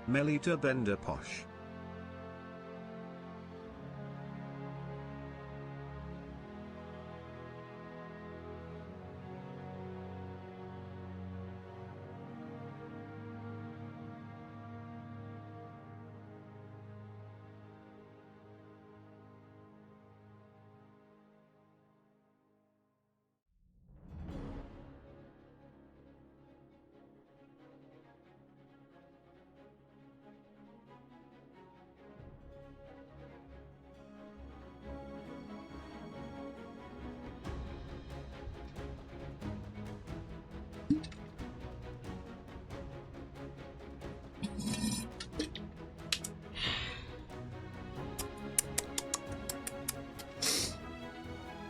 Melita Bender Posh.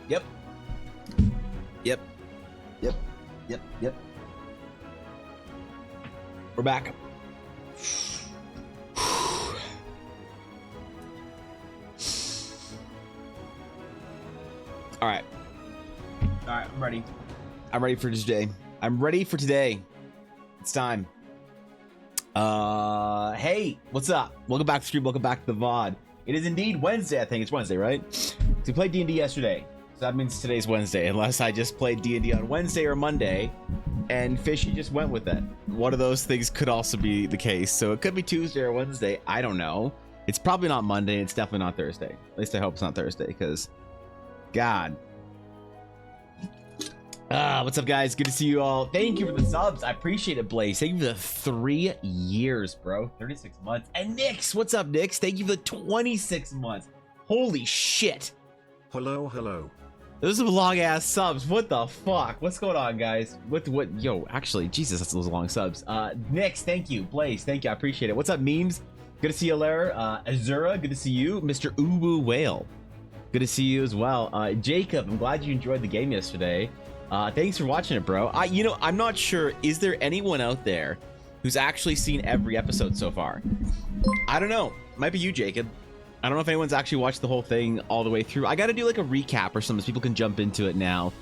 Yep. Yep. Yep. Yep. Yep. We're back. All right. All right, I'm ready. I'm ready for today. I'm ready for today. It's time. Hey, what's up? Welcome back to the stream. Welcome back to the VOD. It is indeed Wednesday. I think it's Wednesday, right? So we played D&D yesterday. So that means today's Wednesday, unless I just played D&D on Wednesday or Monday, and Fishy just went with it. One of those things could also be the case. So it could be Tuesday or Wednesday. I don't know. It's probably not Monday. It's definitely not Thursday. At least I hope it's not Thursday, because God. What's up, guys? Good to see you all. Thank you for the subs. I appreciate it, Blaze. Thank you for the 3 years, bro. 36 months. And Nix, what's up, Nix? Thank you for the 26 months. Holy shit. Hello, hello. Those are long ass subs. What the fuck? What's going on, guys? What? Yo, actually, Jesus, that's those long subs. Nix, thank you. Blaze, thank you. I appreciate it. What's up, memes? Good to see you, Lara. Azura, good to see you. Mr. Uwu Whale, good to see you as well. Jacob, I'm glad you enjoyed the game yesterday. Thanks for watching it, bro. I'm not sure. Is there anyone out there who's actually seen every episode so far? I don't know. Might be you, Jacob. I don't know if anyone's actually watched the whole thing all the way through. I got to do like a recap or something so people can jump into it now.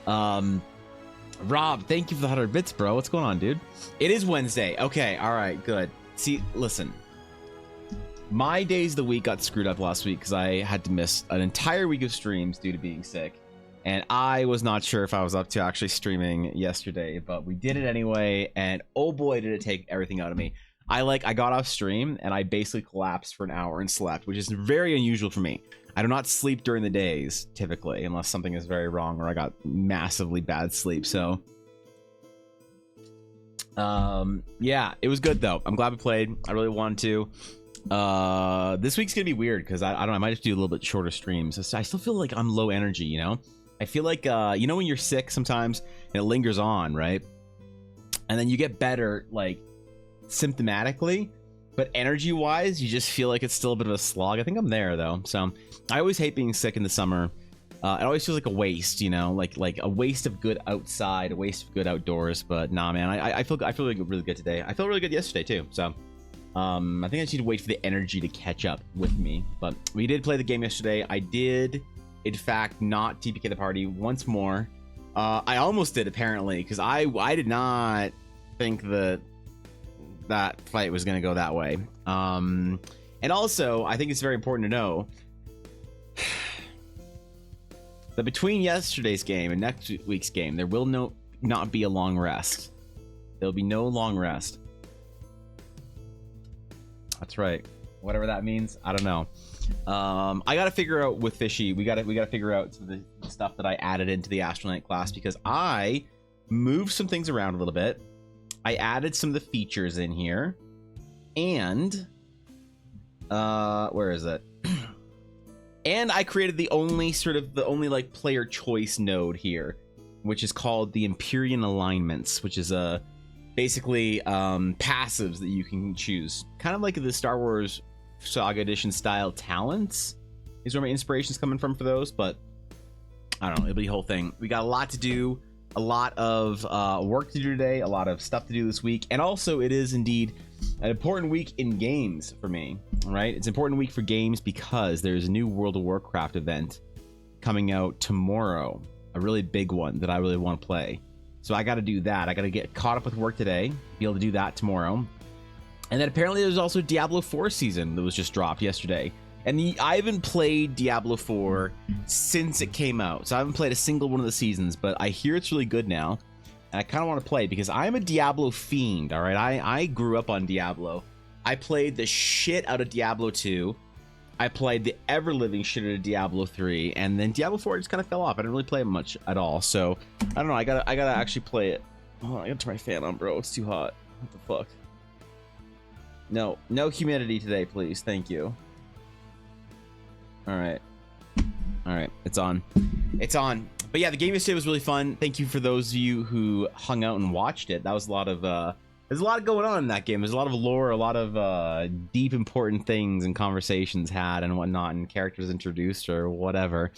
Rob, thank you for the 100 bits, bro. What's going on, dude? It is Wednesday. Okay, all right, good. See, listen. My days of the week got screwed up last week because I had to miss an entire week of streams due to being sick. And I was not sure if I was up to actually streaming yesterday, but we did it anyway. And oh boy, did it take everything out of me. I got off stream and I basically collapsed for an hour and slept, which is very unusual for me. I do not sleep during the days typically, unless something is very wrong or I got massively bad sleep. So, yeah, it was good though. I'm glad we played. I really wanted to. This week's gonna be weird because I don't know. I might just do a little bit shorter streams. I still feel like I'm low energy, you know. I feel like you know when you're sick sometimes and it lingers on, right? And then you get better like symptomatically, but energy wise you just feel like it's still a bit of a slog. I think I'm there though. So I always hate being sick in the summer. It always feels like a waste, you know, like a waste of good outside, a waste of good outdoors. But nah, man, I feel really good today. I felt really good yesterday too. So I think I just need to wait for the energy to catch up with me. But we did play the game yesterday. I did in fact not TPK the party once more. I almost did apparently, because I did not think that fight was going to go that way. And also I think it's very important to know that between yesterday's game and next week's game there will not be a long rest. There'll be no long rest. That's right, whatever that means. I don't know. I gotta figure out with Fishy, we gotta figure out some of the stuff that I added into the Astral Knight class, because I moved some things around a little bit. I added some of the features in here, and where is it? And I created the only like player choice node here, which is called the Empyrean Alignments, which is basically passives that you can choose, kind of like the Star Wars Saga Edition style talents is where my inspiration's coming from for those. But I don't know, it'll be a whole thing. We got a lot to do, a lot of work to do today, a lot of stuff to do this week, and also it is indeed an important week in games for me, right? It's an important week for games because there's a new World of Warcraft event coming out tomorrow, a really big one that I really want to play. So I got to do that. I got to get caught up with work today, be able to do that tomorrow. And then apparently there's also Diablo 4 season that was just dropped yesterday. And I haven't played Diablo 4 since it came out. So I haven't played a single one of the seasons, but I hear it's really good now. And I kind of want to play because I'm a Diablo fiend, all right? I grew up on Diablo. I played the shit out of Diablo 2. I played the ever-living shit out of Diablo 3. And then Diablo 4 just kind of fell off. I didn't really play it much at all. So, I don't know. I gotta actually play it. Oh, I gotta turn my fan on, bro. It's too hot. What the fuck? No humidity today, please. Thank you. All right, it's on. But yeah, the game yesterday was really fun. Thank you for those of you who hung out and watched it. That was a lot of there's a lot going on in that game. There's a lot of lore, a lot of deep important things and conversations had and whatnot, and characters introduced or whatever.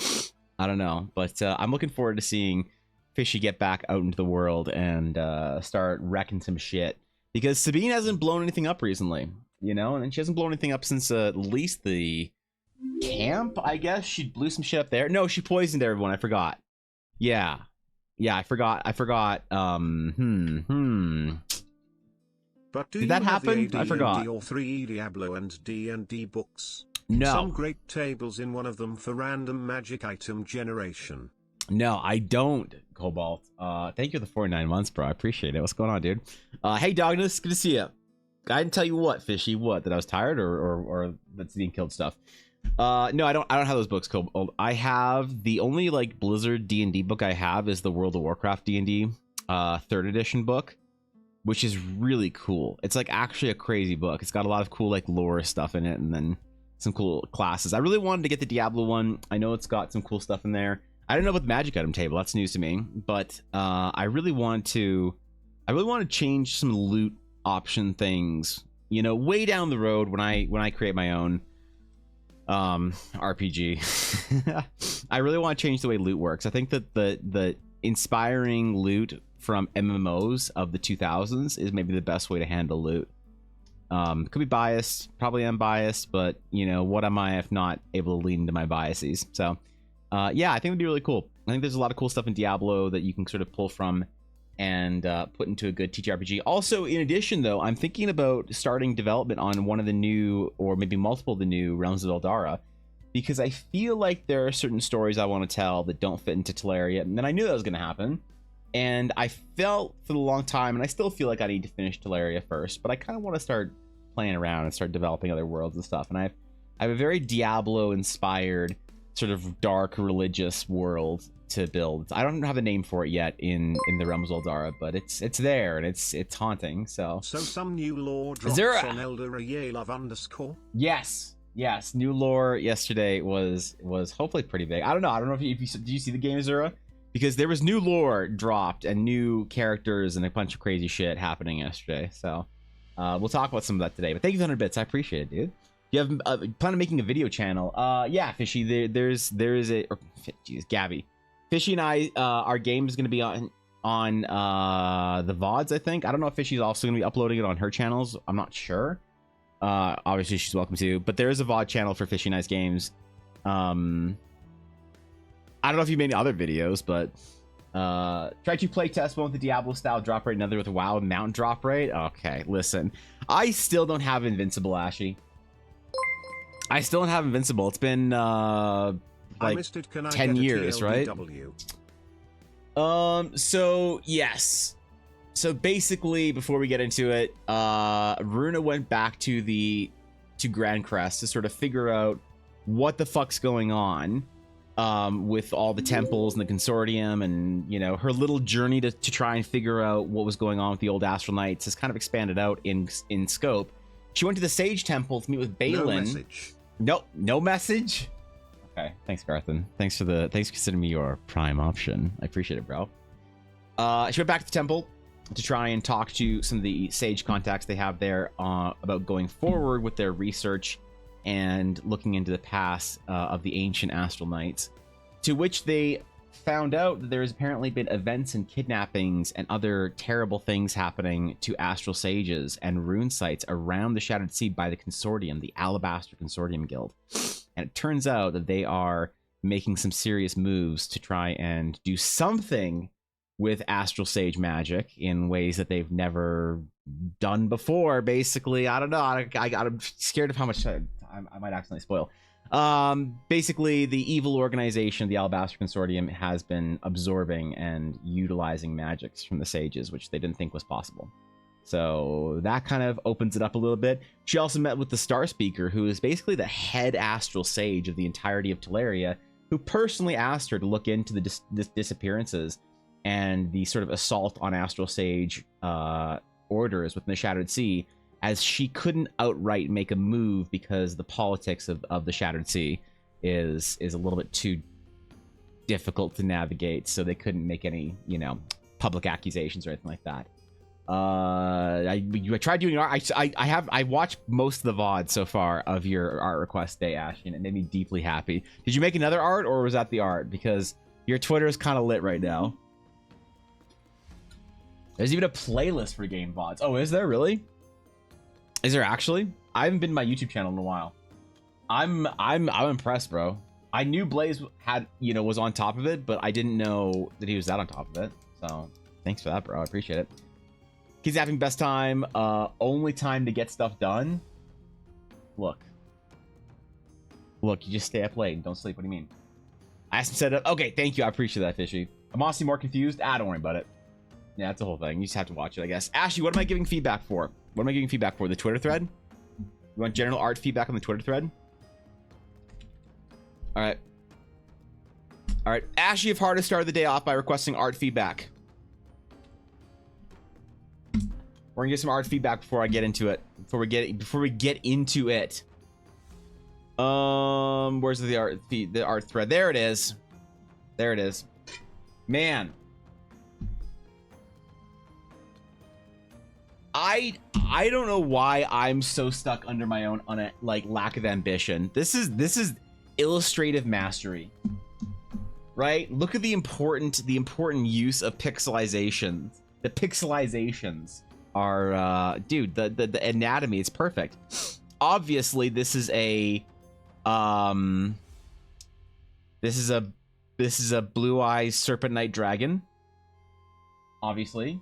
I don't know, but I'm looking forward to seeing Fishy get back out into the world and start wrecking some shit, because Sabine hasn't blown anything up recently, you know, and she hasn't blown anything up since at least the camp, I guess. She blew some shit up there. No, she poisoned everyone. I forgot. Yeah, I forgot. But did that happen? I forgot. Or 3 Diablo and D&D books? No. Some great tables in one of them for random magic item generation. No, I don't, Cobalt. Thank you for the 49 months, bro. I appreciate it. What's going on, dude? Hey, Dognus, good to see you. I didn't tell you what, Fishy. What? That I was tired, or that's being killed stuff. No, I don't have those books, Cobalt. I have the only like Blizzard D&D book I have is the World of Warcraft D&D 3rd edition book, which is really cool. It's like actually a crazy book. It's got a lot of cool like lore stuff in it, and then some cool classes. I really wanted to get the Diablo one. I know it's got some cool stuff in there. I don't know about the magic item table. That's news to me. But I really want to change some loot option things, you know, way down the road when I create my own RPG. I really want to change the way loot works. I think that the inspiring loot from MMOs of the 2000s is maybe the best way to handle loot. Could be biased, probably unbiased, but you know, what am I if not able to lean into my biases? So yeah, I think it'd be really cool. I think there's a lot of cool stuff in Diablo that you can sort of pull from and put into a good TTRPG. Also, in addition, though, I'm thinking about starting development on one of the new, or maybe multiple of the new Realms of Eldara, because I feel like there are certain stories I want to tell that don't fit into Teleria, and then I knew that was going to happen. And I felt for a long time, and I still feel like I need to finish Teleria first, but I kind of want to start playing around and start developing other worlds and stuff. And I have a very Diablo-inspired, sort of dark religious world to build. I don't have a name for it yet in the Realms of Eldara, but it's there and it's haunting. So some new lore drops on Eldara Love _. Yes, new lore yesterday was hopefully pretty big. I don't know if you did you see the game, Azura? Because there was new lore dropped and new characters and a bunch of crazy shit happening yesterday. So we'll talk about some of that today. But thank you for 100 bits. I appreciate it, dude. You have plan on making a video channel? Yeah, Fishy. There's a. Jeez, Gabby. Fishy and I, our game is going to be on the VODs, I think. I don't know if Fishy's also going to be uploading it on her channels. I'm not sure. Obviously, she's welcome to. But there is a VOD channel for Fishy and I's games. I don't know if you made any other videos, but try to play test one with the Diablo style drop rate, another with a WoW mount drop rate. Okay, listen. I still don't have Invincible, Ashy. I still don't have Invincible. It's been like 10 years, right? So yes. So basically, before we get into it, Runa went back to Grand Crest to sort of figure out what the fuck's going on with all the temples and the consortium, and you know, her little journey to try and figure out what was going on with the old Astral Knights has kind of expanded out in scope. She went to the Sage Temple to meet with Balin. No message. No message. Okay, thanks, Garthen. Thanks for considering me your prime option. I appreciate it, bro. She went back to the temple to try and talk to some of the sage contacts they have there about going forward with their research and looking into the past of the ancient Astral Knights, to which they found out that there's apparently been events and kidnappings and other terrible things happening to astral sages and rune sites around the Shattered Sea by the consortium, the Alabaster Consortium Guild. And it turns out that they are making some serious moves to try and do something with astral sage magic in ways that they've never done before. Basically, I don't know. I'm scared of how much I might accidentally spoil. Basically, the evil organization, the Alabaster Consortium, has been absorbing and utilizing magics from the sages, which they didn't think was possible. So that kind of opens it up a little bit. She also met with the Star Speaker, who is basically the head astral sage of the entirety of Teleria, who personally asked her to look into the disappearances and the sort of assault on astral sage orders within the Shattered Sea, as she couldn't outright make a move because the politics of the Shattered Sea is a little bit too difficult to navigate, so they couldn't make any, public accusations or anything like that. I tried doing art. I watched most of the VOD so far of your art request day, Ash, and it made me deeply happy. Did you make another art, or was that the art? Because your Twitter is kind of lit right now. There's even a playlist for game VODs. Oh, is there really? Is there actually? I haven't been to my YouTube channel in a while. I'm impressed, bro. I knew Blaze had, was on top of it, but I didn't know that he was that on top of it. So thanks for that, bro. I appreciate it. He's having best time. Only time to get stuff done. Look, you just stay up late and don't sleep. What do you mean? I asked him set up. Okay, thank you. I appreciate that, Fishy. I'm honestly more confused. Don't worry about it. Yeah, that's the whole thing. You just have to watch it, I guess. Ashley, what am I giving feedback for? What am I giving feedback for? The Twitter thread? You want general art feedback on the Twitter thread? All right. Ashley of Hardest started the day off by requesting art feedback. We're gonna get some art feedback before I get into it. Before we get into it. Where's the art thread? There it is. Man. I don't know why I'm so stuck under my own lack of ambition. This is illustrative mastery, right? Look at the important use of pixelizations. The pixelizations are dude, the anatomy is perfect. Obviously, this is a blue eyes serpent knight dragon. Obviously.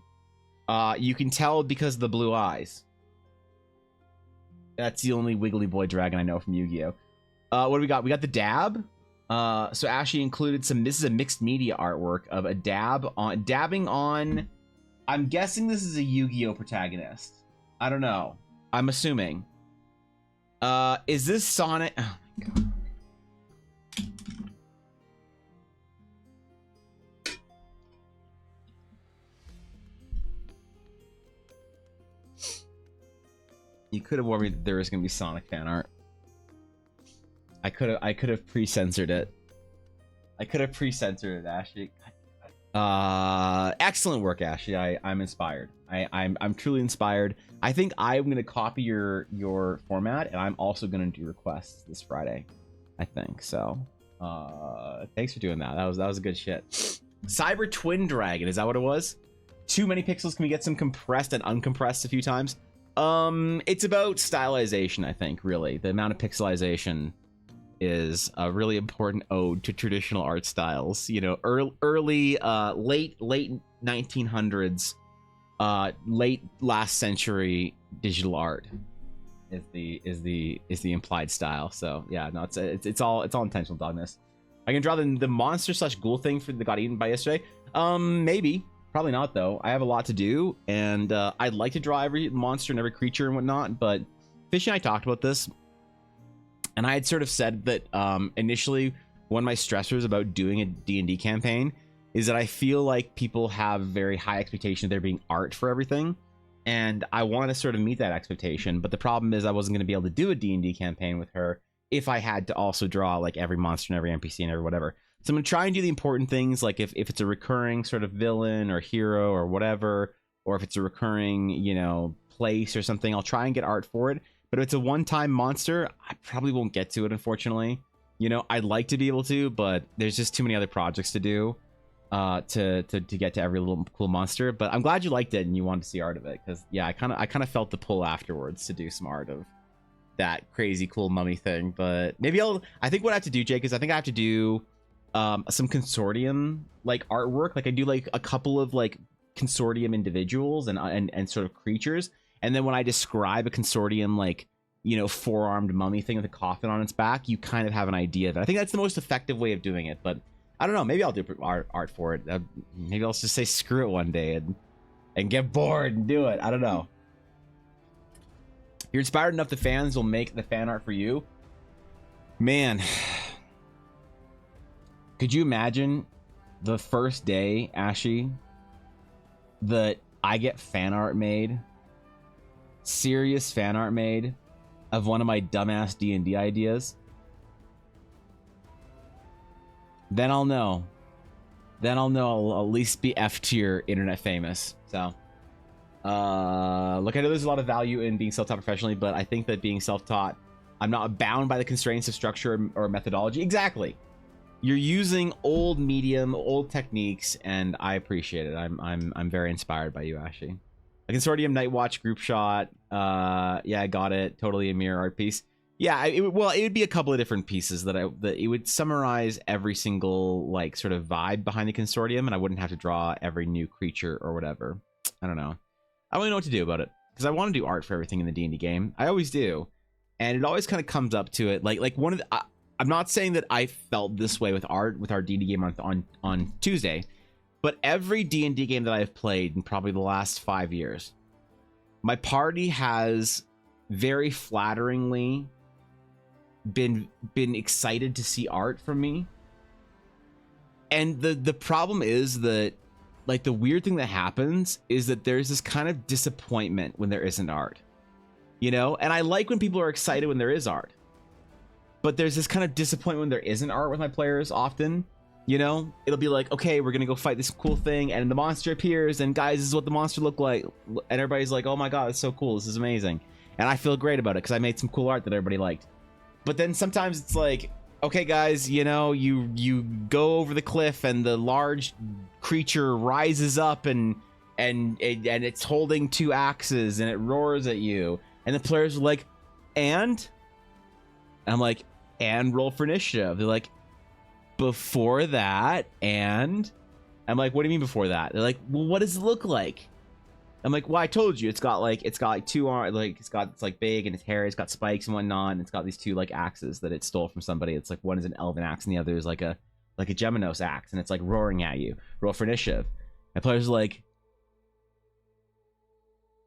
You can tell because of the blue eyes. That's the only Wiggly Boy dragon I know from Yu-Gi-Oh! What do we got? We got the dab. So Ashley included this is a mixed media artwork of a dabbing on. I'm guessing this is a Yu-Gi-Oh! Protagonist. I don't know. I'm assuming. Is this Sonic? Oh my god. You could have warned me that there was gonna be Sonic fan art. I could have pre-censored it. Ashley. Excellent work, Ashley. I'm inspired. I'm truly inspired. I think I'm gonna copy your format, and I'm also gonna do requests this Friday. I think so. Thanks for doing that. That was a good shit. Cyber Twin Dragon, is that what it was? Too many pixels. Can we get some compressed and uncompressed a few times? It's about stylization, I think, really. The amount of pixelization is a really important ode to traditional art styles. Early, late 1900s, late last century digital art is the implied style. So yeah, no, it's all intentional, dogness. I can draw the monster / ghoul thing that got eaten by yesterday. Maybe. Probably not, though. I have a lot to do, and I'd like to draw every monster and every creature and whatnot, but Fish and I talked about this, and I had sort of said that initially one of my stressors about doing a D&D campaign is that I feel like people have very high expectation of there being art for everything, and I want to sort of meet that expectation, but the problem is I wasn't going to be able to do a D&D campaign with her if I had to also draw like every monster and every NPC and every whatever. So I'm going to try and do the important things, like if it's a recurring sort of villain or hero or whatever, or if it's a recurring, place or something, I'll try and get art for it. But if it's a one-time monster, I probably won't get to it, unfortunately. You know, I'd like to be able to, but there's just too many other projects to do to get to every little cool monster. But I'm glad you liked it and you wanted to see art of it, because yeah, I kind of felt the pull afterwards to do some art of that crazy cool mummy thing. But maybe I think what I have to do, Jake, is I think I have to do some consortium like artwork. Like I do like a couple of like consortium individuals and sort of creatures, and then when I describe a consortium, like, you know, four-armed mummy thing with a coffin on its back, you kind of have an idea of it. I think that's the most effective way of doing it, but I don't know, maybe I'll do art for it. Maybe I'll just say screw it one day and get bored and do it. I don't know. You're inspired enough the fans will make the fan art for you. Man, could you imagine the first day, Ashy, that I get fan art made, serious fan art made of one of my dumbass D&D ideas? Then I'll know. Then I'll know I'll at least be F tier internet famous. So, look, I know there's a lot of value in being self-taught professionally, but I think that being self-taught, I'm not bound by the constraints of structure or methodology. Exactly. You're using old medium, old techniques, and I appreciate it. I'm very inspired by you, Ashley. A consortium night watch group shot. Yeah, I got it. Totally a mirror art piece. Yeah, it would be a couple of different pieces that it would summarize every single like sort of vibe behind the consortium, and I wouldn't have to draw every new creature or whatever. I don't know. I don't really know what to do about it, because I want to do art for everything in the D&D game. I always do, and it always kind of comes up to it. Like one of the, I'm not saying that I felt this way with art with our D&D game on Tuesday, but every D&D game that I've played in probably the last 5 years, my party has very flatteringly been excited to see art from me. And the problem is that, like, the weird thing that happens is that there's this kind of disappointment when there isn't art, you know? And I like when people are excited when there is art, but there's this kind of disappointment when there isn't art with my players often. You know, it'll be like, okay, we're gonna go fight this cool thing, and the monster appears, and guys, this is what the monster looked like, and everybody's like, oh my god, it's so cool, this is amazing, and I feel great about it because I made some cool art that everybody liked. But then sometimes it's like, okay guys, you know, you go over the cliff and the large creature rises up and it's holding two axes and it roars at you, and the players are like, and I'm like, and roll for initiative. They're like, before that, and I'm like, what do you mean before that? They're like, well, what does it look like? I'm like, well, I told you, it's got like two arms, like it's like big and it's hairy, it's got spikes and whatnot, and it's got these two like axes that it stole from somebody. It's like one is an elven axe and the other is like a Geminos axe, and it's like roaring at you. Roll for initiative. And players are like,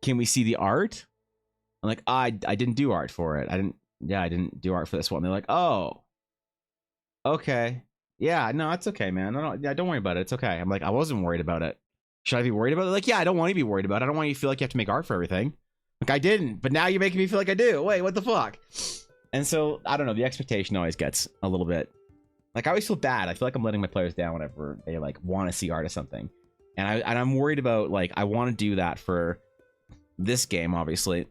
can we see the art? I'm like, I didn't do art for it. I didn't do art for this one. They're like, oh, okay. Yeah, no, it's okay, man. Don't worry about it. It's okay. I'm like, I wasn't worried about it. Should I be worried about it? Like, yeah, I don't want you to be worried about it. I don't want you to feel like you have to make art for everything. Like, I didn't, but now you're making me feel like I do. Wait, what the fuck? And so, I don't know. The expectation always gets a little bit, like, I always feel bad. I feel like I'm letting my players down whenever they like want to see art of something. And I'm worried about, like, I want to do that for this game, obviously.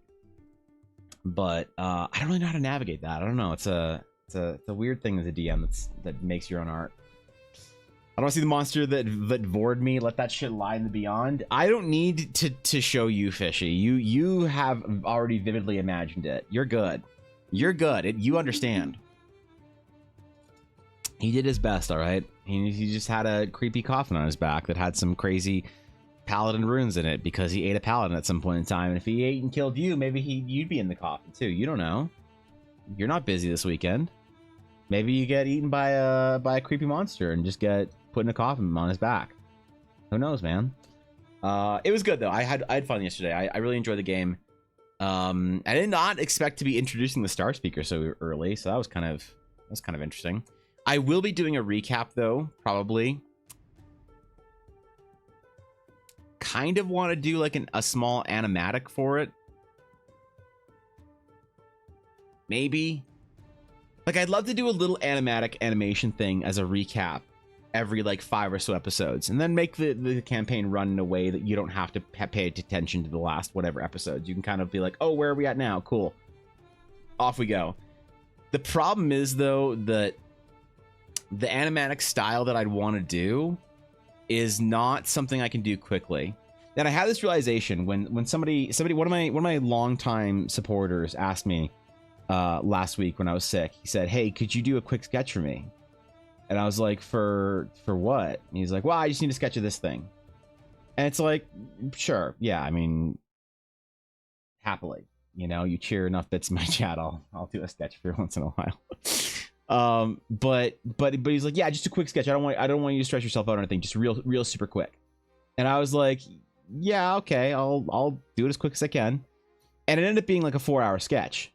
But I don't really know how to navigate that. I don't know. It's a weird thing as a DM that makes your own art. I don't see the monster that vored me. Let that shit lie in the beyond. I don't need to show you, Fishy. You have already vividly imagined it. You're good. You're good. You understand. He did his best, all right? He just had a creepy coffin on his back that had some crazy paladin runes in it because he ate a paladin at some point in time. And if he ate and killed you, maybe you'd be in the coffin too. You don't know. You're not busy this weekend. Maybe you get eaten by a creepy monster and just get put in a coffin on his back. Who knows, man? It was good though. I had fun yesterday. I really enjoyed the game. I did not expect to be introducing the Star Speaker so early, so that was kind of interesting. I will be doing a recap though, probably. Kind of want to do like a small animatic for it. Maybe. Like, I'd love to do a little animation thing as a recap every like 5 or so episodes, and then make the campaign run in a way that you don't have to pay attention to the last whatever episodes. You can kind of be like, oh, where are we at now? Cool. Off we go. The problem is though that the animatic style that I'd want to do is not something I can do quickly. And I had this realization when somebody one of my longtime supporters asked me last week when I was sick. He said, "Hey, could you do a quick sketch for me?" And I was like, "For what?" And he's like, "Well, I just need a sketch of this thing." And it's like, sure, yeah, I mean, happily, you cheer enough bits in my chat, I'll do a sketch for you once in a while. But he's like, "Yeah, just a quick sketch. I don't want you to stress yourself out or anything. Just real super quick." And I was like, "Yeah, okay, I'll do it as quick as I can." And it ended up being like a 4-hour sketch.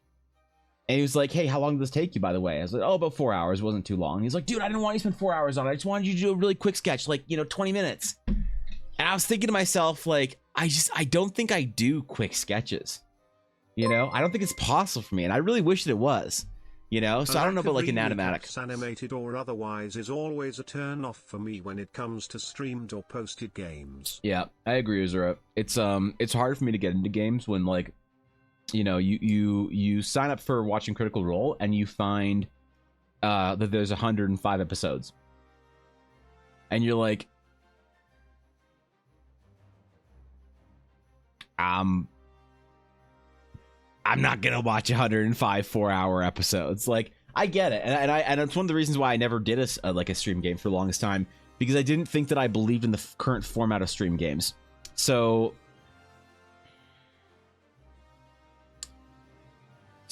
And he was like, "Hey, how long did this take you, by the way?" I was like, "Oh, about 4 hours. It wasn't too long." He's like, "Dude, I didn't want you to spend 4 hours on it. I just wanted you to do a really quick sketch, like, 20 minutes. And I was thinking to myself, like, I don't think I do quick sketches. I don't think it's possible for me. And I really wish that it was, so I don't know about like an animatic. Animated or otherwise is always a turn off for me when it comes to streamed or posted games. Yeah, I agree, Uzura. It's hard for me to get into games when, like, you sign up for watching Critical Role and you find that there's 105 episodes. And you're like, I'm not gonna watch 105 4-hour episodes. Like, I get it, and it's one of the reasons why I never did a stream game for the longest time, because I didn't think that I believed in the current format of stream games. So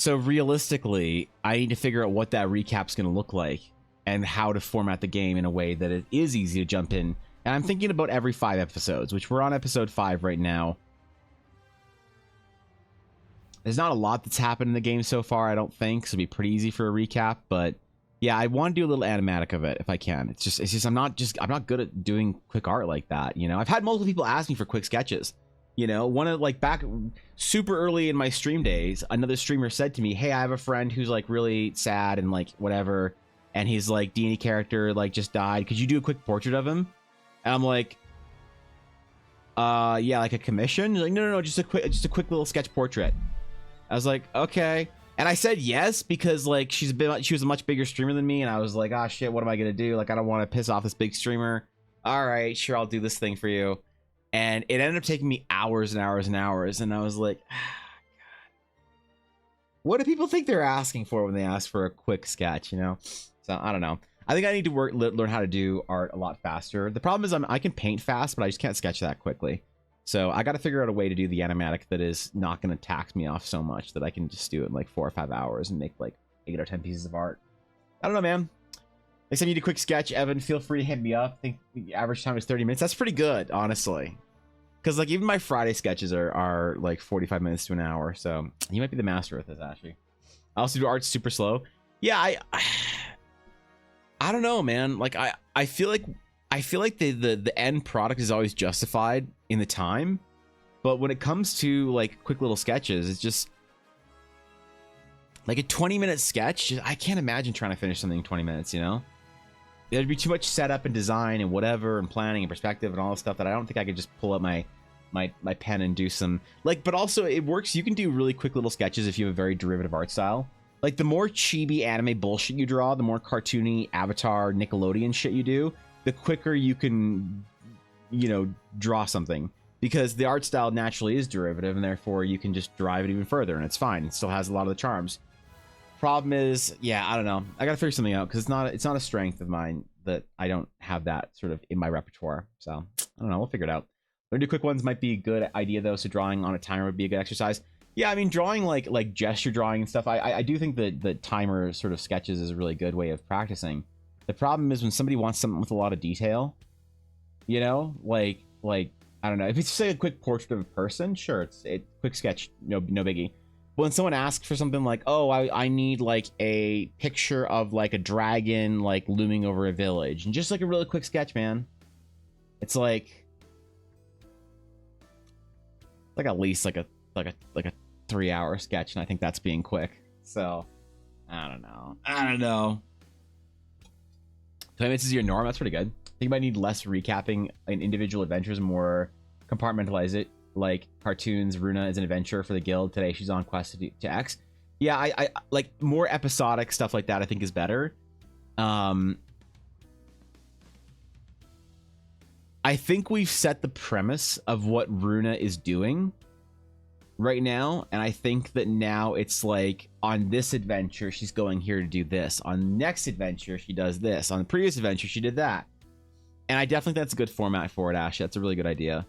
realistically, I need to figure out what that recap's gonna look like and how to format the game in a way that it is easy to jump in. And I'm thinking about every 5 episodes, which we're on episode 5 right now. There's not a lot that's happened in the game so far, I don't think, so it'll be pretty easy for a recap. But yeah, I want to do a little animatic of it if I can. It's just I'm not good at doing quick art like that. I've had multiple people ask me for quick sketches. One of, like, back super early in my stream days, another streamer said to me, "Hey, I have a friend who's like really sad and like whatever, and he's like D&D character like just died. Could you do a quick portrait of him?" And I'm like, yeah, like a commission? He's like, no, just a quick little sketch portrait. I was like, okay. And I said yes because, like, she was a much bigger streamer than me, and I was like, oh shit, what am I gonna do? Like, I don't want to piss off this big streamer. All right, sure, I'll do this thing for you. And it ended up taking me hours and hours and hours, and I was like, God, what do people think they're asking for when they ask for a quick sketch? So I don't know. I think I need to learn how to do art a lot faster. The problem is I can paint fast, but I just can't sketch that quickly. So I got to figure out a way to do the animatic that is not going to tax me off so much that I can just do it in like 4 or 5 hours and make like 8 or 10 pieces of art. I don't know, man. Next time you need a quick sketch, Evan, feel free to hit me up. I think the average time is 30 minutes. That's pretty good, honestly. Because, like, even my Friday sketches are like 45 minutes to an hour. So you might be the master with this, actually. I also do art super slow. Yeah, I don't know, man. Like, I feel like the end product is always justified in the time, but when it comes to like quick little sketches, it's just like a 20-minute sketch. I can't imagine trying to finish something in 20 minutes. There'd be too much setup and design and whatever and planning and perspective and all this stuff that I don't think I could just pull up my pen and do some, like. But also, it works. You can do really quick little sketches if you have a very derivative art style. Like, the more chibi anime bullshit you draw, the more cartoony Avatar Nickelodeon shit you do, the quicker you can, draw something. Because the art style naturally is derivative, and therefore you can just drive it even further, and it's fine. It still has a lot of the charms. Problem is, yeah, I don't know. I gotta figure something out, because it's not a strength of mine that I don't have that sort of in my repertoire. So, I don't know. We'll figure it out. Learn to do quick ones might be a good idea, though, so drawing on a timer would be a good exercise. Yeah, I mean, drawing like gesture drawing and stuff, I do think that the timer sort of sketches is a really good way of practicing. The problem is when somebody wants something with a lot of detail, like I don't know, if it's say a quick portrait of a person, sure, it's quick sketch, no biggie. But when someone asks for something like, oh, I need like a picture of like a dragon like looming over a village, and just like a really quick sketch, man, it's like at least like a 3-hour sketch, and I think that's being quick. So I don't know. 20 minutes is your norm. That's pretty good. I think you might need less recapping in individual adventures, more compartmentalize it. Like cartoons, Runa is an adventurer for the guild today. She's on quest to X. Yeah, I like more episodic stuff like that. I think is better. I think we've set the premise of what Runa is doing right now, and I think that now it's like on this adventure she's going here to do this, on next adventure she does this, on the previous adventure she did that, and I definitely think that's a good format for it, Ash. That's a really good idea.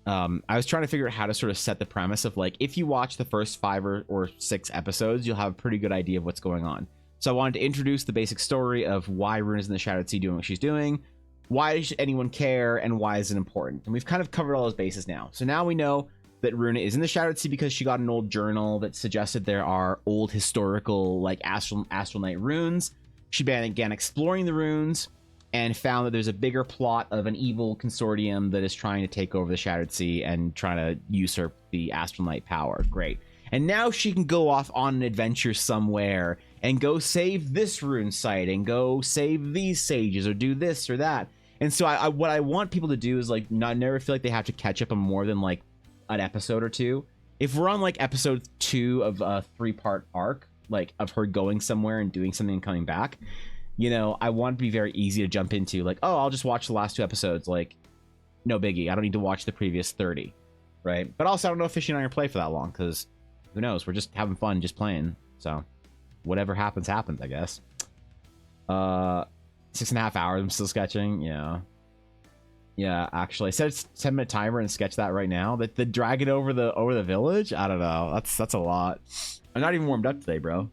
I was trying to figure out how to sort of set the premise of like, if you watch the first 5 or 6 episodes, you'll have a pretty good idea of what's going on. So I wanted to introduce the basic story of why Runa's in the Shadowed Sea doing what she's doing, why should anyone care, and why is it important. And we've kind of covered all those bases now. So now we know that Runa is in the Shadowed Sea because she got an old journal that suggested there are old historical like Astral Night runes. She began exploring the runes and found that there's a bigger plot of an evil consortium that is trying to take over the Shadowed Sea and trying to usurp the Astral Night power. Great. And now she can go off on an adventure somewhere and go save this rune site and go save these sages or do this or that. And so what I want people to do is like never feel like they have to catch up on more than like an episode or two. If we're on like episode 2 of a 3-part arc, like of her going somewhere and doing something and coming back, you know, I want it to be very easy to jump into, like, oh, I'll just watch the last 2 episodes. Like, no biggie. I don't need to watch the previous 30, right? But also, I don't know if Fishy and I are play for that long, because who knows? We're just having fun, just playing. So, whatever happens, happens, I guess. 6.5 hours. I'm still sketching. Yeah, actually, I set a 10-minute timer and sketch that right now. The dragon over the village. I don't know. That's a lot. I'm not even warmed up today, bro.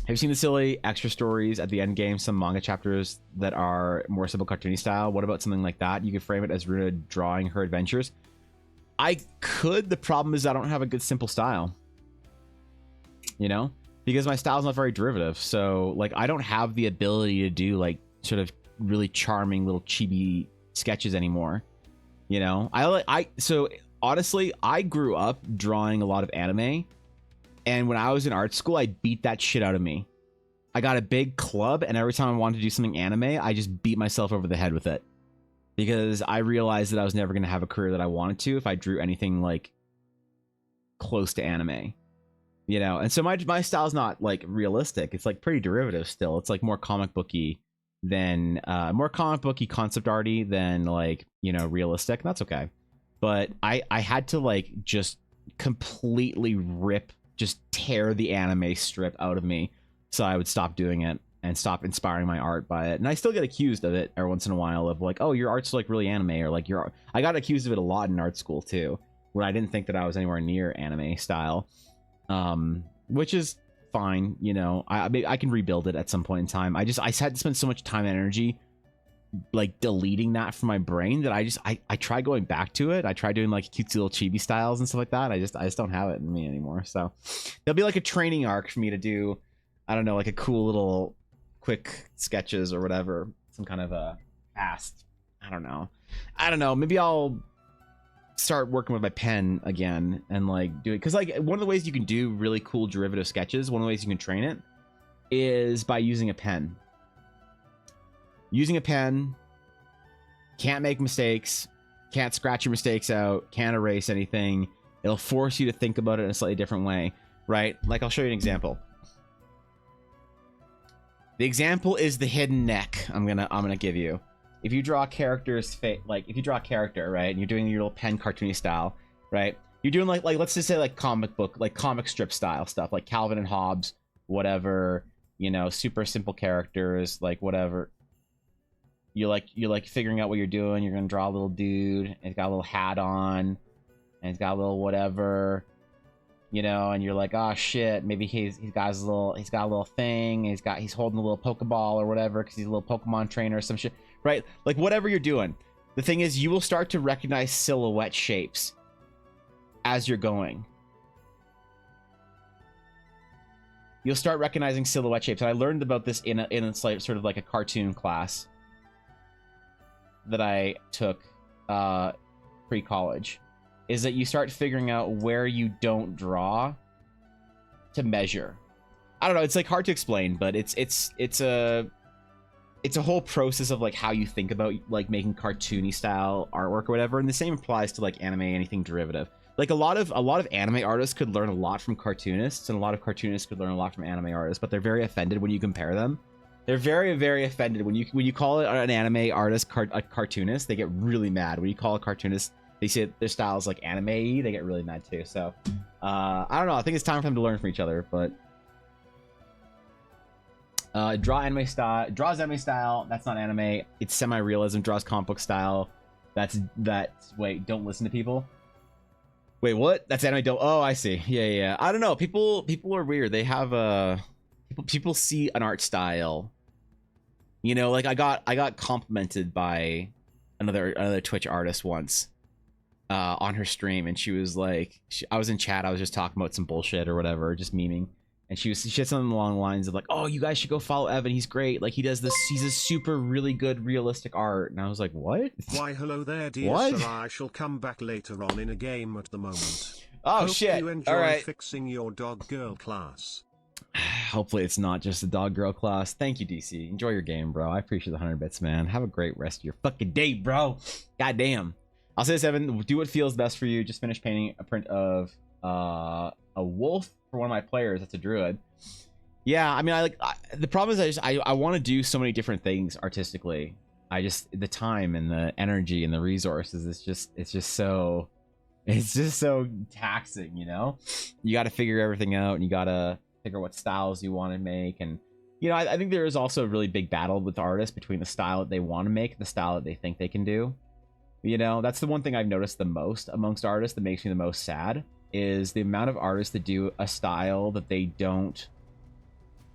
Have you seen the silly extra stories at the end game? Some manga chapters that are more simple cartoony style. What about something like that? You could frame it as Runa drawing her adventures. I could. The problem is I don't have a good simple style. You know, because my style's not very derivative. So like I don't have the ability to do like sort of really charming little chibi sketches anymore. You know, so honestly, I grew up drawing a lot of anime. And when I was in art school, I beat that shit out of me. I got a big club, and every time I wanted to do something anime, I just beat myself over the head with it. Because I realized that I was never going to have a career that I wanted to if I drew anything, like, close to anime. You know? And so my style's not, like, realistic. It's, like, pretty derivative still. It's, like, more comic booky than... more comic booky concept arty than, like, you know, realistic. That's okay. But I had to, like, just completely just tear the anime strip out of me, so I would stop doing it and stop inspiring my art by it. And I still get accused of it every once in a while of like, oh, your art's like really anime, or like I got accused of it a lot in art school too, when I didn't think that I was anywhere near anime style, which is fine. You know, I can rebuild it at some point in time. I had to spend so much time and energy like deleting that from my brain that I try going back to it. I try doing like cutesy little chibi styles and stuff like that. I just don't have it in me anymore. So there'll be like a training arc for me to do, I don't know, like a cool little quick sketches or whatever, some kind of a past. I don't know. Maybe I'll start working with my pen again and like do it, because like one of the ways you can do really cool derivative sketches, one of the ways you can train it is by using a pen. Using a pen, can't make mistakes, can't scratch your mistakes out, can't erase anything. It'll force you to think about it in a slightly different way, right? Like, I'll show you an example. The example is the hidden neck I'm gonna give you. If you draw a character's face, like if you draw a character, right, and you're doing your little pen cartoony style, right? You're doing like let's just say like comic book, like comic strip style stuff, like Calvin and Hobbes, whatever, you know, super simple characters, like whatever. You're like figuring out what you're doing. You're gonna draw a little dude, and he's got a little hat on, and he's got a little whatever, you know. And you're like, oh shit, maybe he's got a little thing. He's holding a little Pokeball or whatever because he's a little Pokemon trainer or some shit, right? Like whatever you're doing. The thing is, you will start to recognize silhouette shapes as you're going. You'll start recognizing silhouette shapes. And I learned about this in a sort of like a cartoon class that I took pre-college, is that you start figuring out where you don't draw to measure. I don't know, it's like hard to explain, but it's a whole process of like how you think about like making cartoony style artwork or whatever. And the same applies to like anime, anything derivative. Like a lot of anime artists could learn a lot from cartoonists, and a lot of cartoonists could learn a lot from anime artists, but they're very offended when you compare them. They're very, very offended when you call it an anime artist, a cartoonist. They get really mad when you call a cartoonist. They say their style is like anime-y. They get really mad too. So I don't know. I think it's time for them to learn from each other. But draws anime style. That's not anime. It's semi-realism. Draws comic book style. That's wait. Don't listen to people. Wait, what? That's anime. Don't. Oh, I see. Yeah. I don't know. People are weird. They have people see an art style. You know, like I got complimented by another Twitch artist once on her stream, and she was like, I was in chat, I was just talking about some bullshit or whatever, just memeing, and she said something along the lines of like, oh, you guys should go follow Evan, he's great, like he's a super really good realistic art. And I was like, what? Why, hello there, dear what? sir. I shall come back later on in a game at the moment. Oh, Hope shit. You enjoy all right, fixing your dog girl class. hopefully it's not just a dog girl class. Thank you, DC. Enjoy your game, bro. I appreciate the 100 bits, man. Have a great rest of your fucking day, bro. God damn. I'll say this, Evan. Do what feels best for you. Just finished painting a print of a wolf for one of my players. That's a druid. Yeah, I mean, the problem is I want to do so many different things artistically. The time and the energy and the resources. It's just so taxing, you know. You got to figure everything out, and you got to figure what styles you want to make. And you know, I think there is also a really big battle with artists between the style that they want to make and the style that they think they can do. You know, that's the one thing I've noticed the most amongst artists that makes me the most sad, is the amount of artists that do a style that they don't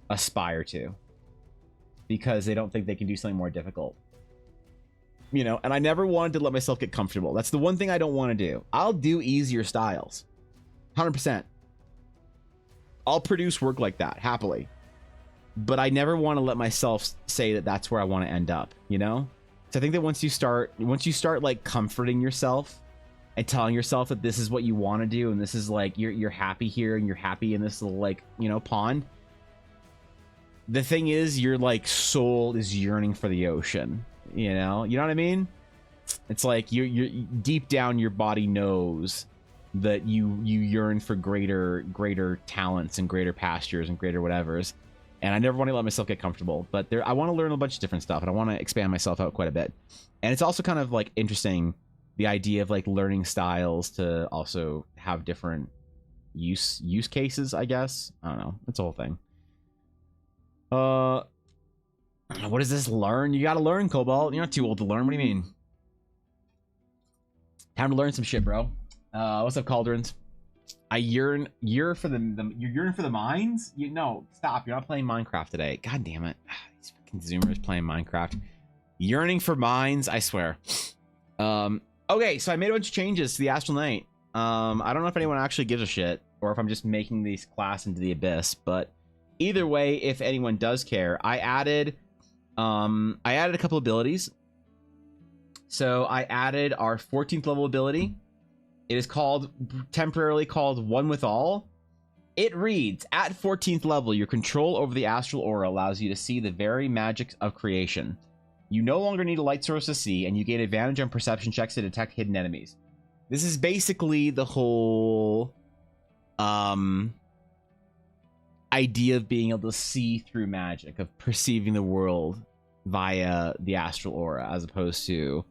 aspire to because they don't think they can do something more difficult. You know, and I never wanted to let myself get comfortable. That's the one thing I don't want to do. I'll do easier styles, 100%. I'll produce work like that happily, but I never want to let myself say that that's where I want to end up, you know. So I think that once you start like comforting yourself and telling yourself that this is what you want to do, and this is like you're happy here and you're happy in this little, like, you know, pond, the thing is your like soul is yearning for the ocean, you know what I mean. It's like you're deep down, your body knows that you yearn for greater talents and greater pastures and greater whatevers. And I never want to let myself get comfortable, but I want to learn a bunch of different stuff, and I want to expand myself out quite a bit. And it's also kind of like interesting, the idea of like learning styles to also have different use cases, I guess. I don't know, it's a whole thing. What is this? Learn? You gotta learn, Cobalt. You're not too old to learn. What do you mean? Time to learn some shit, bro. What's up, Cauldrons? I yearn for the you yearn for the mines? No, stop. You're not playing Minecraft today. God damn it. These fucking Zoomers playing Minecraft. Yearning for mines, I swear. Okay, so I made a bunch of changes to the Astral Knight. I don't know if anyone actually gives a shit, or if I'm just making this class into the abyss, but either way, if anyone does care, I added a couple abilities. So I added our 14th level ability. It is temporarily called One with All. It reads, at 14th level, your control over the astral aura allows you to see the very magic of creation. You no longer need a light source to see, and you gain advantage on perception checks to detect hidden enemies. This is basically the whole idea of being able to see through magic, of perceiving the world via the astral aura, as opposed to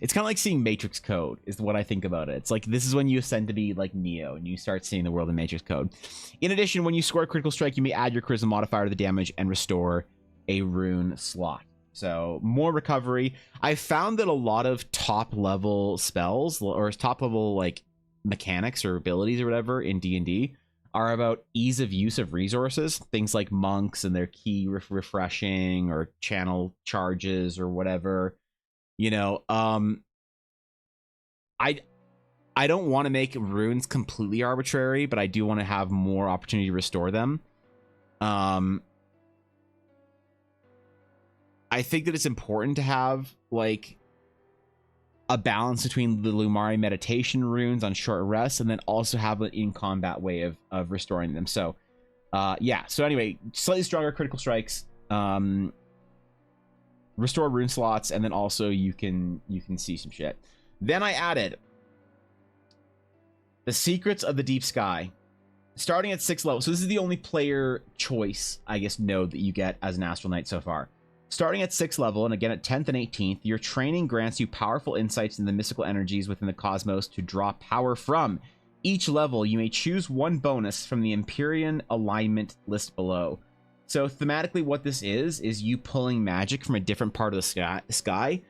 it's kind of like seeing Matrix code, is what I think about it. It's like this is when you ascend to be like Neo and you start seeing the world in Matrix code. In addition, when you score a critical strike, you may add your charisma modifier to the damage and restore a rune slot. So more recovery. I found that a lot of top level spells, or top level like mechanics or abilities or whatever in D&D, are about ease of use of resources. Things like monks and their key refreshing, or channel charges, or whatever. You know, I don't want to make runes completely arbitrary, but I do want to have more opportunity to restore them. I think that it's important to have like a balance between the Lumari meditation runes on short rests, and then also have an in combat way of restoring them. So yeah, so anyway, slightly stronger critical strikes, restore rune slots, and then also you can see some shit. Then I added the Secrets of the Deep Sky. starting at 6th level. So this is the only player choice, I guess, node that you get as an Astral Knight so far. Starting at 6th level, and again at 10th and 18th, your training grants you powerful insights into the mystical energies within the cosmos to draw power from. Each level, you may choose one bonus from the Empyrean alignment list below. So thematically, what this is you pulling magic from a different part of the sky.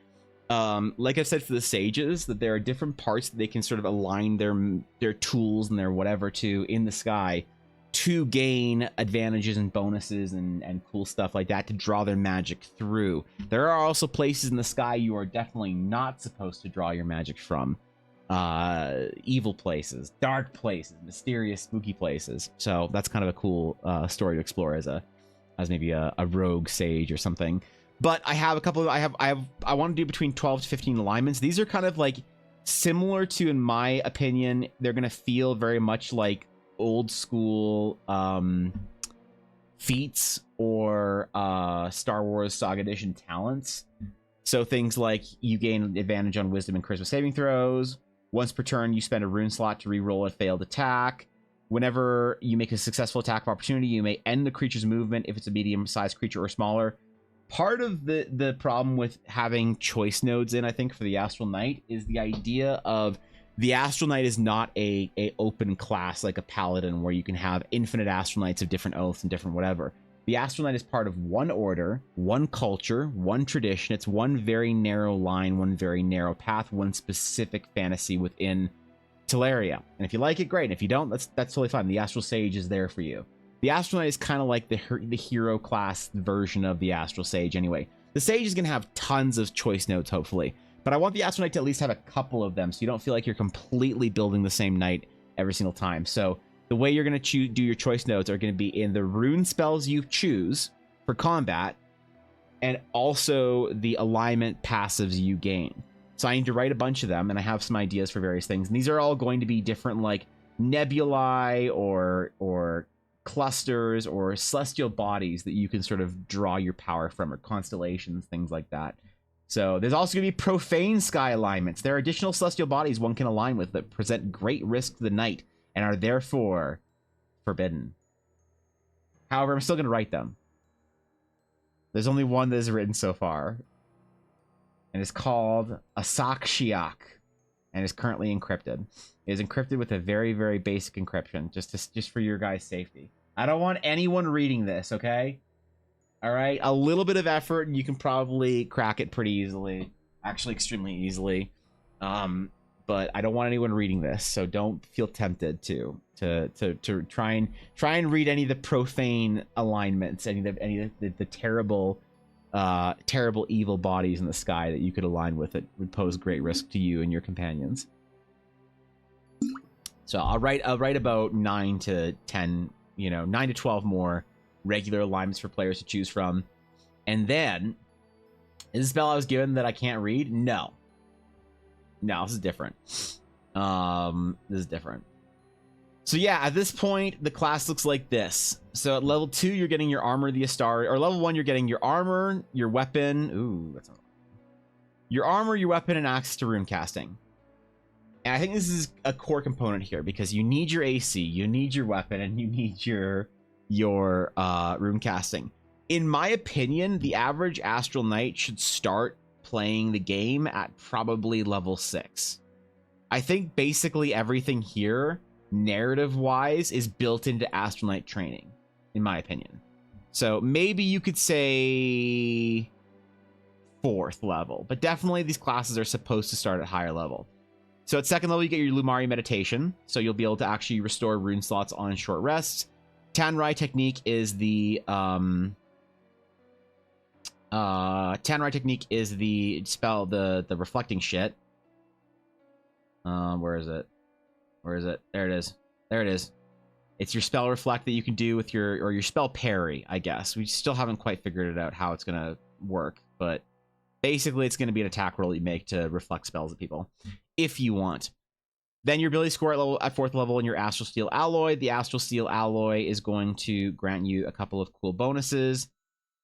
Like I've said for the sages, that there are different parts that they can sort of align their tools and their whatever to in the sky to gain advantages and bonuses and cool stuff like that to draw their magic through. There are also places in the sky you are definitely not supposed to draw your magic from. Evil places, dark places, mysterious, spooky places. So that's kind of a cool story to explore as maybe a rogue sage or something. But I have a couple of I want to do between 12 to 15 alignments. These are kind of like similar to, in my opinion, they're gonna feel very much like old school feats or Star Wars Saga Edition talents. So things like you gain advantage on wisdom and charisma saving throws. Once per turn, you spend a rune slot to re-roll a failed attack. Whenever you make a successful attack of opportunity, you may end the creature's movement if it's a medium-sized creature or smaller. Part of the problem with having choice nodes in, I think, for the Astral Knight is the idea of the Astral Knight is not a open class like a paladin where you can have infinite Astral Knights of different oaths and different whatever. The Astral Knight is part of one order, one culture, one tradition. It's one very narrow line, one very narrow path, one specific fantasy within Teleria. And if you like it, great. And if you don't, that's totally fine. The Astral Sage is there for you. The Astral Knight is kind of like the hero class version of the Astral Sage anyway. The Sage is going to have tons of choice nodes, hopefully. But I want the Astral Knight to at least have a couple of them so you don't feel like you're completely building the same knight every single time. So the way you're going to do your choice nodes are going to be in the rune spells you choose for combat and also the alignment passives you gain. So I need to write a bunch of them, and I have some ideas for various things. And these are all going to be different, like nebulae or clusters or celestial bodies that you can sort of draw your power from, or constellations, things like that. So there's also going to be profane sky alignments. There are additional celestial bodies one can align with that present great risk to the knight and are therefore forbidden. However, I'm still going to write them. There's only one that is written so far, and it's called Asakshiak, and is currently encrypted. It is encrypted with a very, very basic encryption, just for your guys' safety. I don't want anyone reading this, okay? All right, a little bit of effort, and you can probably crack it pretty easily. Actually, extremely easily. But I don't want anyone reading this, so don't feel tempted to try and read any of the profane alignments, any of the terrible evil bodies in the sky that you could align with that would pose great risk to you and your companions. So I'll write about 9 to 10, 9 to 12 more regular alignments for players to choose from. And then, is this spell I was given that I can't read? No, this is different. This is different. So yeah, at this point, the class looks like this. So at level 2, you're getting your armor, the Astari, or level 1, you're getting your armor, your weapon. Ooh, that's not... Your armor, your weapon, and access to rune casting. And I think this is a core component here because you need your AC, you need your weapon, and you need your rune casting. In my opinion, the average Astral Knight should start playing the game at probably level 6. I think basically everything here, narrative-wise, is built into Astral Knight training, in my opinion. So maybe you could say 4th level, but definitely these classes are supposed to start at higher level. So at 2nd level, you get your Lumari Meditation, so you'll be able to actually restore rune slots on short rests. Tanrai Technique is the Tanrai Technique is the spell, the reflecting shit. Where is it? There it is. It's your spell reflect that you can do with your spell parry, I guess. We still haven't quite figured it out how it's gonna work, but basically it's gonna be an attack roll that you make to reflect spells at people, if you want. Then your ability score at 4th level in your Astral Steel Alloy. The Astral Steel Alloy is going to grant you a couple of cool bonuses.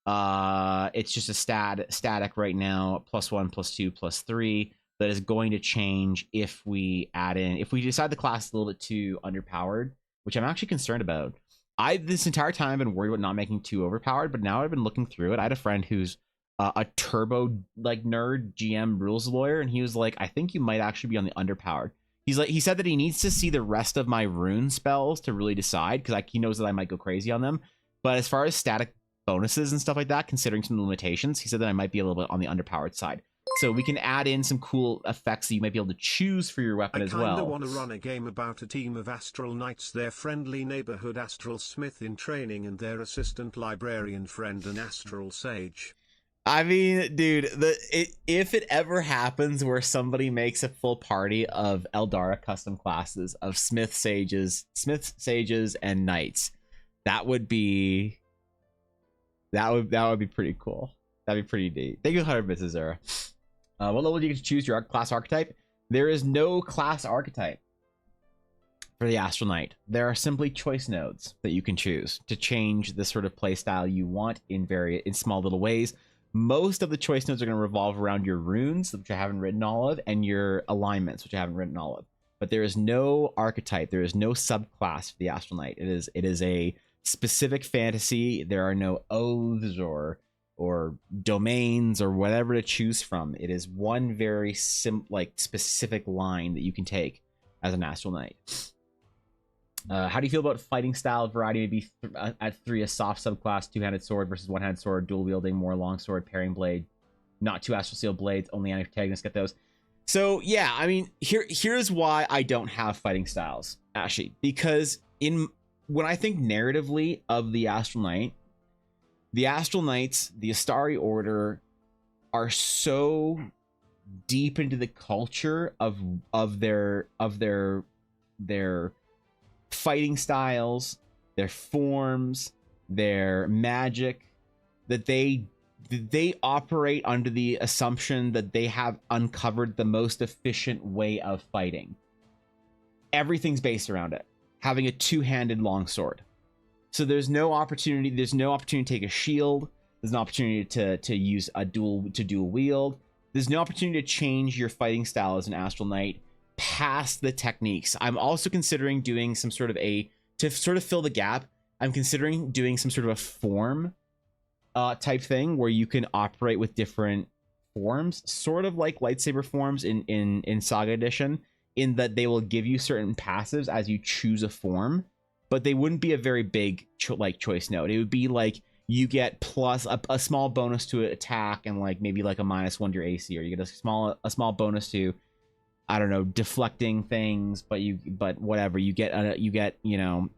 It's just a static right now, +1, +2, +3. That is going to change if we decide the class is a little bit too underpowered. which I'm actually concerned about. I this entire time been worried about not making too overpowered, but now I've been looking through it. I had a friend who's a turbo like nerd GM rules lawyer, and he was like, I think you might actually be on the underpowered. He said that he needs to see the rest of my rune spells to really decide, because he knows that I might go crazy on them. But as far as static bonuses and stuff like that, considering some limitations, he said that I might be a little bit on the underpowered side. So we can add in some cool effects that you might be able to choose for your weapon as well. I kinda want to run a game about a team of Astral Knights, their friendly neighborhood Astral Smith in training, and their assistant librarian friend, an Astral Sage. I mean, dude, if it ever happens where somebody makes a full party of Eldara custom classes of Smith Sages, and Knights, that would be pretty cool. That'd be pretty neat. Thank you, 100 bits, Azura. What level do you get to choose your class archetype? There is no class archetype for the Astral Knight. There are simply choice nodes that you can choose to change the sort of playstyle you want in small little ways. Most of the choice nodes are going to revolve around your runes, which I haven't written all of, and your alignments, which I haven't written all of. But there is no archetype. There is no subclass for the Astral Knight. It is a specific fantasy. There are no oaths or domains or whatever to choose from. It is one very specific line that you can take as an Astral Knight. How do you feel about fighting style variety? Maybe at 3 a soft subclass, two-handed sword versus one-handed sword, dual wielding, more long sword, parrying blade, not 2 astral seal blades, only antagonists get those. So yeah, I mean, here's why I don't have fighting styles, actually, because when I think narratively of the Astral Knight, the Astral Knights, the Astari Order, are so deep into the culture of their fighting styles, their forms, their magic, that they operate under the assumption that they have uncovered the most efficient way of fighting. Everything's based around it, having a two-handed longsword. So there's no opportunity to take a shield. There's no opportunity to use a dual wield. There's no opportunity to change your fighting style as an Astral Knight past the techniques. I'm also considering doing some sort of to sort of fill the gap. I'm considering doing some sort of a form type thing where you can operate with different forms, sort of like lightsaber forms in Saga Edition, in that they will give you certain passives as you choose a form. But they wouldn't be a very big choice node. It would be like you get plus a small bonus to attack and maybe a -1 to your AC, or you get a small bonus to, I don't know, deflecting things, but whatever, you get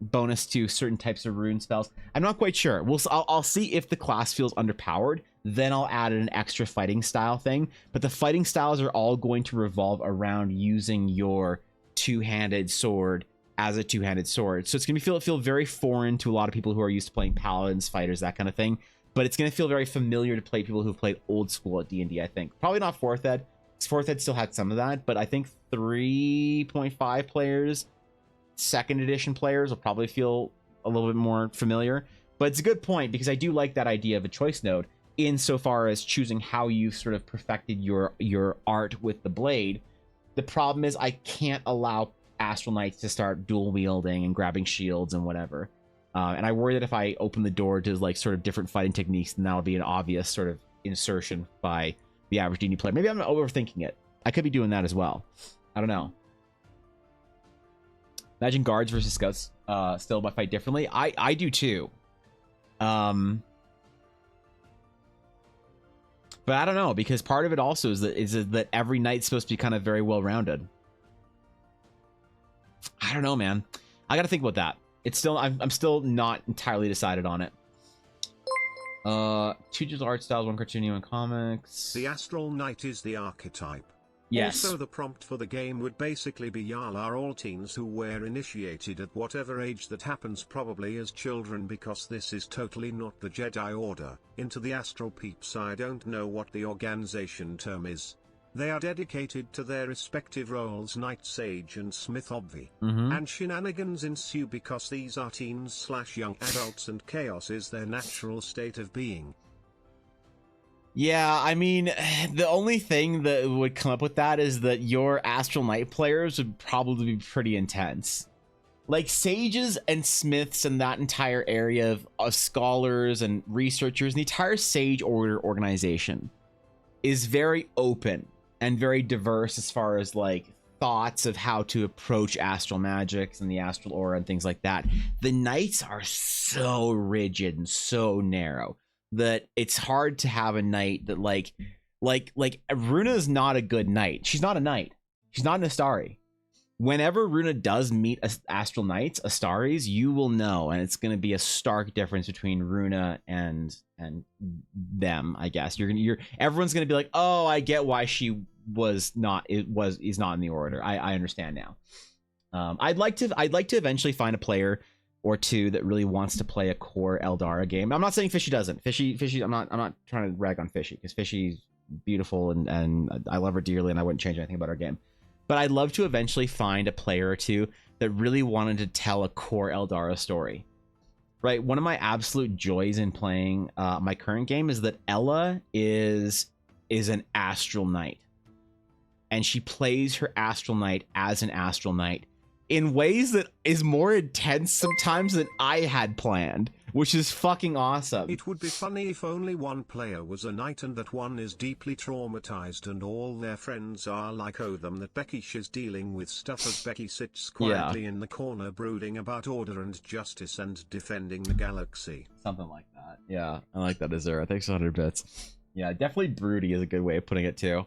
bonus to certain types of rune spells. I'm not quite sure. I'll see if the class feels underpowered, then I'll add an extra fighting style thing. But the fighting styles are all going to revolve around using your two-handed sword as a two-handed sword. So it's gonna feel very foreign to a lot of people who are used to playing paladins, fighters, that kind of thing. But it's gonna feel very familiar to play people who've played old school at D&D, I think. Probably not 4th Ed. 4th Ed still had some of that, but I think 3.5 players, 2nd edition players will probably feel a little bit more familiar. But it's a good point, because I do like that idea of a choice node insofar as choosing how you've sort of perfected your art with the blade. The problem is I can't allow Astral Knights to start dual wielding and grabbing shields and whatever. And I worry that if I open the door to sort of different fighting techniques, then that'll be an obvious sort of insertion by the average D&D player. Maybe I'm overthinking it. I could be doing that as well. I don't know. Imagine guards versus scouts still might fight differently. I do too. But I don't know, because part of it also is that every knight's supposed to be kind of very well rounded. I don't know, man. I gotta think about that. It's still I'm still not entirely decided on it. 2 digital art styles, 1 cartoon, 1 comics. The Astral Knight is the archetype. Yes. Also, the prompt for the game would basically be y'all are all teens who were initiated at whatever age that happens, probably as children, because this is totally not the Jedi Order. Into the Astral peeps, I don't know what the organization term is. They are dedicated to their respective roles, Knight, Sage and Smith obvi. And shenanigans ensue because these are teens/young adults and chaos is their natural state of being. Yeah, I mean, the only thing that would come up with that is that your Astral Knight players would probably be pretty intense. like sages and smiths and that entire area of scholars and researchers, the entire Sage Order organization is very open and very diverse as far as like thoughts of how to approach astral magics and the astral aura and things like that. The knights are so rigid and so narrow that it's hard to have a knight that like Runa is not a good knight. She's not a knight. She's not an Astari. Whenever Runa does meet astral knights, Astaris, you will know, and it's going to be a stark difference between Runa and them. I guess everyone's going to be like, oh, I get why she is not in the order. I understand now. I'd like to eventually find a player or two that really wants to play a core Eldara game. I'm not saying Fishy doesn't. Fishy. I'm not trying to rag on Fishy, because Fishy's beautiful and I love her dearly, and I wouldn't change anything about her game. But I'd love to eventually find a player or two that really wanted to tell a core Eldara story. Right? One of my absolute joys in playing my current game is that Ella is an Astral Knight. And she plays her Astral Knight as an Astral Knight in ways that is more intense sometimes than I had planned, which is fucking awesome. It would be funny if only one player was a knight and that one is deeply traumatized and all their friends are like, oh, them that Becky is dealing with stuff as Becky sits quietly in the corner brooding about order and justice and defending the galaxy. Something like that. Yeah, I like that, Azura. Thanks 100 bits. Yeah, definitely broody is a good way of putting it too.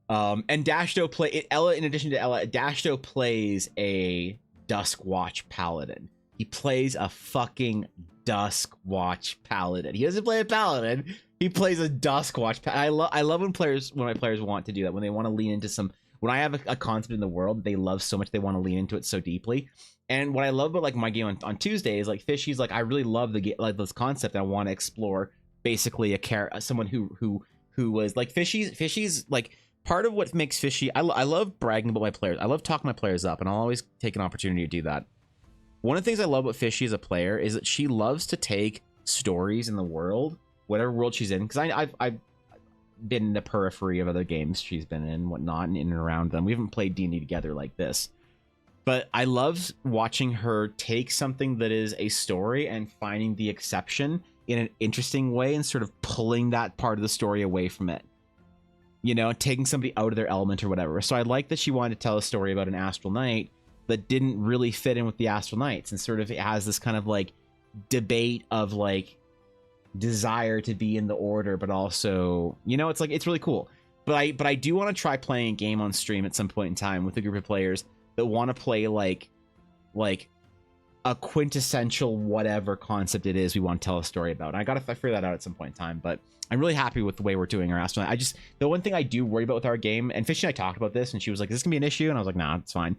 And Dashto Ella, in addition to Ella, Dashto plays a Duskwatch Paladin. He plays a fucking Duskwatch Paladin. He doesn't play a Paladin. He plays a Duskwatch Paladin. I love when my players want to do that, when they want to lean into when I have a concept in the world they love so much, they want to lean into it so deeply. And what I love about like my game on Tuesday is like Fishy's like, I really love this concept. I want to explore basically someone who was like Fishy's like, part of what makes Fishy, I love bragging about my players. I love talking my players up, and I'll always take an opportunity to do that. One of the things I love about Fishy as a player is that she loves to take stories in the world, whatever world she's in, because I've been in the periphery of other games she's been in and whatnot, and in and around them. We haven't played D&D together like this. But I love watching her take something that is a story and finding the exception in an interesting way and sort of pulling that part of the story away from it. You know, taking somebody out of their element or whatever. So I like that she wanted to tell a story about an Astral Knight that didn't really fit in with the Astral Knights, and sort of it has this kind of like debate of like desire to be in the order, but also, you know, it's like, it's really cool. But I do want to try playing a game on stream at some point in time with a group of players that want to play like a quintessential whatever concept it is we want to tell a story about. And I gotta figure that out at some point in time, but I'm really happy with the way we're doing our Astral Knight. The one thing I do worry about with our game, and Fishy and I talked about this, and she was like, is this gonna be an issue? And I was like, nah, it's fine.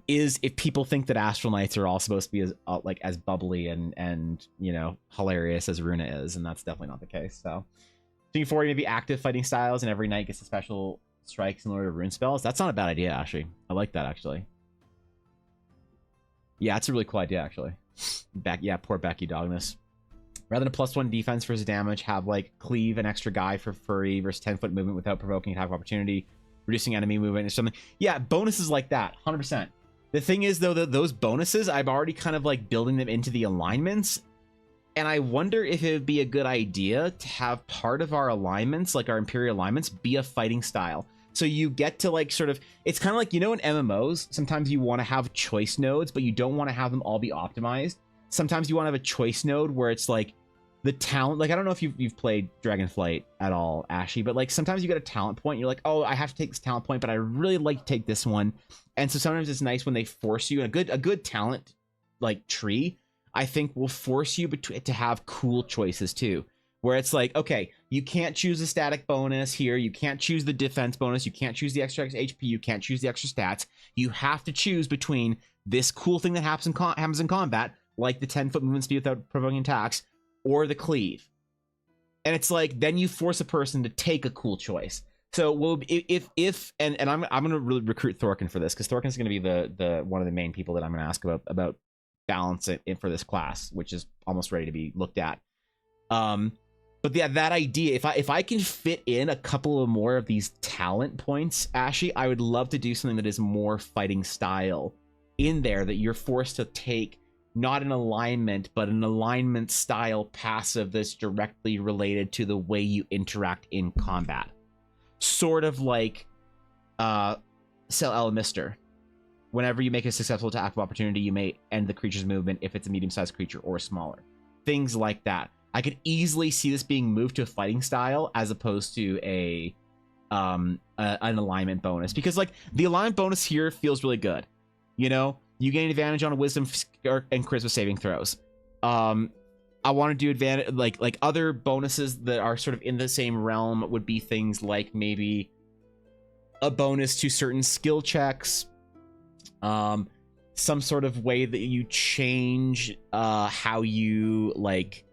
Is if people think that Astral Knights are all supposed to be as bubbly and you know, hilarious as Runa is, and that's definitely not the case. So thinking forward, maybe active fighting styles, and every knight gets a special strike similar to rune spells. That's not a bad idea, actually. I like that, actually. Yeah, it's a really cool idea, actually. Poor Becky Dogness. Rather than a +1 defense versus damage, have like cleave an extra guy for furry versus 10-foot movement without provoking attack of opportunity, reducing enemy movement or something. Yeah, bonuses like that, 100%. The thing is, though, that those bonuses, I'm already kind of like building them into the alignments, and I wonder if it would be a good idea to have part of our alignments, like our Imperial alignments, be a fighting style. So you get to like sort of, it's kind of like, you know, in MMOs, sometimes you want to have choice nodes, but you don't want to have them all be optimized. Sometimes you want to have a choice node where it's like the talent, like I don't know if you've played Dragonflight at all, Ashy, but like sometimes you get a talent point, you're like, oh, I have to take this talent point, but I really like to take this one. And so sometimes it's nice when they force you, and a good talent like tree, I think, will force you to have cool choices too, where it's like, okay, you can't choose the static bonus here, you can't choose the defense bonus, you can't choose the extra HP, you can't choose the extra stats. You have to choose between this cool thing that happens in combat, like the 10-foot movement speed without provoking attacks, or the cleave. And it's like, then you force a person to take a cool choice. So if I'm gonna really recruit Thorkin for this, because Thorkin's gonna be the one of the main people that I'm gonna ask about balance it for this class, which is almost ready to be looked at. But yeah, that idea, if I can fit in a couple of more of these talent points, Ashy, I would love to do something that is more fighting style in there that you're forced to take, not an alignment, but an alignment style passive that's directly related to the way you interact in combat. Sort of like Cell El Mister. Whenever you make a successful attack of opportunity, you may end the creature's movement if it's a medium-sized creature or smaller. Things like that. I could easily see this being moved to a fighting style as opposed to an alignment bonus, because like the alignment bonus here feels really good. You know, you gain advantage on a wisdom and charisma saving throws. I want to do advantage like other bonuses that are sort of in the same realm would be things like maybe a bonus to certain skill checks, some sort of way that you change how you like.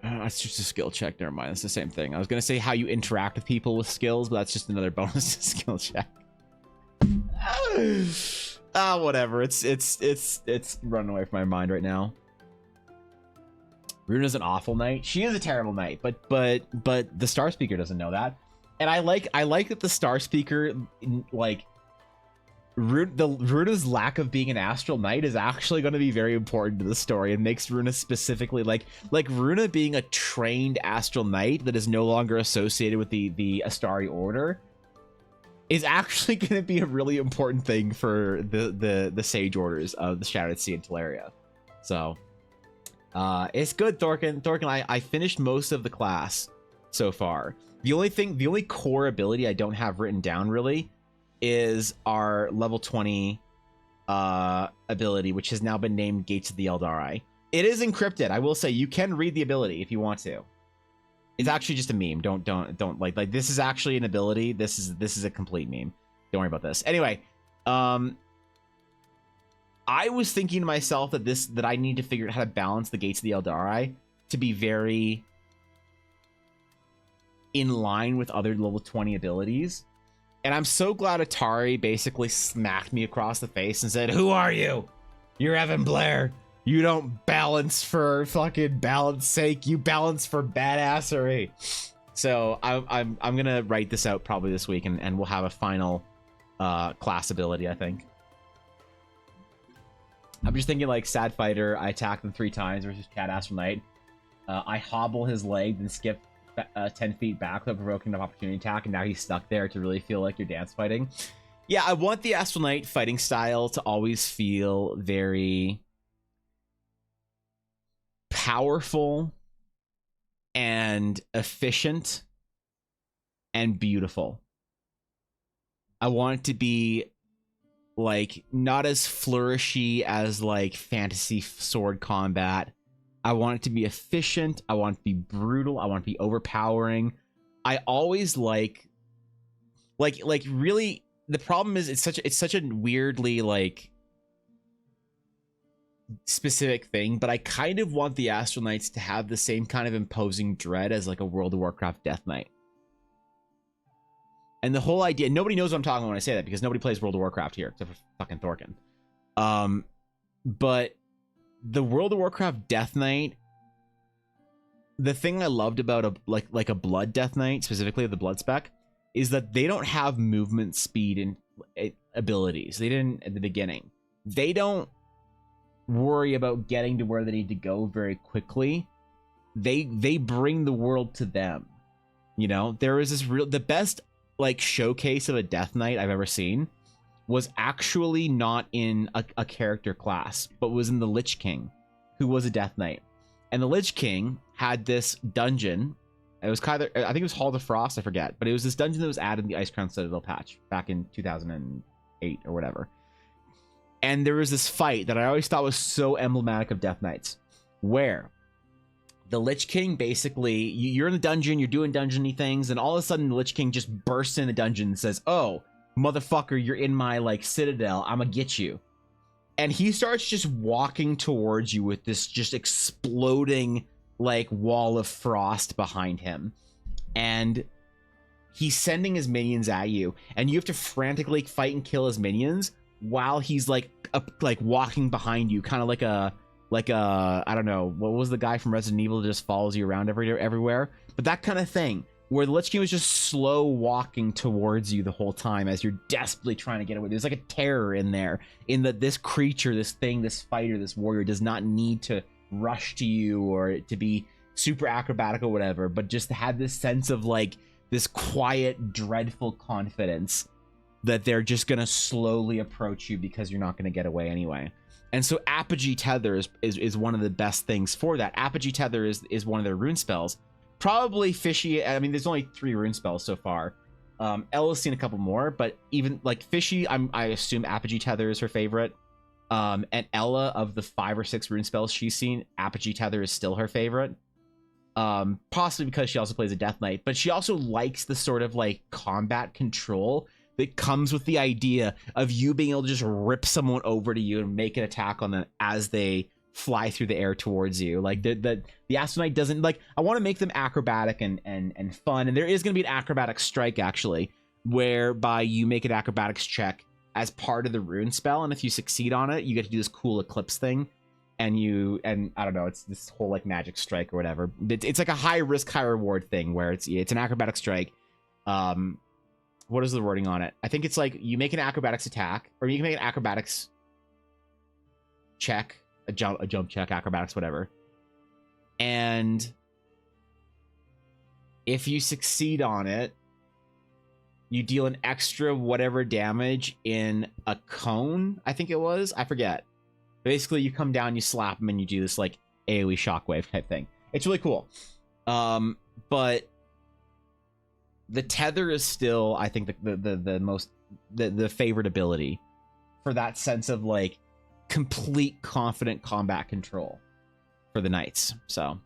It's just a skill check. Never mind. It's the same thing. I was gonna say how you interact with people with skills, but that's just another bonus to skill check. Whatever. It's running away from my mind right now. Runa's an awful knight. She is a terrible knight, but the Star Speaker doesn't know that. And I like that the Star Speaker, like, Runa's lack of being an Astral Knight is actually going to be very important to the story, and makes Runa specifically like Runa being a trained Astral Knight that is no longer associated with the Astari Order is actually going to be a really important thing for the Sage Orders of the Shattered Sea and Teleria. So it's good, Thorkin. I finished most of the class so far. The only core ability I don't have written down really is our level 20 ability, which has now been named Gates of the Eldari. It is encrypted. I will say you can read the ability if you want to. It's actually just a meme. Don't like this is actually an ability. This is a complete meme. Don't worry about this. Anyway, I was thinking to myself that I need to figure out how to balance the Gates of the Eldari to be very in line with other level 20 abilities. And I'm so glad Atari basically smacked me across the face and said, "Who are you? You're Evan Blair. You don't balance for fucking balance sake. You balance for badassery." So I'm gonna write this out probably this week, and we'll have a final class ability, I think. I'm just thinking like Sad Fighter. I attack them 3 times versus Cat Astral Knight. I hobble his leg and skip 10 feet back without provoking an opportunity attack, and now he's stuck there to really feel like you're dance fighting. Yeah, I want the Astral Knight fighting style to always feel very powerful and efficient and beautiful. I want it to be like not as flourishy as like fantasy sword combat. I want it to be efficient. I want it to be brutal. I want it to be overpowering. I always like really, the problem is it's such a weirdly like specific thing, but I kind of want the Astral Knights to have the same kind of imposing dread as like a World of Warcraft Death Knight. And the whole idea, nobody knows what I'm talking about when I say that, because nobody plays World of Warcraft here except for fucking Thorkin. But the World of Warcraft Death Knight, the thing I loved about a Blood Death Knight, specifically the Blood Spec, is that they don't have movement speed and abilities. They didn't at the beginning. They don't worry about getting to where they need to go very quickly. They bring the world to them. You know, there is the best like showcase of a Death Knight I've ever seen was actually not in a character class, but was in the Lich King, who was a Death Knight. And the Lich King had this dungeon. It was kind of, I think it was Hall of Frost, I forget, but it was this dungeon that was added in the Ice Crown Citadel patch back in 2008 or whatever. And there was this fight that I always thought was so emblematic of Death Knights, where the Lich King basically, you're in the dungeon, you're doing dungeony things, and all of a sudden the Lich King just bursts in the dungeon and says, "Oh, motherfucker, you're in my like citadel, I'ma get you." And he starts just walking towards you with this just exploding like wall of frost behind him, and he's sending his minions at you, and you have to frantically fight and kill his minions while he's like walking behind you, kind of like a I don't know, what was the guy from Resident Evil that just follows you around everywhere, but that kind of thing. where the Lich King was just slow walking towards you the whole time as you're desperately trying to get away. There's like a terror in there, in that this creature, this thing, this fighter, this warrior does not need to rush to you or to be super acrobatic or whatever, but just had this sense of like this quiet, dreadful confidence that they're just gonna slowly approach you because you're not gonna get away anyway. And so Apogee Tether is one of the best things for that. Apogee Tether is one of their rune spells. Probably Fishy. I mean, there's only 3 rune spells so far. Ella's seen a couple more, but even like Fishy, I assume Apogee Tether is her favorite. And Ella, of the 5 or 6 rune spells she's seen, Apogee Tether is still her favorite. Possibly because she also plays a Death Knight, but she also likes the sort of like combat control that comes with the idea of you being able to just rip someone over to you and make an attack on them as they fly through the air towards you. Like the Astral Knight doesn't, like, I want to make them acrobatic and fun, and there is going to be an acrobatics strike actually, whereby you make an acrobatics check as part of the rune spell, and if you succeed on it, you get to do this cool eclipse thing, and I don't know, it's this whole like magic strike or whatever. It's like a high risk, high reward thing where it's an acrobatic strike. What is the wording on it? I think it's like you make an acrobatics attack, or you can make an acrobatics check, a jump check, acrobatics, whatever. And if you succeed on it, you deal an extra whatever damage in a cone, I think it was. I forget. Basically, you come down, you slap them, and you do this like AoE shockwave type thing. It's really cool. But the tether is still, I think, the most favorite ability for that sense of like complete confident combat control for the knights. So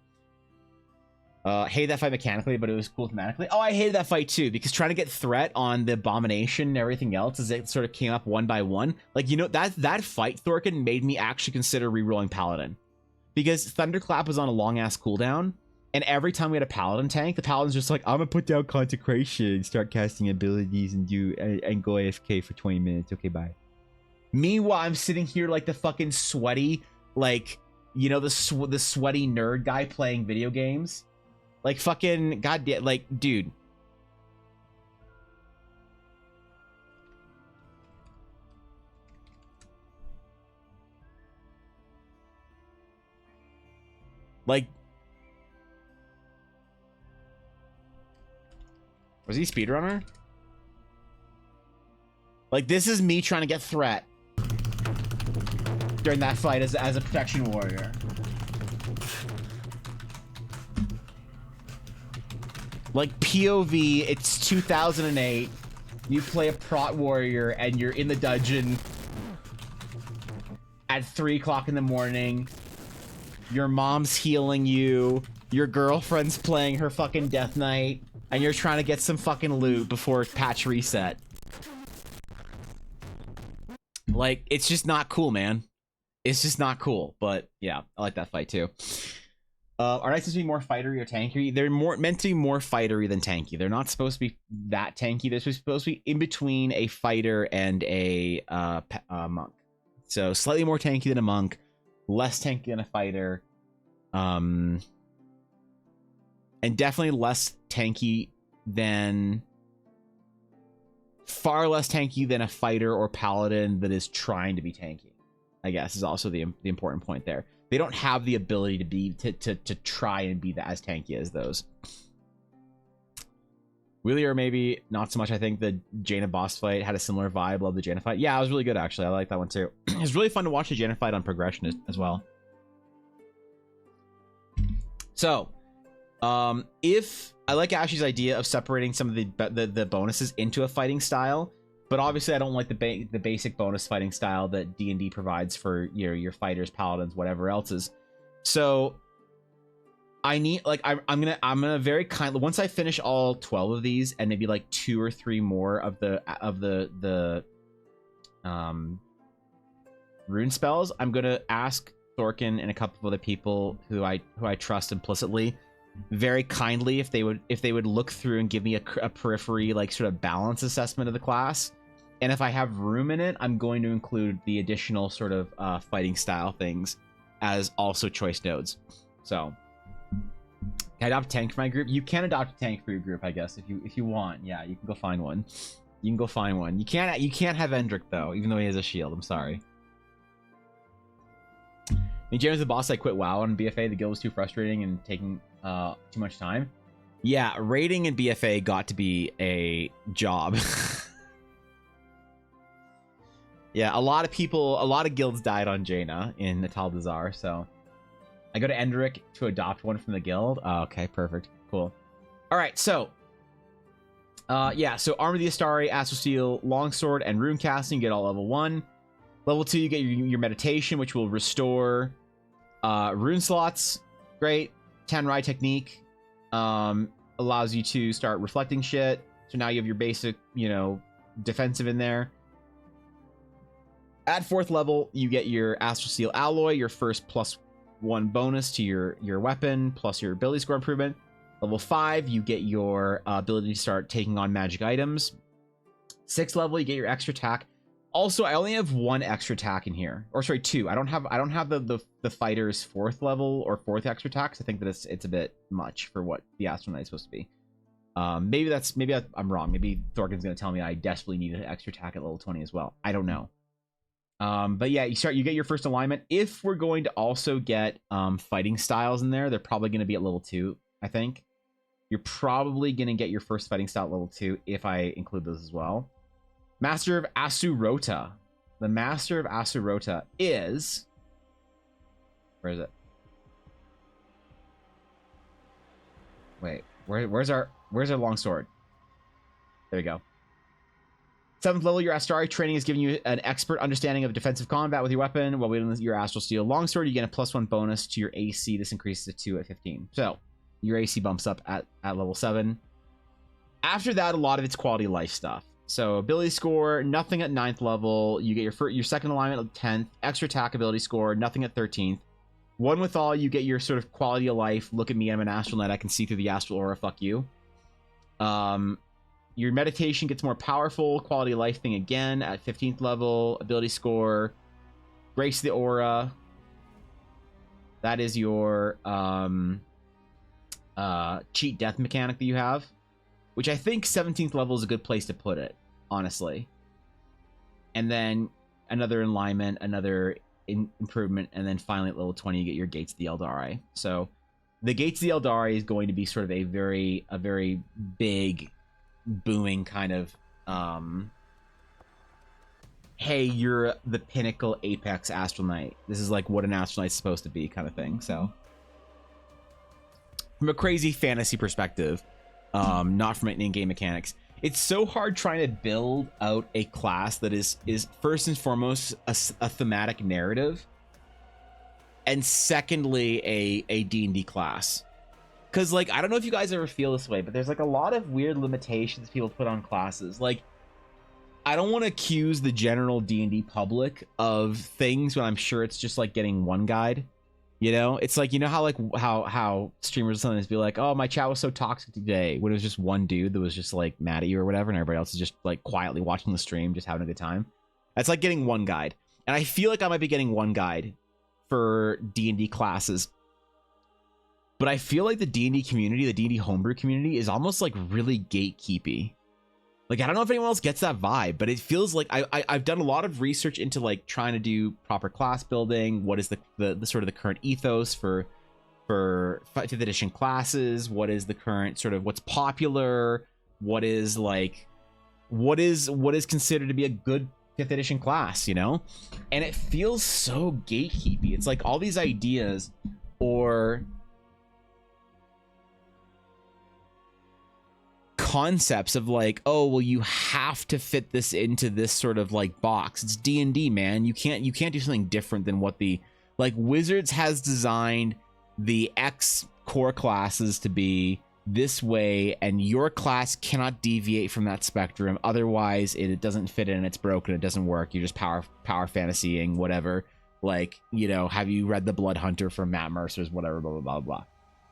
hated that fight mechanically, but it was cool thematically. Oh, I hated that fight too, because trying to get threat on the abomination and everything else as it sort of came up one by one, like, you know, that fight, Thorkin, made me actually consider rerolling Paladin, because Thunderclap was on a long ass cooldown. And every time we had a Paladin tank, the Paladin's just like, I'm gonna put down Consecration, start casting abilities, and go AFK for 20 minutes. Okay, bye. Meanwhile, I'm sitting here like the fucking sweaty, like, you know, the sweaty nerd guy playing video games. Like, fucking, goddamn, like, dude. Like, was he speedrunner? Like, this is me trying to get threat during that fight as a protection warrior. Like, POV, it's 2008. You play a prot warrior and you're in the dungeon at 3 o'clock in the morning. Your mom's healing you. Your girlfriend's playing her fucking Death Knight. And you're trying to get some fucking loot before patch reset. Like, it's just not cool, man. It's just not cool. But yeah, I like that fight too. Our knights supposed to be more fightery or tanky. They're meant to be more fightery than tanky. They're not supposed to be that tanky. They're supposed to be in between a fighter and a monk. So slightly more tanky than a monk, less tanky than a fighter. And definitely less tanky than, far less tanky than a fighter or paladin that is trying to be tanky, I guess, is also the important point there. They don't have the ability to be to try and be as tanky as those. Wheelier maybe not so much. I think the Jaina boss fight had a similar vibe. Love the Jaina fight. Yeah, it was really good actually. I like that one too. It was really fun to watch the Jaina fight on progression as well. So if I like Ashley's idea of separating some of the bonuses into a fighting style, but obviously I don't like the basic bonus fighting style that D&D provides for your fighters, paladins, whatever else is. So I need, like, I'm gonna very kindly, once I finish all 12 of these and maybe like 2 or 3 more of the rune spells, I'm gonna ask Thorkin and a couple of other people who I trust implicitly, very kindly, if they would look through and give me a periphery, like, sort of balance assessment of the class. And if I have room in it, I'm going to include the additional sort of fighting style things as also choice nodes. So Can I adopt a tank for my group? You can adopt a tank for your group, I guess, if you want. Yeah, you can go find one. You can go find one. You can't have Endrick though, even though he has a shield. I'm sorry. In James the boss, I quit WoW on BFA. The guild was too frustrating and taking too much time. Yeah, raiding in BFA got to be a job. Yeah, a lot of guilds died on Jaina in Natal Bazaar, so I go to Endrick to adopt one from the guild. Oh, okay, perfect. Cool. All right, so yeah, so Armor of the Astari, Astral Steel, Longsword, and Rune Casting, you get all level 1. Level 2, you get your Meditation, which will restore rune slots. Great. Tanrai Technique allows you to start reflecting shit. So now you have your basic, defensive in there. At 4th level, you get your Astral Steel Alloy, your first +1 bonus to your weapon, plus your ability score improvement. Level 5, you get your ability to start taking on magic items. 6th level, you get your extra attack. Also, I only have 1 extra attack in here, or sorry, 2. I don't have the fighter's 4th level or 4th extra attack. So I think that it's a bit much for what the Astral Knight is supposed to be. Maybe I'm wrong. Maybe Thorkin's gonna tell me I desperately need an extra attack at level 20 as well. I don't know. But yeah, you get your first alignment. If we're going to also get fighting styles in there, they're probably going to be at level 2, I think. You're probably going to get your first fighting style at level 2 if I include those as well. Master of Asurota. The Master of Asurota is... Where is it? Wait, where's our longsword? There we go. 7th level, your Astari training is giving you an expert understanding of defensive combat with your weapon. While wielding your Astral Steel Longsword, you get a +1 bonus to your AC. This increases to 2 at 15. So your AC bumps up at level 7. After that, a lot of it's quality of life stuff. So ability score, nothing at 9th level. You get your second alignment at 10th. Extra attack ability score, nothing at 13th. One with all, you get your sort of quality of life. Look at me, I'm an Astral Knight. I can see through the Astral Aura. Fuck you. Your meditation gets more powerful. Quality of life thing again at 15th level. Ability score. Grace the Aura. That is your cheat death mechanic that you have. Which I think 17th level is a good place to put it, honestly. And then another alignment, another improvement, and then finally at level 20 you get your Gates of the Eldari. So the Gates of the Eldari is going to be sort of a very big booming kind of hey, you're the pinnacle apex Astral Knight. This is like what an Astral Knight's supposed to be kind of thing. So from a crazy fantasy perspective, not from in-game mechanics, it's so hard trying to build out a class that is first and foremost a thematic narrative, and secondly a D&D class. Because, like, I don't know if you guys ever feel this way, but there's, like, a lot of weird limitations people put on classes. Like, I don't want to accuse the general D&D public of things when I'm sure it's just, like, getting one guide. You know? It's like, you know how, like, how streamers sometimes be like, oh, my chat was so toxic today, when it was just one dude that was just, like, mad at you or whatever, and everybody else is just, like, quietly watching the stream, just having a good time. That's like getting one guide. And I feel like I might be getting one guide for D&D classes. But I feel like the D&D community, the D&D homebrew community, is almost like really gatekeepy. Like, I don't know if anyone else gets that vibe, but it feels like I've done a lot of research into like trying to do proper class building. What is the sort of the current ethos for 5th edition classes? What is the current sort of what's popular? What is considered to be a good 5th edition class, you know? And it feels so gatekeepy. It's like all these ideas or concepts of like, oh, well, you have to fit this into this sort of like box. It's D&D, man. You can't do something different than what the like Wizards has designed the X core classes to be this way, and your class cannot deviate from that spectrum. Otherwise, it doesn't fit in, it's broken, it doesn't work. You're just power fantasying, whatever. Like, you know, have you read The Blood Hunter from Matt Mercer's whatever, blah, blah, blah, blah.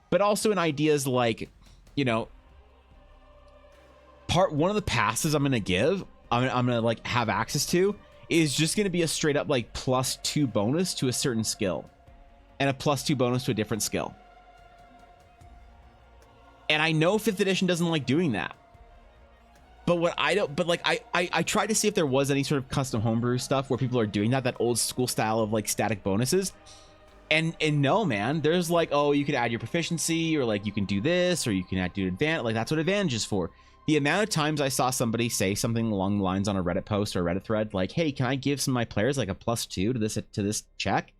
But also in ideas like, you know, one of the passes I'm gonna like have access to is just gonna be a straight up like +2 bonus to a certain skill and a +2 bonus to a different skill. And I know 5th edition doesn't like doing that. But what I don't, but like I tried to see if there was any sort of custom homebrew stuff where people are doing that old school style of like static bonuses. And no, man, there's like, oh, you can add your proficiency, or like you can do this, or you can do advantage. Like that's what advantage is for. The amount of times I saw somebody say something along the lines on a Reddit post or a Reddit thread, like, hey, can I give some of my players like a +2 to this check?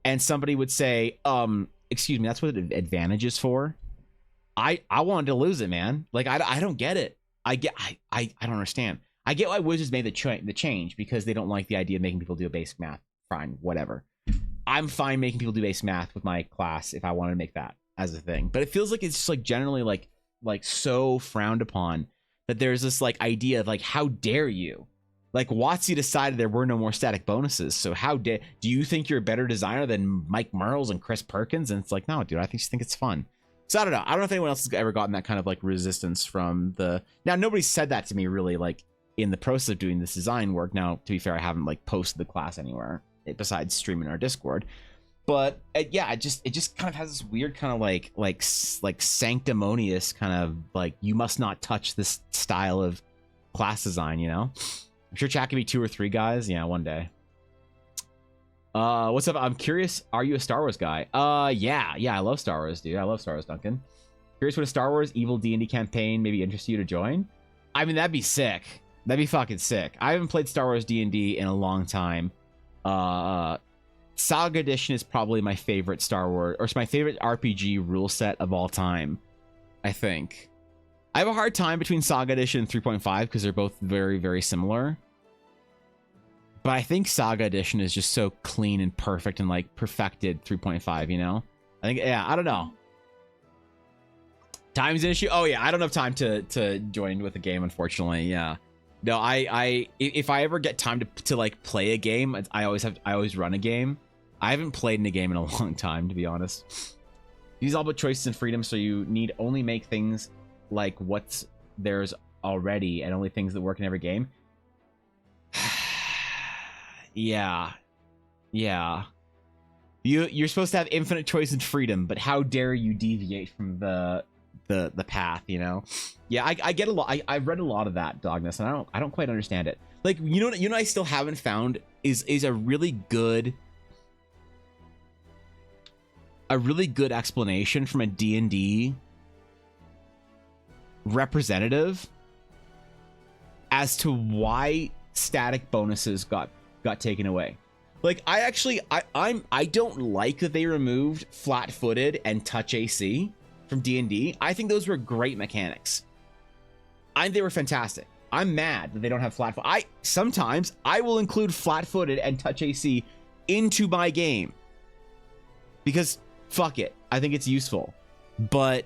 And somebody would say, excuse me, that's what advantage is for. I wanted to lose it, man. Like I don't get it. I don't understand. I get why Wizards made the change, because they don't like the idea of making people do a basic math. Fine, whatever. I'm fine making people do basic math with my class if I want to make that as a thing. But it feels like it's just like generally like so frowned upon that there's this like idea of like, how dare you? Like WotC decided there were no more static bonuses, so how do you think you're a better designer than Mike Merles and Chris Perkins? And it's like, no, dude, I just think it's fun. So I don't know if anyone else has ever gotten that kind of like resistance from the. Now nobody said that to me really like in the process of doing this design work. Now to be fair, I haven't like posted the class anywhere besides streaming our Discord. But yeah, it just kind of has this weird kind of like sanctimonious kind of like, you must not touch this style of class design, you know? I'm sure chat can be 2 or 3 guys. Yeah, one day. What's up? I'm curious, are you a Star Wars guy? Yeah, I love Star Wars, dude. I love Star Wars, Duncan. Curious what a Star Wars evil D&D campaign maybe interests you to join? I mean, that'd be sick. That'd be fucking sick. I haven't played Star Wars D&D in a long time. Saga Edition is probably my favorite Star Wars, or it's my favorite RPG rule set of all time, I think. I have a hard time between Saga Edition and 3.5 because they're both very, very similar. But I think Saga Edition is just so clean and perfect and like perfected 3.5, you know? I think, yeah, I don't know. Time's an issue. Oh yeah, I don't have time to join with a game, unfortunately. Yeah. No, if I ever get time to like play a game, I always run a game. I haven't played in a game in a long time, to be honest. These all about choices and freedom, so you need only make things like what's there's already and only things that work in every game. Yeah. You're supposed to have infinite choice and freedom, but how dare you deviate from the path, you know? Yeah, I get a lot. I've read a lot of that, Dogness, and I don't quite understand it. Like, you know I still haven't found is a really good explanation from a D&D representative as to why static bonuses got taken away. Like, I don't like that they removed flat-footed and touch AC from D&D. I think those were great mechanics. I think they were fantastic. I'm mad that they don't have flat-footed. Sometimes I will include flat-footed and touch AC into my game because fuck it, I think it's useful. But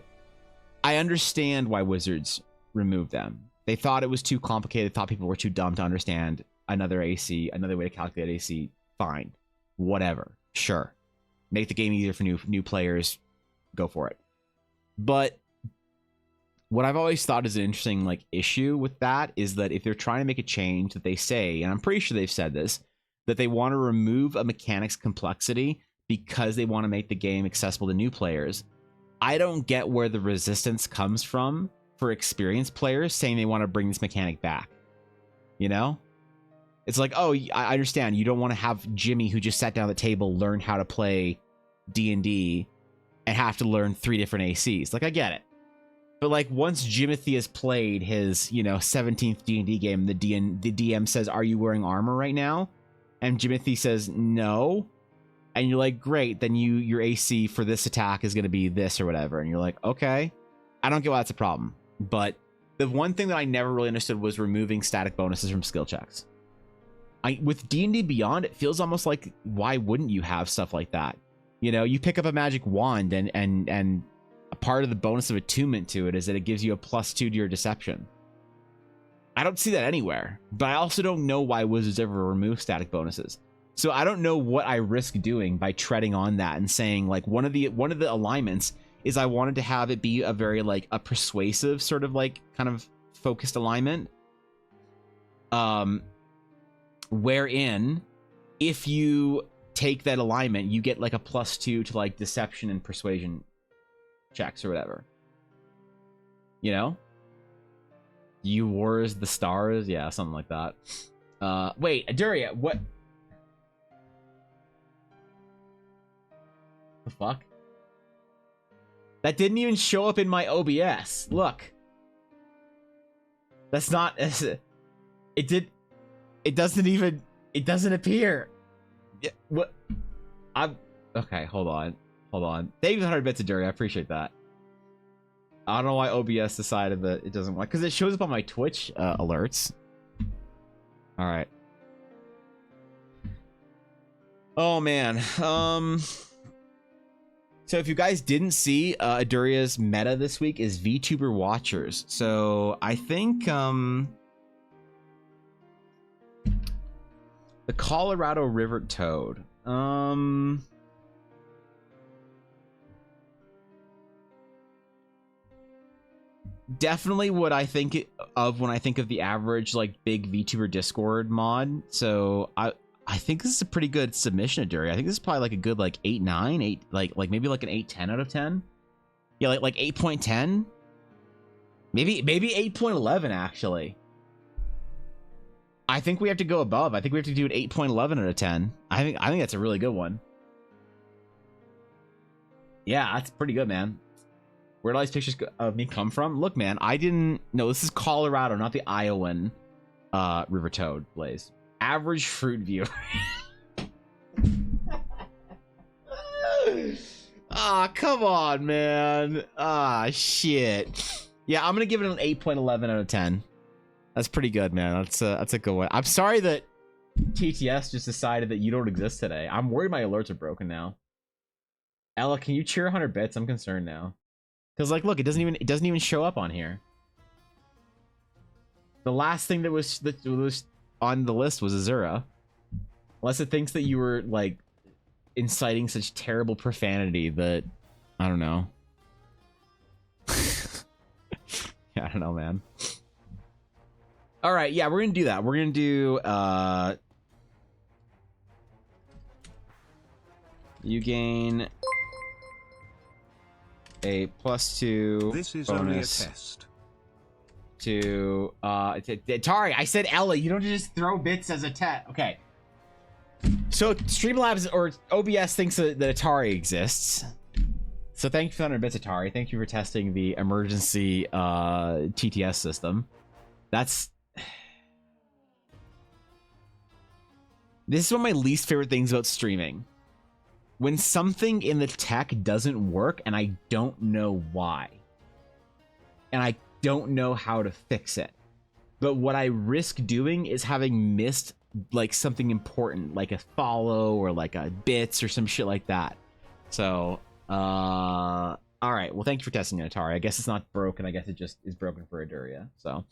I understand why Wizards removed them. They thought it was too complicated. Thought people were too dumb to understand another AC, another way to calculate AC. Fine, whatever, sure. Make the game easier for new players. Go for it. But what I've always thought is an interesting like issue with that is that if they're trying to make a change, that they say, and I'm pretty sure they've said this, that they want to remove a mechanic's complexity because they want to make the game accessible to new players. I don't get where the resistance comes from for experienced players saying they want to bring this mechanic back. You know? It's like, oh, I understand. You don't want to have Jimmy, who just sat down at the table, learn how to play D&D and have to learn 3 different ACs. Like, I get it. But like, once Jimothy has played his, 17th D&D game, the DM says, are you wearing armor right now? And Jimothy says, no. And you're like, great, then your AC for this attack is going to be this or whatever. And you're like, okay. I don't get why that's a problem. But the one thing that I never really understood was removing static bonuses from skill checks. With D&D Beyond, it feels almost like, why wouldn't you have stuff like that? You pick up a magic wand and a part of the bonus of attunement to it is that it gives you a +2 to your deception. I don't see that anywhere, but I also don't know why Wizards ever remove static bonuses. So I don't know what I risk doing by treading on that and saying, like, one of the alignments is I wanted to have it be a very like a persuasive sort of like kind of focused alignment. Wherein if you take that alignment, you get like a +2 to like deception and persuasion checks or whatever. You know? You wars the stars? Yeah, something like that. Wait, Aduria, what? The fuck? That didn't even show up in my OBS. Look. That's not... It did... It doesn't even... It doesn't appear. Yeah, what? I'm... Okay, hold on. Hold on. Thank you for 100 bits, Aduria. I appreciate that. I don't know why OBS decided that it doesn't work. Because it shows up on my Twitch alerts. Alright. Oh, man. So if you guys didn't see, Aduria's meta this week is VTuber Watchers. So I think the Colorado River Toad. Definitely what I think of when I think of the average like big VTuber Discord mod. So I think this is a pretty good submission, Aduria. I think this is probably like a good like 8.9, 8 like maybe like an 8.10 out of 10. Yeah, like 8.10. Maybe 8.11 actually. I think we have to go above. I think we have to do an 8.11 out of 10. I think that's a really good one. Yeah, that's pretty good, man. Where did all these pictures of me come from? Look, man, I didn't... No, this is Colorado, not the Iowan River Toad, Blaze. Average fruit viewer. Ah, come on, man. Ah, shit. Yeah, I'm gonna give it an 8.11 out of 10. That's pretty good, man. That's a good one. I'm sorry that TTS just decided that you don't exist today. I'm worried my alerts are broken now. Ella, can you cheer 100 bits? I'm concerned now. Because like, look, it doesn't even show up on here. The last thing that was on the list was Azura. Unless it thinks that you were like inciting such terrible profanity that I don't know. Yeah, I don't know, man. All right, yeah, we're gonna do that. We're gonna do you gain a +2 This is bonus only a test. To Atari. I said Ella. You don't just throw bits as a test. Okay. So Streamlabs or OBS thinks that Atari exists. So thank you for 100 bits, Atari. Thank you for testing the emergency TTS system. This is one of my least favorite things about streaming. When something in the tech doesn't work and I don't know why. And I don't know how to fix it. But what I risk doing is having missed like something important, like a follow or like a bits or some shit like that. So, all right. Well, thank you for testing it, Atari. I guess it's not broken. I guess it just is broken for Aduria. So,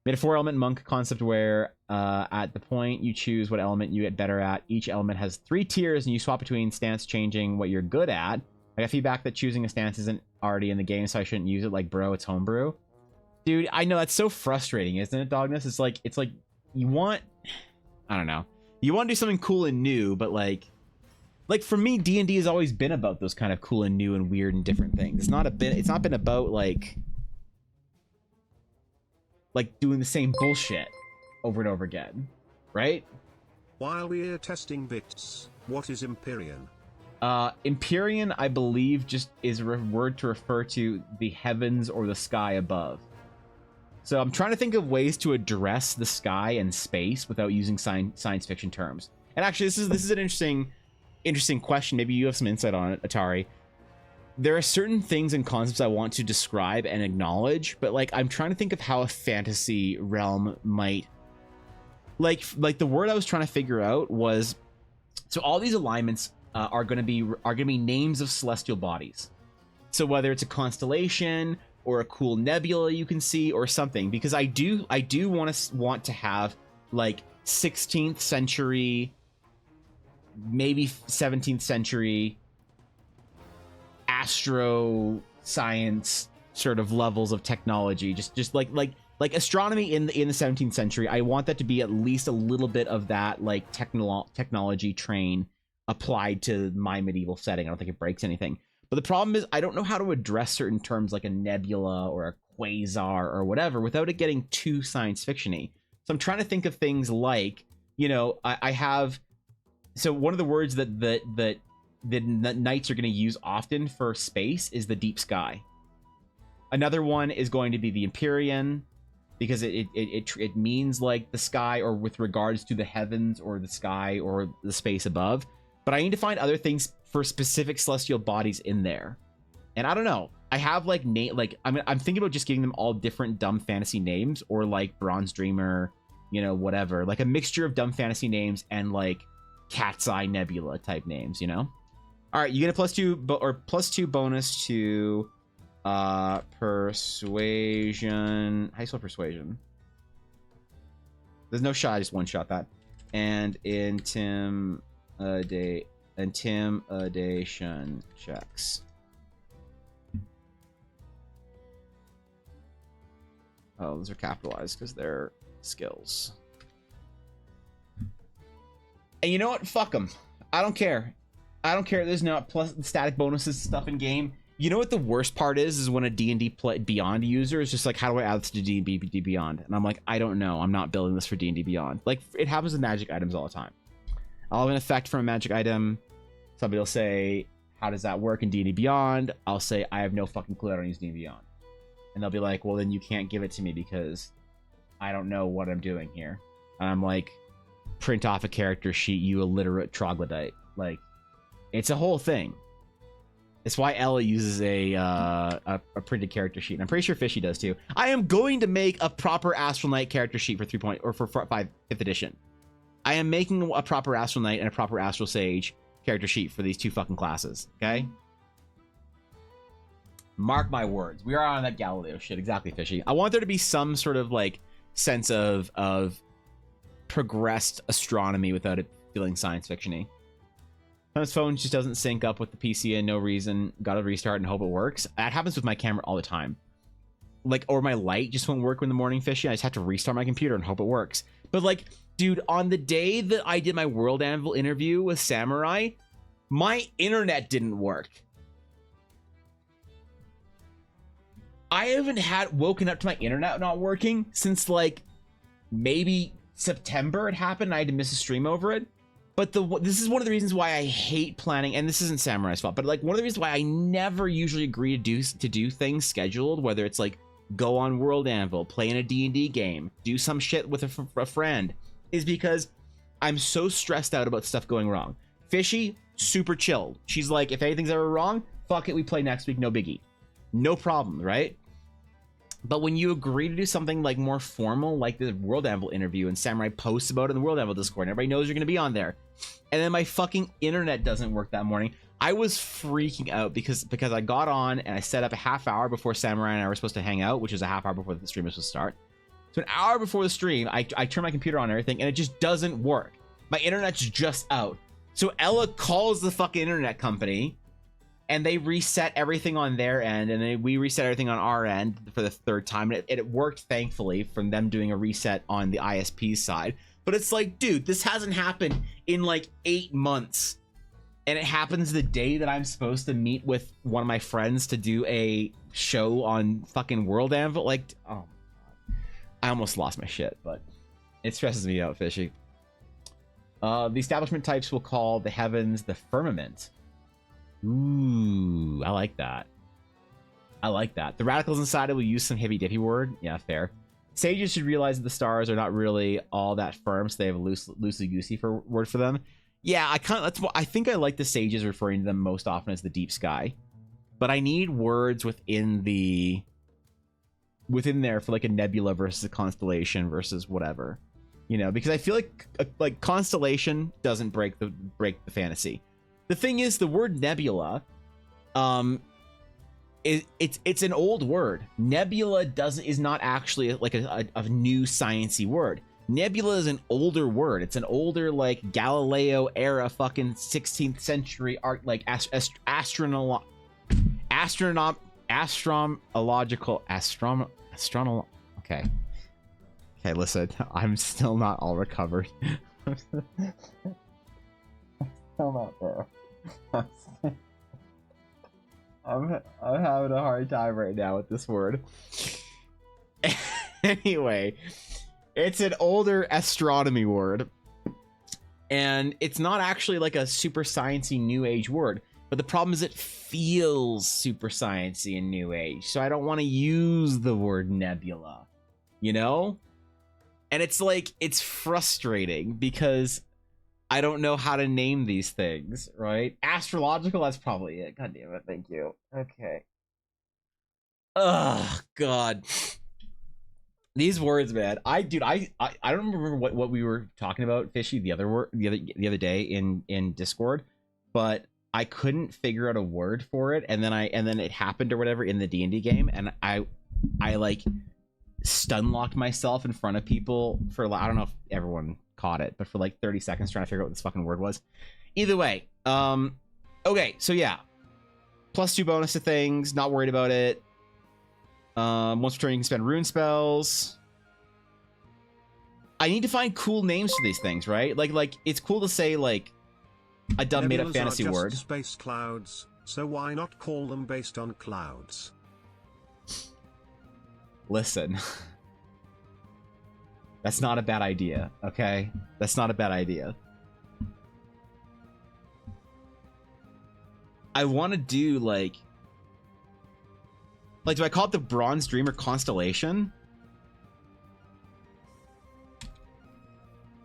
made a 4-element monk concept where at the point you choose what element you get better at. Each element has 3 tiers and you swap between stance changing what you're good at. I got feedback that choosing a stance isn't already in the game, so I shouldn't use it. Like, bro, it's homebrew. Dude, I know that's so frustrating, isn't it, Dogness? It's like you want, I don't know, you want to do something cool and new, but like for me, D&D has always been about those kind of cool and new and weird and different things. It's not been about like doing the same bullshit over and over again, right? While we're testing bits, what is Empyrean? Empyrean, I believe, just is a word to refer to the heavens or the sky above. So I'm trying to think of ways to address the sky and space without using science fiction terms. And actually, this is an interesting question. Maybe you have some insight on it, Atari. There are certain things and concepts I want to describe and acknowledge, but like I'm trying to think of how a fantasy realm might, like the word I was trying to figure out was, so all these alignments are going to be names of celestial bodies. So whether it's a constellation or a cool nebula you can see or something, because I do want to have like 16th century, maybe 17th century astro science sort of levels of technology, just like astronomy in the 17th century. I want that to be at least a little bit of that like technology train applied to my medieval setting. I don't think it breaks anything. But the problem is I don't know how to address certain terms like a nebula or a quasar or whatever without it getting too science fiction-y. So I'm trying to think of things like, you know, I have, so one of the words that the knights are going to use often for space is the deep sky. Another one is going to be the Empyrean, because it means like the sky, or with regards to the heavens or the sky or the space above. But I need to find other things for specific celestial bodies in there. And I don't know. I have like I'm thinking about just giving them all different dumb fantasy names, or like Bronze Dreamer, you know, whatever. Like a mixture of dumb fantasy names and like Cat's Eye Nebula type names, you know? All right, you get a +2 bonus to persuasion. How do you spell persuasion? There's no shot, I just one shot that. And intimidation checks. Oh, those are capitalized because they're skills. And you know what? Fuck them. I don't care. I don't care. There's not plus static bonuses stuff in game. You know what the worst part is when a D&D Beyond user is just like, how do I add this to D&D Beyond? And I'm like, I don't know. I'm not building this for D&D Beyond. Like, it happens with magic items all the time. I'll have an effect from a magic item. Somebody will say, how does that work in D&D Beyond? I'll say, I have no fucking clue. I don't use D&D Beyond. And they'll be like, well, then you can't give it to me because I don't know what I'm doing here. And I'm like, print off a character sheet, you illiterate troglodyte. Like, it's a whole thing. It's why Ella uses a printed character sheet. And I'm pretty sure Fishy does too. I am going to make a proper Astral Knight character sheet for 5th edition. I am making a proper Astral Knight and a proper Astral Sage character sheet for these two fucking classes. Okay? Mark my words. We are on that Galileo shit. Exactly, Fishy. I want there to be some sort of like sense of progressed astronomy without it feeling science fiction-y. Sometimes phone just doesn't sync up with the PC and no reason. Gotta restart and hope it works. That happens with my camera all the time. Like, or my light just won't work in the morning, Fishy. I just have to restart my computer and hope it works. But like, dude, on the day that I did my World Anvil interview with Samurai, my internet didn't work. I haven't woken up to my internet not working since like maybe September. It happened and I had to miss a stream over it. But this is one of the reasons why I hate planning, and this isn't Samurai's fault, but like one of the reasons why I never usually agree to do things scheduled, whether it's like go on World Anvil, play in a D&D game, do some shit with a friend, is because I'm so stressed out about stuff going wrong. Fishy, super chilled. She's like, if anything's ever wrong, fuck it, we play next week, no biggie. No problem, right? But when you agree to do something like more formal, like the World Anvil interview, and Samurai posts about it in the World Anvil Discord, and everybody knows you're going to be on there, and then my fucking internet doesn't work that morning, I was freaking out because I got on and I set up a half hour before Samurai and I were supposed to hang out, which is a half hour before the stream was supposed to start. So an hour before the stream, I turn my computer on and everything, and it just doesn't work. My internet's just out. So Ella calls the fucking internet company, and they reset everything on their end, and then we reset everything on our end for the third time. And it worked, thankfully, from them doing a reset on the ISP side. But it's like, dude, this hasn't happened in like 8 months. And it happens the day that I'm supposed to meet with one of my friends to do a show on fucking World Anvil. Like, oh my God. I almost lost my shit, but it stresses me out, Fishy. The establishment types will call the heavens the firmament. Ooh, I like that. I like that. The radicals inside it will use some hippy dippy word. Yeah, fair. Sages should realize that the stars are not really all that firm, so they have a loosey goosey word for them. Yeah, I think I like the sages referring to them most often as the deep sky, but I need words within there for like a nebula versus a constellation versus whatever, you know, because I feel like constellation doesn't break the fantasy. The thing is, the word nebula, it's an old word. Nebula is not actually like a new sciencey word. Nebula is an older word. It's an older like Galileo era fucking 16th century art, like astronomical. Okay, listen, I'm still not all recovered. Still not there. I'm having a hard time right now with this word. Anyway, it's an older astronomy word. And it's not actually like a super sciencey new age word. But the problem is it feels super sciencey and new age. So I don't want to use the word nebula. You know? And it's like, it's frustrating because I don't know how to name these things, right? Astrological, that's probably it. God damn it, thank you. Okay. Ugh, God. These words, man. I don't remember what we were talking about, Fishy, the other day in Discord, but I couldn't figure out a word for it, and then it happened or whatever in the D&D game, and I like stun locked myself in front of people for, I don't know if everyone caught it, but for like 30 seconds trying to figure out what this fucking word was. Either way, okay, so yeah, +2 bonus to things, not worried about it. Once per turn you can spend rune spells. I need to find cool names for these things, right? Like it's cool to say like a dumb made up fantasy are just word. Space clouds, so why not call them based on clouds? Listen. That's not a bad idea, okay? That's not a bad idea. I want to do like, do I call it the Bronze Dreamer Constellation?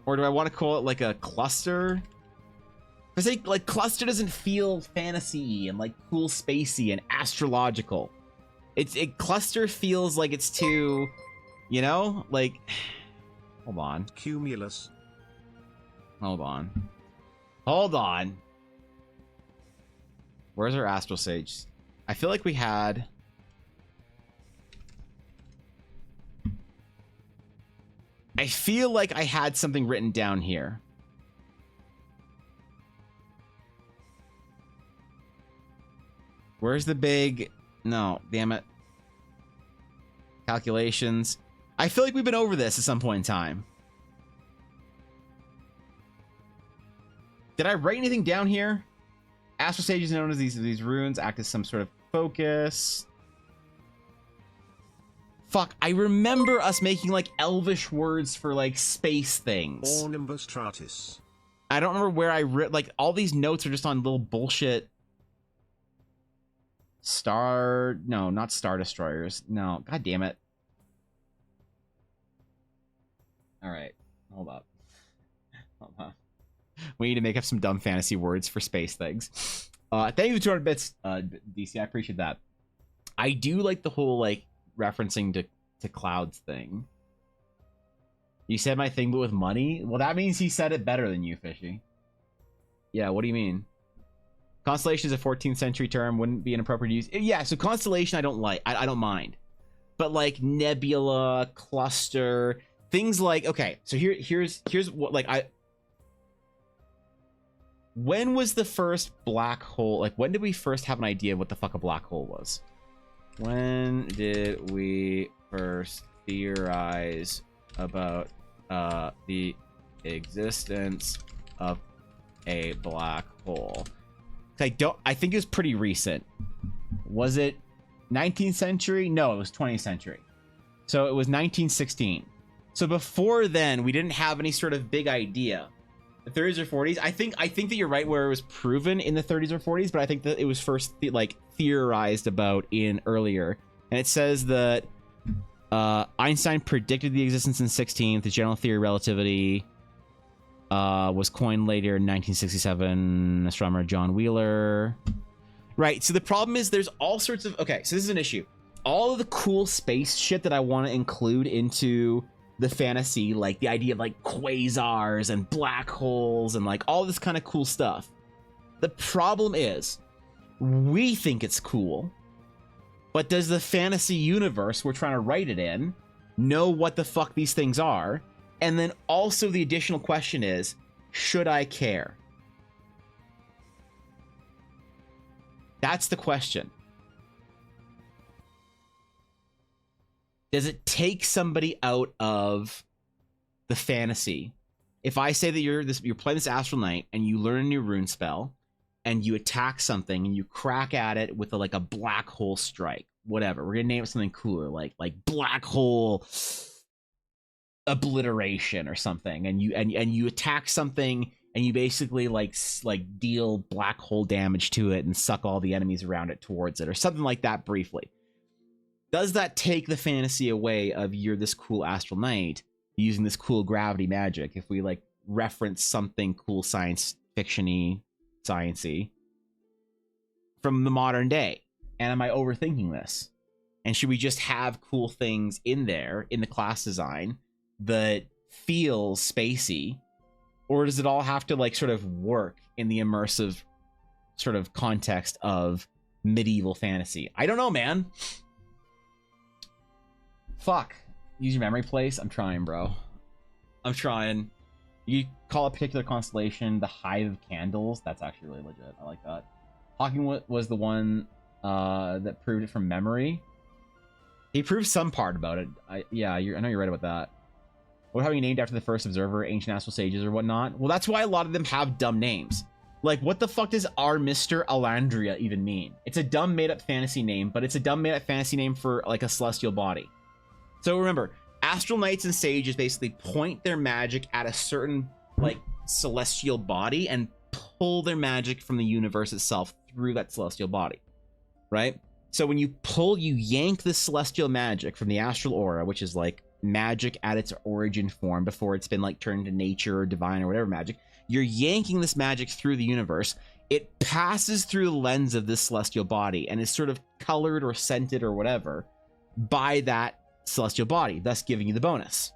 Or do I want to call it like a cluster? I say like cluster doesn't feel fantasy and like cool spacey and astrological. Cluster feels like it's too, you know, like. Hold on. Cumulus. Hold on. Hold on. Where's our Astral Sage? I feel like we had. I feel like I had something written down here. Where's the big... No, damn it. Calculations. I feel like we've been over this at some point in time. Did I write anything down here? Astral Sage is known as these runes act as some sort of focus. Fuck, I remember us making like elvish words for like space things. Or Nimbus Stratus. I don't remember where I wrote, like all these notes are just on little bullshit. No, not Star Destroyers. No, god damn it. All right, hold up. Hold on. We need to make up some dumb fantasy words for space things. Thank you for 200 bits, DC. I appreciate that. I do like the whole like referencing to clouds thing. You said my thing, but with money? Well, that means he said it better than you, Fishy. Yeah, what do you mean? Constellation is a 14th century term, wouldn't be an appropriate use. Yeah, so constellation I don't like. I don't mind. But like nebula, cluster, things like, okay, so here's what like when was the first black hole? Like when did we first have an idea of what the fuck a black hole was? When did we first theorize about the existence of a black hole? I think it was pretty recent. Was it 19th century? No, it was 20th century. So it was 1916. So before then, we didn't have any sort of big idea. The 30s or 40s. I think that you're right where it was proven in the 30s or 40s, but I think that it was first theorized about in earlier. And it says that Einstein predicted the existence in 16th. The general theory of relativity was coined later in 1967. Astronomer John Wheeler. Right. So the problem is there's all sorts of. Okay. So this is an issue. All of the cool space shit that I want to include into the fantasy, like the idea of like quasars and black holes and like all this kind of cool stuff. The problem is we think it's cool, but does the fantasy universe we're trying to write it in know what the fuck these things are? And then also the additional question is, should I care? That's the question. Does it take somebody out of the fantasy? If I say that you're playing this Astral Knight and you learn a new rune spell and you attack something and you crack at it with like a black hole strike, whatever. We're gonna name it something cooler, like black hole obliteration or something, and you attack something, and you basically like deal black hole damage to it and suck all the enemies around it towards it, or something like that. Briefly, does that take the fantasy away of you're this cool astral knight using this cool gravity magic? If we like reference something cool science fiction-y, science-y from the modern day, and am I overthinking this? And should we just have cool things in there in the class design that feels spacey, or does it all have to like sort of work in the immersive sort of context of medieval fantasy? I don't know, man. Fuck. Use your memory place. I'm trying, bro. I'm trying. You call a particular constellation the Hive of Candles. That's actually really legit. I like that. Hawking was the one that proved it from memory. He proved some part about it. I know you're right about that. What having named after the first observer, ancient astral sages or whatnot? Well, that's why a lot of them have dumb names. Like, what the fuck does our Mr. Alandria even mean? It's a dumb made-up fantasy name, but it's a dumb made-up fantasy name for like a celestial body. So remember, astral knights and sages basically point their magic at a certain like celestial body and pull their magic from the universe itself through that celestial body, right? So when you yank the celestial magic from the astral aura, which is like magic at its origin form before it's been like turned to nature or divine or whatever magic, you're yanking this magic through the universe. It passes through the lens of this celestial body and is sort of colored or scented or whatever by that celestial body, thus giving you the bonus.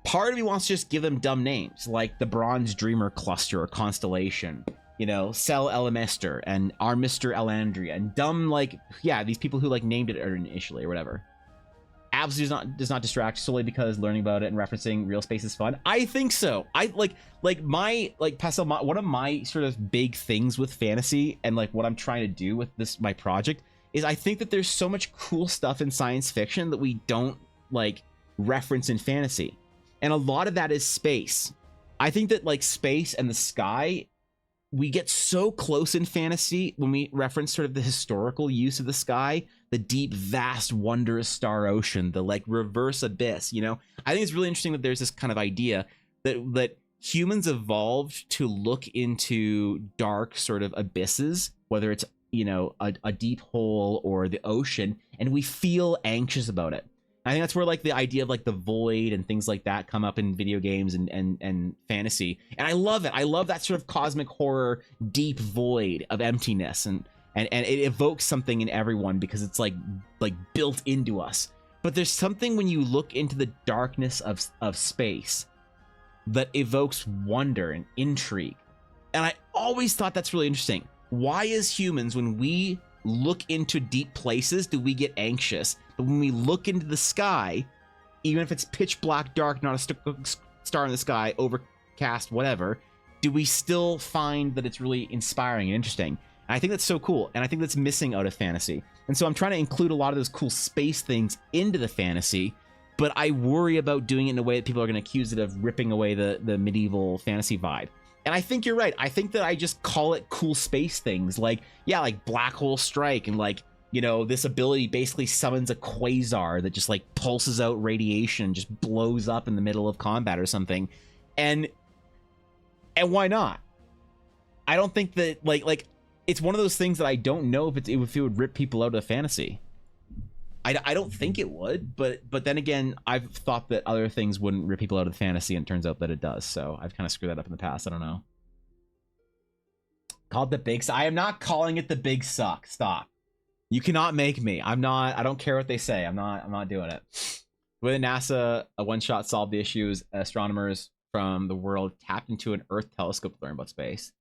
Part of me wants to just give them dumb names like the Bronze Dreamer Cluster or Constellation, you know, Cell Elemester and our Mr. Elandria, and dumb like, yeah, these people who like named it initially or whatever. Absolutely does not distract solely because learning about it and referencing real space is fun. I think so. I like Pastel, one of my sort of big things with fantasy and like what I'm trying to do with my project is I think that there's so much cool stuff in science fiction that we don't like reference in fantasy. And a lot of that is space. I think that like space and the sky, we get so close in fantasy when we reference sort of the historical use of the sky, the deep, vast, wondrous star ocean, the like reverse abyss, you know? I think it's really interesting that there's this kind of idea that humans evolved to look into dark sort of abysses, whether it's, you know, a deep hole or the ocean, and we feel anxious about it. I think that's where like the idea of like the void and things like that come up in video games and fantasy. And I love it. I love that sort of cosmic horror, deep void of emptiness. And it evokes something in everyone because it's like built into us. But there's something when you look into the darkness of space that evokes wonder and intrigue. And I always thought that's really interesting. Why as humans, when we look into deep places, do we get anxious? But when we look into the sky, even if it's pitch black, dark, not a star in the sky, overcast, whatever, do we still find that it's really inspiring and interesting? And I think that's so cool, and I think that's missing out of fantasy. And so I'm trying to include a lot of those cool space things into the fantasy, but I worry about doing it in a way that people are going to accuse it of ripping away the medieval fantasy vibe. And I think you're right. I think that I just call it cool space things like, yeah, like black hole strike, and like, you know, this ability basically summons a quasar that just like pulses out radiation, just blows up in the middle of combat or something. And why not? I don't think that like it's one of those things that I don't know if it would rip people out of the fantasy. I don't think it would, but then again, I've thought that other things wouldn't rip people out of the fantasy, and it turns out that it does. So I've kind of screwed that up in the past. I don't know. Called the big. I am not calling it the big suck. Stop. You cannot make me. I'm not. I don't care what they say. I'm not doing it. With NASA, a one-shot solved the issues. Astronomers from the world tapped into an Earth telescope to learn about space.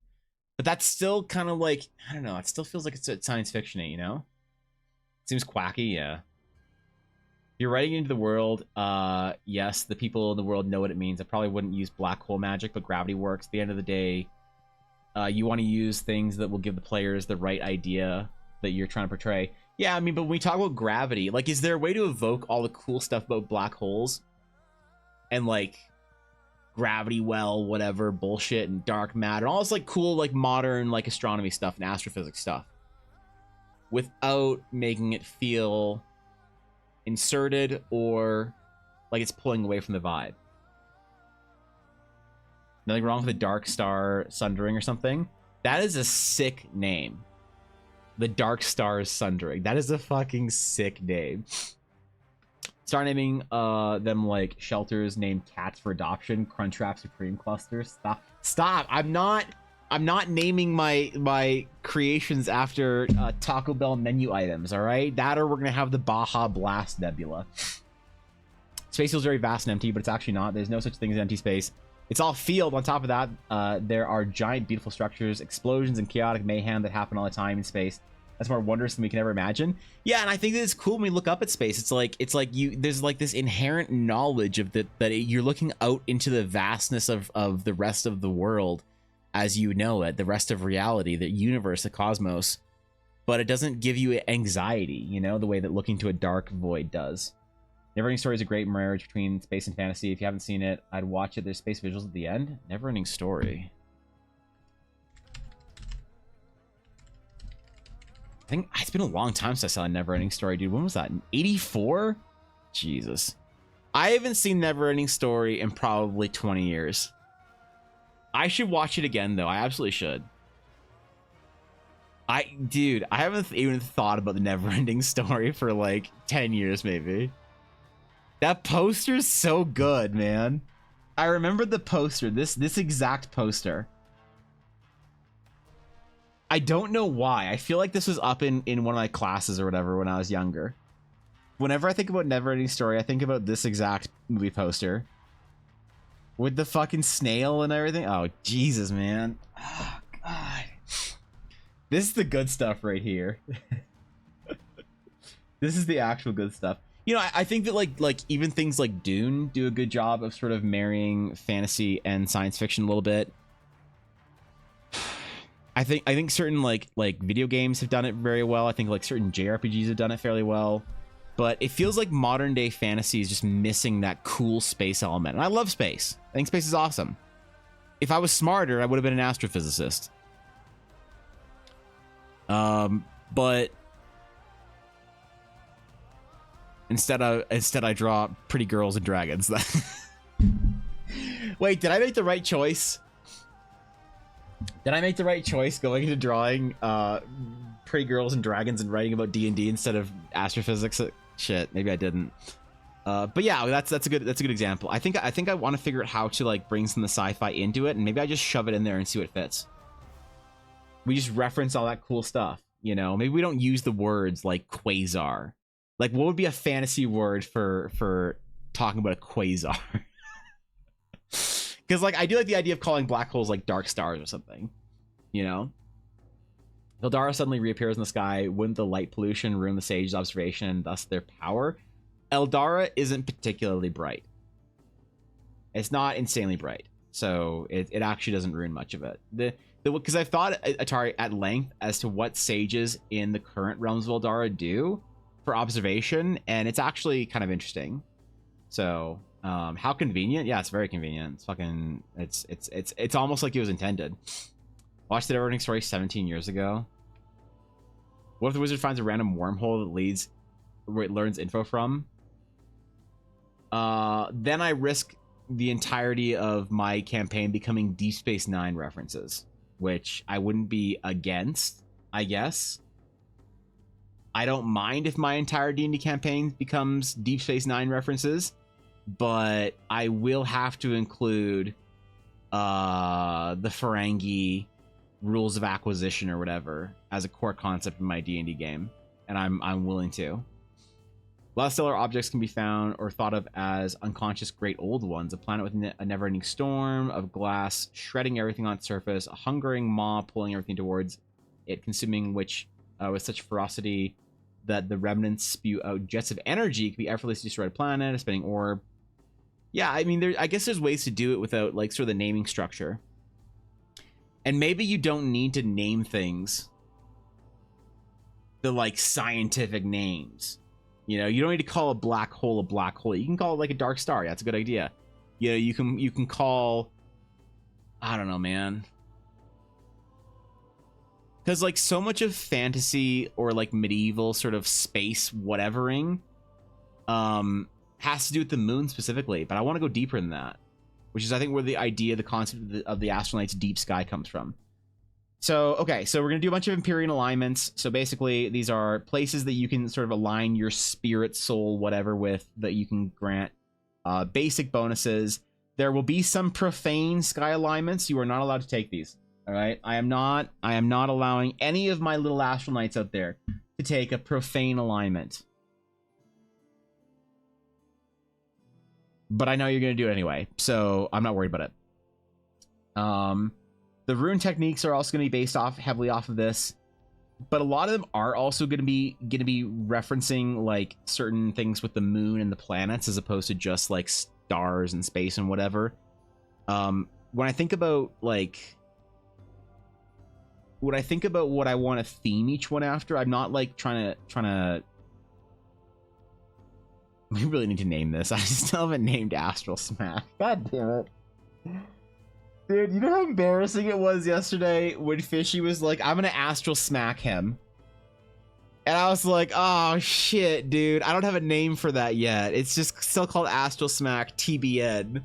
But that's still kind of like, I don't know. It still feels like it's science fiction-y, you know? Seems quacky, yeah. You're writing into the world. Yes, the people in the world know what it means. I probably wouldn't use black hole magic, but gravity works. At the end of the day, you want to use things that will give the players the right idea that you're trying to portray. Yeah, I mean, but when we talk about gravity, like, is there a way to evoke all the cool stuff about black holes and like gravity well, whatever bullshit, and dark matter, all this like cool, like modern, like astronomy stuff and astrophysics stuff? without making it feel inserted or like it's pulling away from the vibe. Nothing wrong with the Dark Star Sundering or something. That is a sick name. The Dark Stars Sundering. That is a fucking sick name. Start naming them like shelters named Cats for Adoption, Crunchwrap Supreme Cluster. Stop. I'm not naming my creations after Taco Bell menu items, all right? That or we're gonna have the Baja Blast Nebula. Space feels very vast and empty, but it's actually not. There's no such thing as empty space. It's all field. On top of that, there are giant, beautiful structures, explosions, and chaotic mayhem that happen all the time in space. That's more wondrous than we can ever imagine. Yeah, and I think that it's cool when we look up at space. It's like there's like this inherent knowledge of that you're looking out into the vastness of the rest of the world as you know it, the rest of reality, the universe, the cosmos. But it doesn't give you anxiety, you know, the way that looking to a dark void does. Neverending Story is a great marriage between space and fantasy. If you haven't seen it, I'd watch it. There's space visuals at the end. Neverending Story. I think it's been a long time since I saw a Neverending Story, dude. When was that? In 84? Jesus. I haven't seen Neverending Story in probably 20 years. I should watch it again, though. I absolutely should. Dude, I haven't even thought about the Neverending Story for like 10 years, maybe. That poster's so good, man. I remember the poster, this exact poster. I don't know why. I feel like this was up in one of my classes or whatever when I was younger. Whenever I think about Neverending Story, I think about this exact movie poster. With the fucking snail and everything. Oh, Jesus, man. Oh, God. This is the good stuff right here. This is the actual good stuff. You know, I think that like even things like Dune do a good job of sort of marrying fantasy and science fiction a little bit. I think certain like video games have done it very well. I think like certain JRPGs have done it fairly well. But it feels like modern day fantasy is just missing that cool space element. And I love space. I think space is awesome. If I was smarter, I would have been an astrophysicist. But instead I draw pretty girls and dragons. Wait, did I make the right choice? Did I make the right choice going into drawing pretty girls and dragons and writing about D&D instead of astrophysics? Shit, maybe I didn't. But yeah, that's a good example. I think I want to figure out how to like bring some of the sci-fi into it, and maybe I just shove it in there and see what fits. We just reference all that cool stuff, you know. Maybe we don't use the words like quasar. Like, what would be a fantasy word for talking about a quasar? Because like I do like the idea of calling black holes like dark stars or something, you know. Eldara suddenly reappears in the sky. Wouldn't the light pollution ruin the sage's observation and thus their power? Eldara isn't particularly bright. It's not insanely bright, so it actually doesn't ruin much of it. Because I've thought, Atari, at length as to what sages in the current realms of Eldara do for observation, and it's actually kind of interesting. So how convenient? Yeah, it's very convenient. It's fucking it's almost like it was intended. Watched the Neverending Story 17 years ago. What if the wizard finds a random wormhole that leads where it learns info from? Then I risk the entirety of my campaign becoming Deep Space Nine references, which I wouldn't be against, I guess. I don't mind if my entire D&D campaign becomes Deep Space Nine references, but I will have to include the Ferengi rules of acquisition or whatever as a core concept in my D&D game, and I'm willing to. A lot of stellar objects can be found or thought of as unconscious great old ones. A planet with a never-ending storm of glass shredding everything on its surface, a hungering maw pulling everything towards it, consuming which with such ferocity that the remnants spew out jets of energy. It can be effortlessly destroy a planet, a spinning orb. Yeah, I mean, I guess there's ways to do it without like sort of the naming structure. And maybe you don't need to name things the like scientific names. You know, you don't need to call a black hole a black hole. You can call it like a dark star. That's a good idea. You know, you can call, I don't know, man. Because like so much of fantasy or like medieval sort of space whatevering has to do with the moon specifically, but I want to go deeper than that, which is I think where the idea, the concept of the Astral Knight's deep sky comes from. So, okay, so we're going to do a bunch of Empyrean alignments. So basically, these are places that you can sort of align your spirit, soul, whatever with, that you can grant basic bonuses. There will be some profane sky alignments. You are not allowed to take these. All right, I am not allowing any of my little Astral Knights out there to take a profane alignment. But I know you're going to do it anyway, so I'm not worried about it. The rune techniques are also going to be based heavily off of this, but a lot of them are also going to be referencing like certain things with the moon and the planets, as opposed to just like stars and space and whatever. When I think about what I want to theme each one after, I'm not like trying to. We really need to name this. I still haven't named Astral Smack. God damn it. Dude, you know how embarrassing it was yesterday when Fishy was like, I'm gonna Astral Smack him. And I was like, oh shit, dude. I don't have a name for that yet. It's just still called Astral Smack TBN.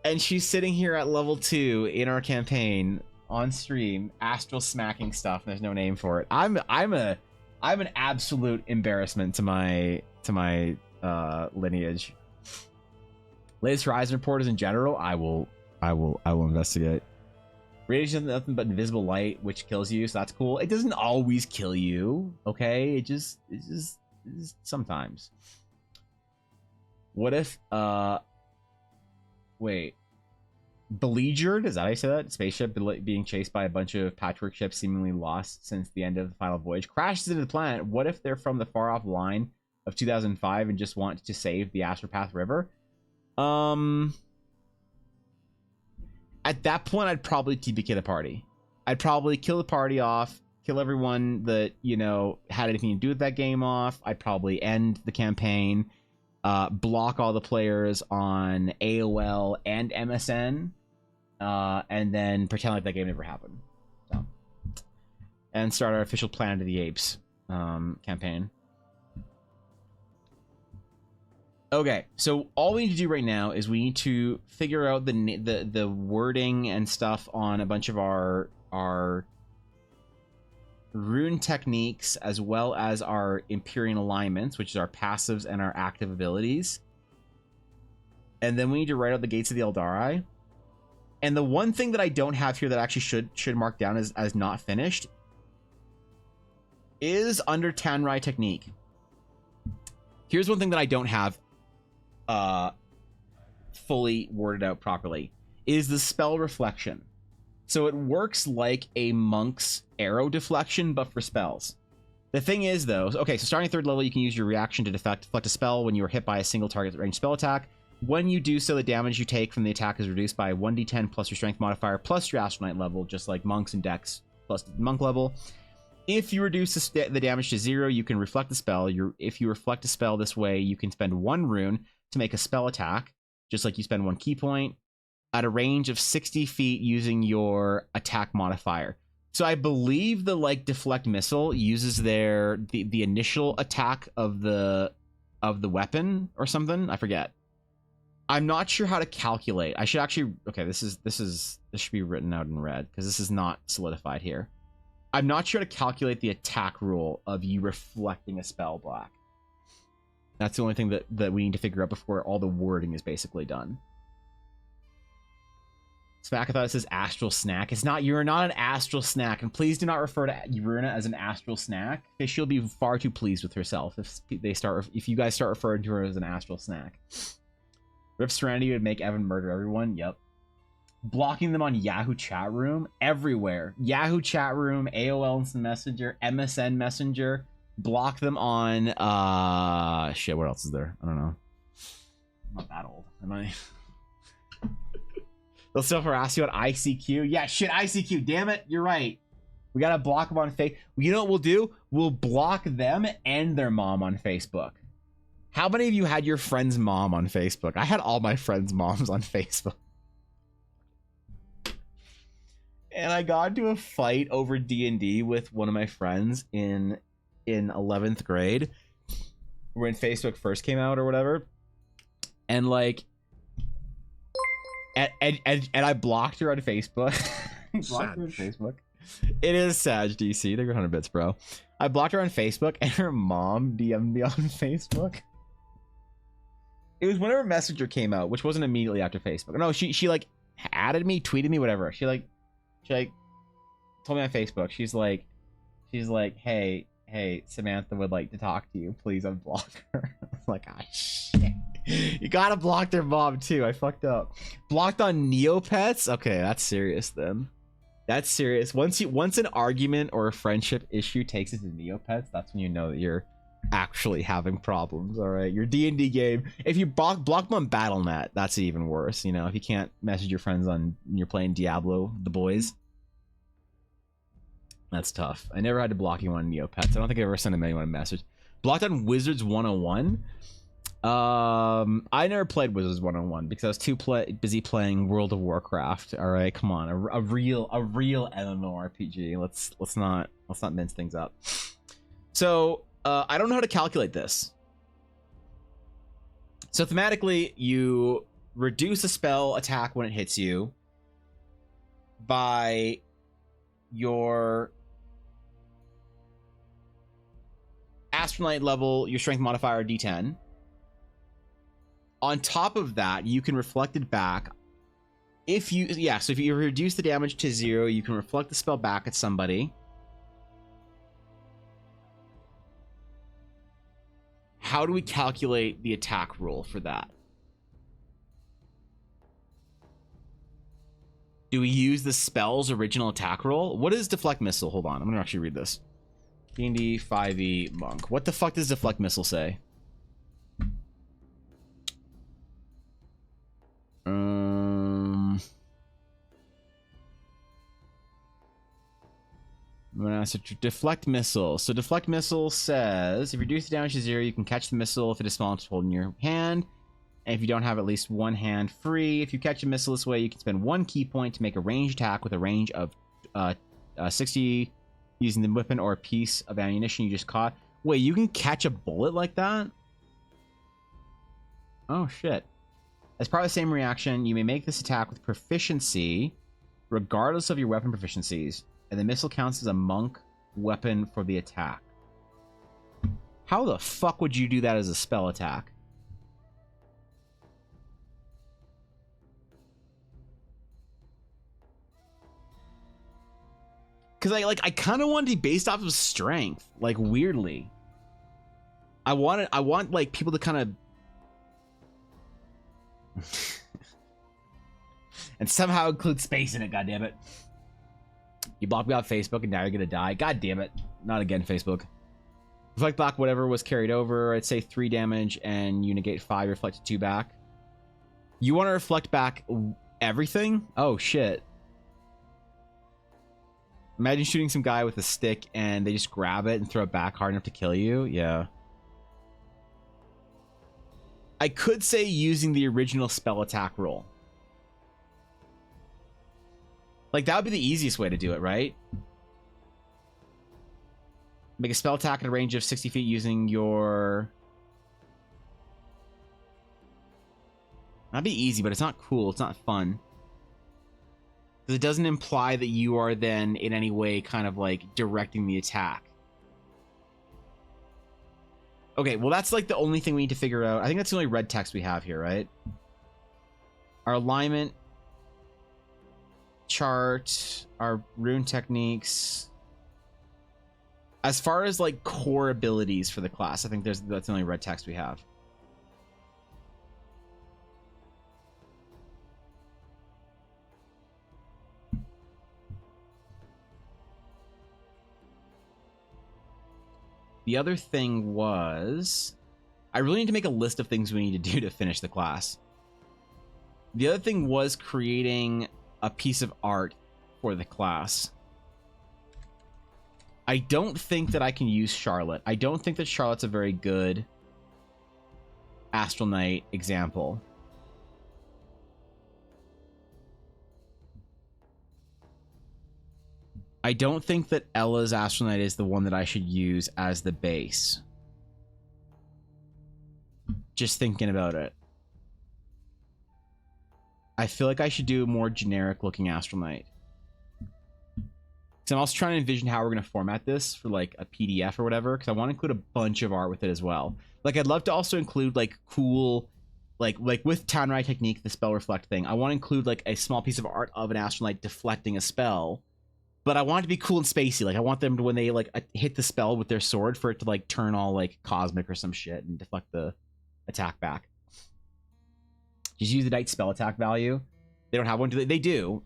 And she's sitting here at level 2 in our campaign on stream, Astral Smacking stuff, and there's no name for it. I'm an absolute embarrassment to my lineage. Latest Horizon reporters in general, I will investigate. Radiation is nothing but invisible light, which kills you, so that's cool. It doesn't always kill you, okay? It just sometimes. What if wait, beleaguered, is that how you say that? Spaceship being chased by a bunch of patchwork ships seemingly lost since the end of the final voyage crashes into the planet. What if they're from the far off line of 2005 and just want to save the Astropath River? At that point, I'd probably TPK the party. I'd probably kill the party off, kill everyone that, you know, had anything to do with that game off. I'd probably end the campaign, block all the players on AOL and MSN, and then pretend like that game never happened. So, and start our official Planet of the Apes campaign. Okay, so all we need to do right now is we need to figure out the wording and stuff on a bunch of our rune techniques, as well as our Empyrean alignments, which is our passives and our active abilities. And then we need to write out the Gates of the Eldari. And the one thing that I don't have here that actually should mark down as not finished is under Tanrai technique. Here's one thing that I don't have fully worded out properly, is the spell reflection. So it works like a monk's arrow deflection, but for spells. The thing is, though, okay, so starting at 3rd level, you can use your reaction to deflect a spell when you are hit by a single target range spell attack. When you do so, the damage you take from the attack is reduced by 1d10 plus your strength modifier plus your Astral Knight level, just like monks and dex plus monk level. If you reduce the damage to 0, you can reflect the spell. If you reflect a spell this way, you can spend 1 rune to make a spell attack, just like you spend 1 key point, at a range of 60 feet using your attack modifier. So I believe the deflect missile uses the initial attack of the weapon or something. I forget. I'm not sure how to calculate. I should actually, okay, this should be written out in red because this is not solidified here. I'm not sure how to calculate the attack rule of you reflecting a spell black. That's the only thing that we need to figure out before all the wording is basically done. Smackathon says Astral Snack. It's not, you're not an Astral Snack, and please do not refer to Urina as an Astral Snack. She'll be far too pleased with herself if you guys start referring to her as an Astral Snack. Rift Serenity would make Evan murder everyone. Yep. Blocking them on Yahoo chat room everywhere. Yahoo chat room, AOL Instant Messenger, MSN Messenger. Block them on shit, what else is there? I don't know. I'm not that old, am I? They'll still harass you on ICQ. Yeah, shit, ICQ. Damn it, you're right. We gotta block them on Facebook. You know what we'll do? We'll block them and their mom on Facebook. How many of you had your friend's mom on Facebook? I had all my friends' moms on Facebook. And I got into a fight over D&D with one of my friends in 11th grade when Facebook first came out or whatever. And like and I blocked her on Facebook. Blocked her on Facebook. It is Sag DC. They're 100 bits, bro. I blocked her on Facebook and her mom DM'd me on Facebook. It was whenever Messenger came out, which wasn't immediately after Facebook. No, she like added me, tweeted me, whatever. She told me on Facebook. She's like, hey, Samantha would like to talk to you. Please unblock her. I was like, ah, shit. You gotta block their mom too. I fucked up. Blocked on Neopets? Okay, that's serious then. That's serious. Once an argument or a friendship issue takes it to Neopets, that's when you know that you're actually having problems. All right, your D&D game. If you block them on BattleNet, that's even worse. You know, if you can't message your friends on you're playing Diablo, the boys. That's tough. I never had to block you on Neopets. I don't think I ever sent anyone a message. Blocked on Wizards 101. I never played Wizards 101 because I was too busy playing World of Warcraft. All right, come on, a real MMORPG. Let's not mince things up. So I don't know how to calculate this. So thematically, you reduce a spell attack when it hits you by your Astral Knight level, your strength modifier D10. On top of that, you can reflect it back. So if you reduce the damage to 0, you can reflect the spell back at somebody. How do we calculate the attack roll for that? Do we use the spell's original attack roll? What is Deflect Missile? Hold on, I'm gonna actually read this. D&D 5e Monk. What the fuck does Deflect Missile say? So Deflect Missile. So Deflect Missile says, if you reduce the damage to 0, you can catch the missile if it is small enough to hold in your hand. And if you don't have at least one hand free, if you catch a missile this way, you can spend 1 key point to make a ranged attack with a range of 60 using the weapon or a piece of ammunition you just caught. Wait, you can catch a bullet like that? Oh, shit. As part of the same reaction, you may make this attack with proficiency, regardless of your weapon proficiencies, and the missile counts as a monk weapon for the attack. How the fuck would you do that as a spell attack? Because I kind of want to be based off of strength, like weirdly. I want like people to kind of and somehow include space in it. God damn it! You blocked me off Facebook, and now you're gonna die. God damn it! Not again, Facebook. Reflect back whatever was carried over. I'd say 3 damage, and you negate 5. Reflect 2 back. You want to reflect back everything? Oh shit! Imagine shooting some guy with a stick and they just grab it and throw it back hard enough to kill you. Yeah. I could say using the original spell attack roll. Like, that would be the easiest way to do it, right? Make a spell attack at a range of 60 feet using your... That'd be easy, but it's not cool. It's not fun. Because it doesn't imply that you are then in any way kind of like directing the attack. Okay, well that's like the only thing we need to figure out. I think that's the only red text we have here, right? Our alignment chart, our rune techniques. As far as like core abilities for the class, I think that's the only red text we have. The other thing was, I really need to make a list of things we need to do to finish the class. The other thing was creating a piece of art for the class. I don't think that I can use Charlotte. I don't think that Charlotte's a very good Astral Knight example. I don't think that Ella's Astral Knight is the one that I should use as the base. Just thinking about it. I feel like I should do a more generic looking Astral Knight. So I'm also trying to envision how we're going to format this for like a PDF or whatever, because I want to include a bunch of art with it as well. Like I'd love to also include like cool, like with Tanrai Technique, the spell reflect thing. I want to include like a small piece of art of an Astral Knight deflecting a spell, but I want it to be cool and spacey. Like I want them to, when they like hit the spell with their sword, for it to like turn all like cosmic or some shit and deflect the attack back. Just use the Knight spell attack value. They don't have one. They do.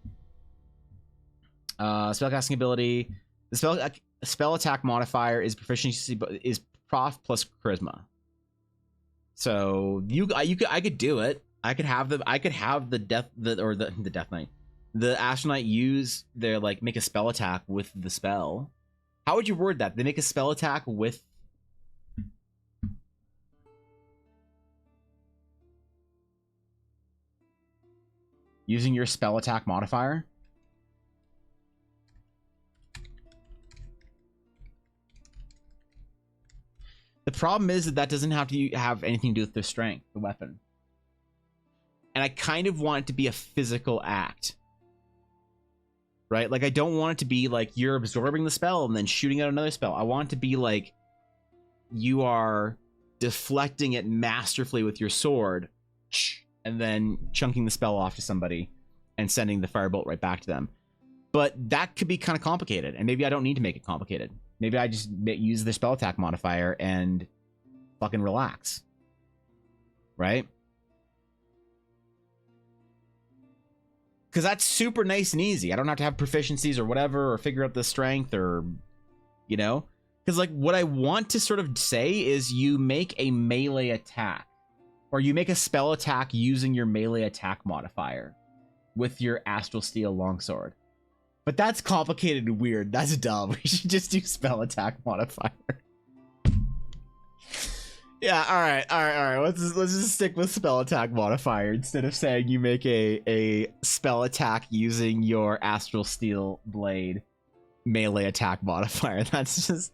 Spellcasting ability. The spell attack modifier is proficiency is prof plus charisma. So I could do it. I could have the Death Knight, the Astral Knight use their like make a spell attack with the spell. How would you word that? They make a spell attack with. Using your spell attack modifier. The problem is that doesn't have to have anything to do with the strength, the weapon. And I kind of want it to be a physical act. Right? Like, I don't want it to be like you're absorbing the spell and then shooting out another spell. I want it to be like you are deflecting it masterfully with your sword and then chunking the spell off to somebody and sending the firebolt right back to them. But that could be kind of complicated, and maybe I don't need to make it complicated. Maybe I just use the spell attack modifier and fucking relax. Right? Because that's super nice and easy. I don't have to have proficiencies or whatever, or figure out the strength, or, you know? Because, like, what I want to sort of say is you make a melee attack, or you make a spell attack using your melee attack modifier with your Astral Steel Longsword. But that's complicated and weird. That's dumb. We should just do spell attack modifier. Yeah, all right. Let's just stick with spell attack modifier instead of saying you make a spell attack using your Astral Steel Blade melee attack modifier. That's just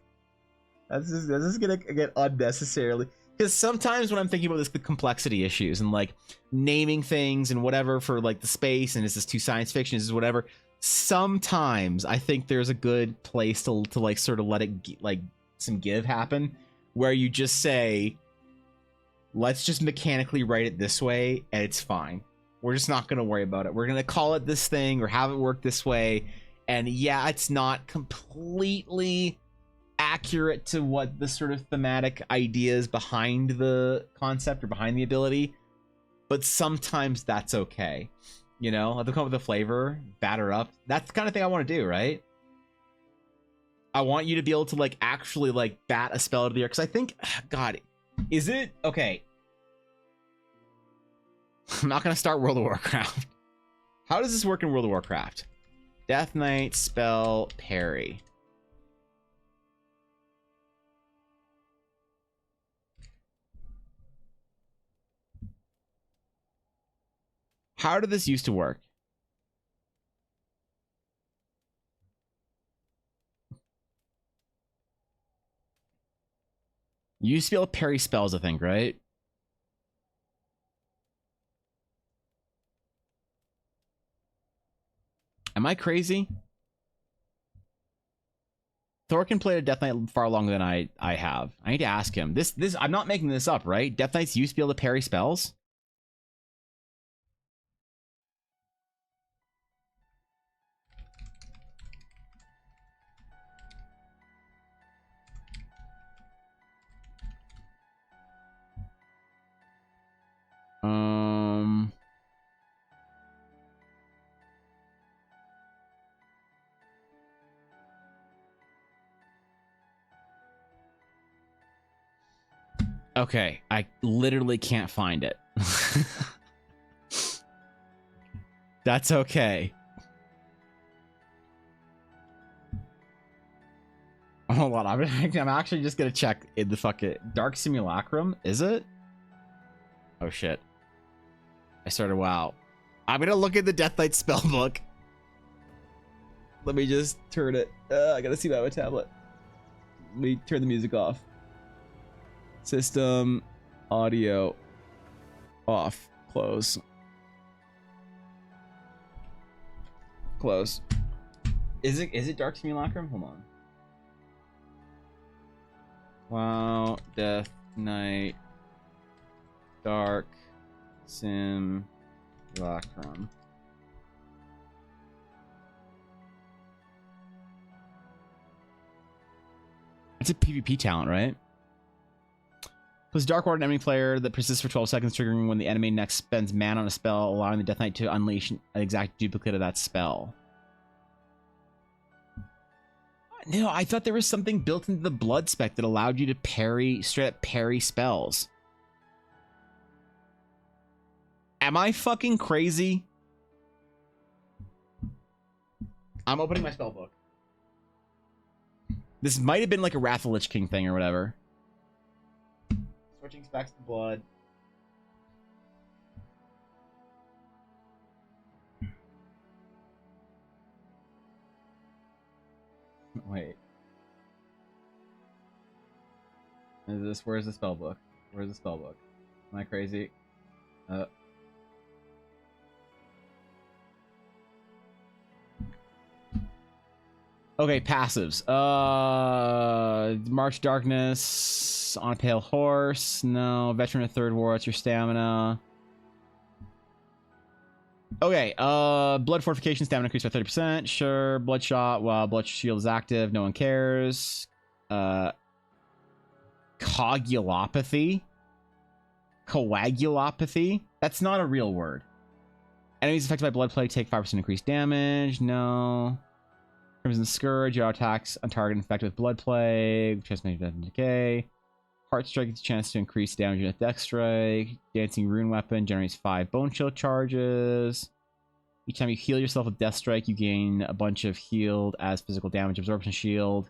gonna get unnecessarily. Because sometimes when I'm thinking about this, the complexity issues and like naming things and whatever for like the space, and is this too science fiction, is this whatever. Sometimes I think there's a good place to like sort of let it like some give happen, where you just say, let's just mechanically write it this way and it's fine. We're just not going to worry about it. We're going to call it this thing or have it work this way. And yeah, it's not completely accurate to what the sort of thematic ideas behind the concept or behind the ability, but sometimes that's okay. You know, let them come up with a flavor, batter up. That's the kind of thing I want to do, right? I want you to be able to like actually like bat a spell out of the air, because I think, God, is it okay? I'm not gonna start World of Warcraft. How does this work in World of Warcraft? Death Knight spell parry. How did this used to work? You used to be able to parry spells, I think, right? Am I crazy? Thorkin played a Death Knight far longer than I have. I need to ask him. This I'm not making this up, right? Death Knights used to be able to parry spells? Okay, I literally can't find it. That's okay. Hold on, I'm actually just gonna check in the fucking Dark Simulacrum. Is it? Oh shit. I started WoW. I'm gonna look at the Death Knight spellbook. Let me just turn it. I gotta see that on my tablet. Let me turn the music off. System, audio, off, close. Close. Is it Dark Simulacrum? Hold on. Wow, Death Knight, Dark Simulacrum. It's a PvP talent, right? Plus Dark Ward, an enemy player that persists for 12 seconds, triggering when the enemy next spends mana on a spell, allowing the Death Knight to unleash an exact duplicate of that spell. No, I thought there was something built into the blood spec that allowed you to parry, straight up parry spells. Am I fucking crazy? I'm opening my spell book. This might have been like a Wrath of the Lich King thing or whatever. Switching specs to blood. Wait. Is this, where's the spell book? Where's the spell book? Am I crazy? Okay, passives. March Darkness on a Pale Horse. No. Veteran of Third War, it's your stamina. Okay, blood fortification, stamina increased by 30%. Sure. Bloodshot while blood shield is active. No one cares. Coagulopathy. Coagulopathy. That's not a real word. Enemies affected by blood plague take 5% increased damage. No. Crimson Scourge, your attacks on target infected with blood plague. Chest damage and decay. Heart Strike gets a chance to increase damage with Death Strike. Dancing Rune Weapon generates 5 Bone Shield charges. Each time you heal yourself with Death Strike, you gain a bunch of healed as physical damage absorption shield.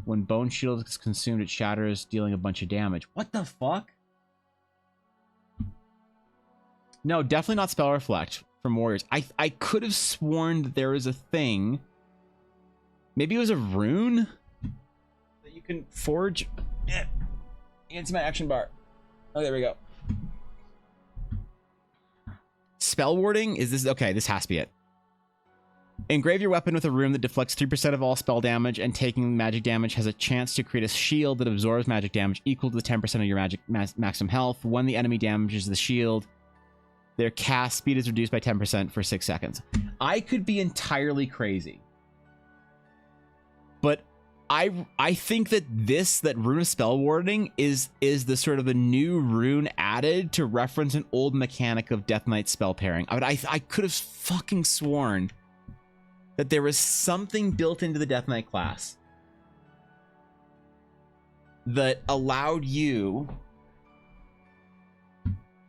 When Bone Shield is consumed, it shatters, dealing a bunch of damage. What the fuck? No, definitely not Spell Reflect from Warriors. I could have sworn that there was a thing. Maybe it was a rune that you can forge into my action bar. Oh, there we go. Spell warding? Is this okay? This has to be it. Engrave your weapon with a rune that deflects 3% of all spell damage, and taking magic damage has a chance to create a shield that absorbs magic damage equal to the 10% of your magic maximum health. When the enemy damages the shield, their cast speed is reduced by 10% for 6 seconds. I could be entirely crazy, but I think that Rune of Spell Warding is the sort of a new rune added to reference an old mechanic of Death Knight spell pairing. I could have fucking sworn that there was something built into the Death Knight class that allowed you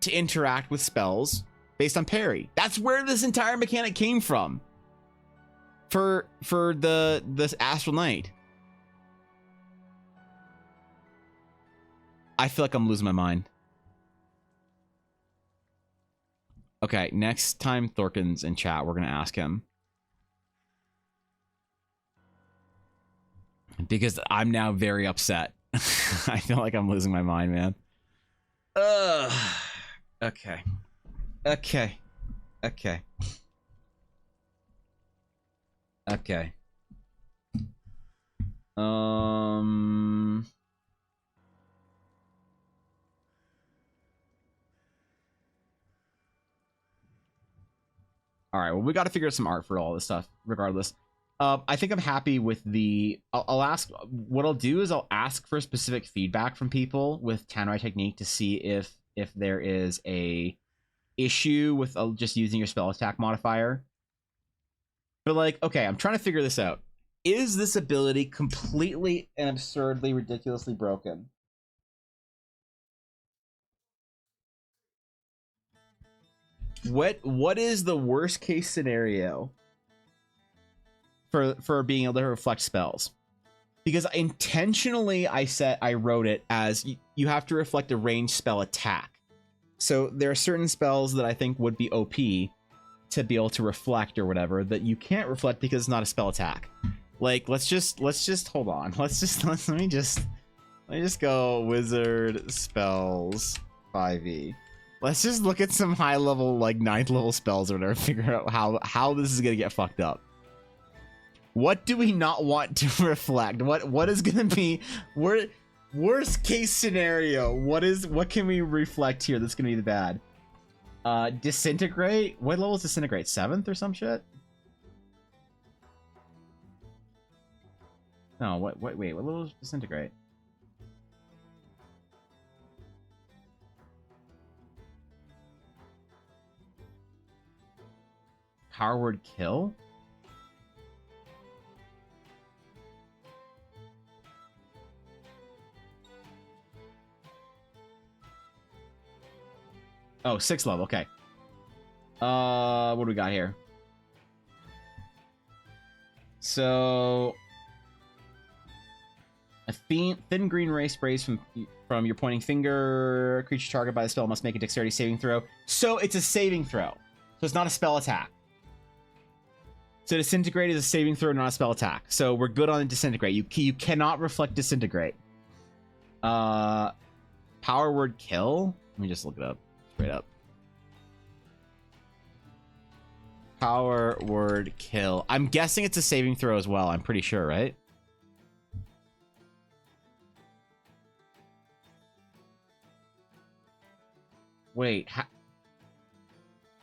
to interact with spells based on parry. That's where this entire mechanic came from for this Astral Knight. I feel like I'm losing my mind. Okay, next time Thorkin's in chat, we're gonna ask him, because I'm now very upset. I feel like I'm losing my mind, man. Okay. Okay. Okay. Okay. All right, well, we got to figure out some art for all this stuff, regardless. I think I'm happy with the... I'll ask... What I'll do is I'll ask for specific feedback from people with Tanrai Technique to see if there is a issue with just using your spell attack modifier. But, like, okay, I'm trying to figure this out. Is this ability completely and absurdly, ridiculously broken? What is the worst case scenario for being able to reflect spells? Because intentionally I wrote it as you have to reflect a ranged spell attack. So there are certain spells that I think would be OP to be able to reflect or whatever that you can't reflect because it's not a spell attack. Like, let's just hold on. Let me just go wizard spells 5e. Let's just look at some high level, like 9th level spells or whatever, figure out how this is gonna get fucked up. What do we not want to reflect? What is gonna be worst case scenario? What can we reflect here that's gonna be the bad? Disintegrate? What level is disintegrate? 7th or some shit? No, wait, what level is disintegrate? Power word kill? Oh, 6th level, okay. What do we got here? So a thin green ray sprays from your pointing finger. Creature targeted by the spell must make a dexterity saving throw. So it's a saving throw. So it's not a spell attack. So disintegrate is a saving throw, not a spell attack. So we're good on disintegrate. You cannot reflect disintegrate. Power word kill. Let me just look it up. Straight up. Power word kill. I'm guessing it's a saving throw as well. I'm pretty sure, right? Wait.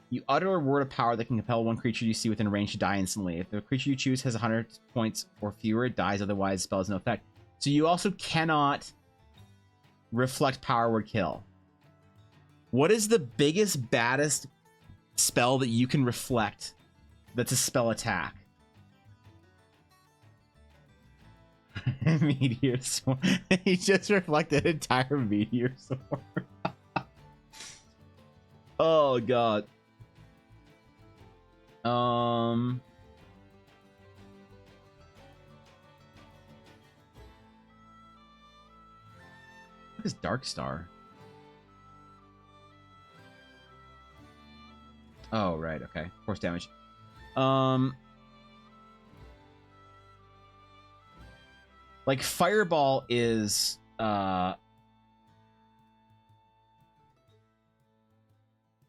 You utter a word of power that can compel one creature you see within range to die instantly. If the creature you choose has 100 points or fewer, it dies. Otherwise, the spell has no effect. So you also cannot reflect power word kill. What is the biggest, baddest spell that you can reflect that's a spell attack? Meteor Swarm. He just reflected entire Meteor Swarm. Oh, God. What is Dark Star? Oh, right, okay. Force damage. Like Fireball is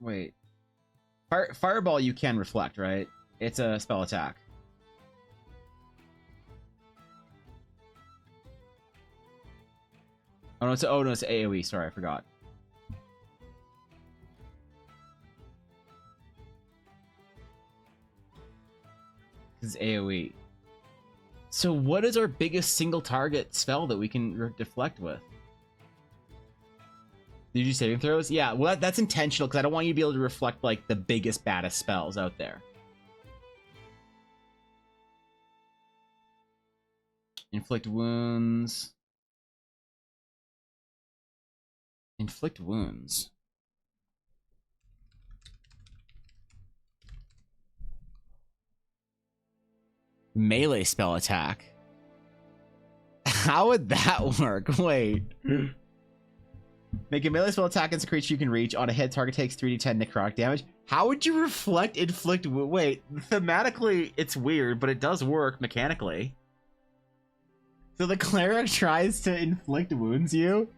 wait. Fireball you can reflect, right? It's a spell attack. Oh no, it's AoE. Sorry, I forgot. It's AoE. So what is our biggest single target spell that we can deflect with? Did you do saving throws? Yeah, well that's intentional because I don't want you to be able to reflect like the biggest, baddest spells out there. Inflict wounds. Inflict wounds. Melee spell attack. How would that work? Wait. Make a melee spell attack against a creature you can reach. On a hit, target takes 3d10 necrotic damage. How would you reflect inflict? Wait, thematically it's weird, but it does work mechanically. So the cleric tries to inflict wounds you,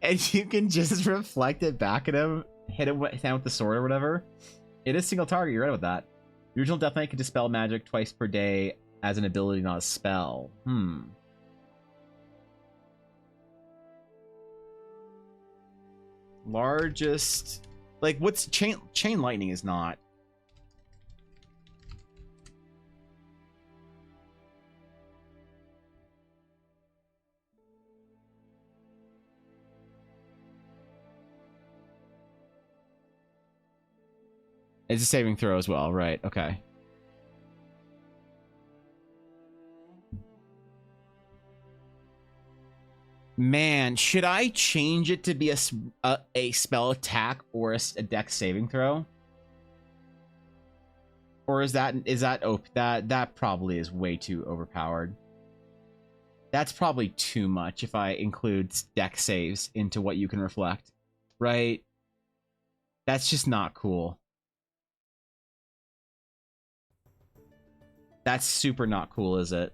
and you can just reflect it back at him, hit him with the sword or whatever. It is single target. You're right about that. The original Death Knight can dispel magic twice per day as an ability, not a spell. Largest, like what's chain lightning is not. It's a saving throw as well, right? Okay. Man, should I change it to be a spell attack or a dex saving throw? Or is that that probably is way too overpowered. That's probably too much if I include dex saves into what you can reflect, right? That's just not cool. That's super not cool, is it?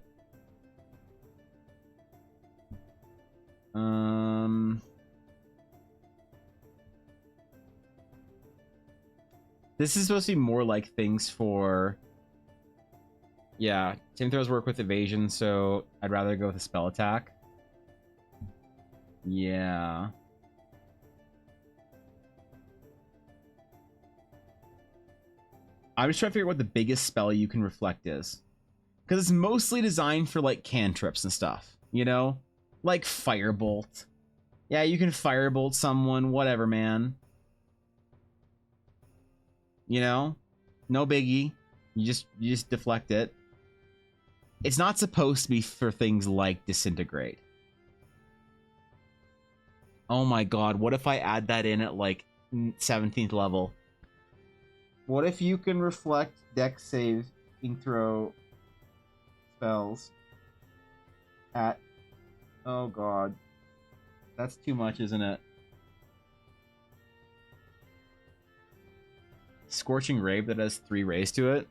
This is supposed to be more like things for... Yeah, saving throws work with evasion, so I'd rather go with a spell attack. Yeah. I'm just trying to figure out what the biggest spell you can reflect is. Because it's mostly designed for, like, cantrips and stuff, you know? Like Firebolt. Yeah, you can Firebolt someone, whatever, man. You know? No biggie. You just deflect it. It's not supposed to be for things like Disintegrate. Oh my god, what if I add that in at, like, 17th level? What if you can reflect Dex saving throw spells at... Oh god. That's too much, isn't it? Scorching Ray that has 3 rays to it?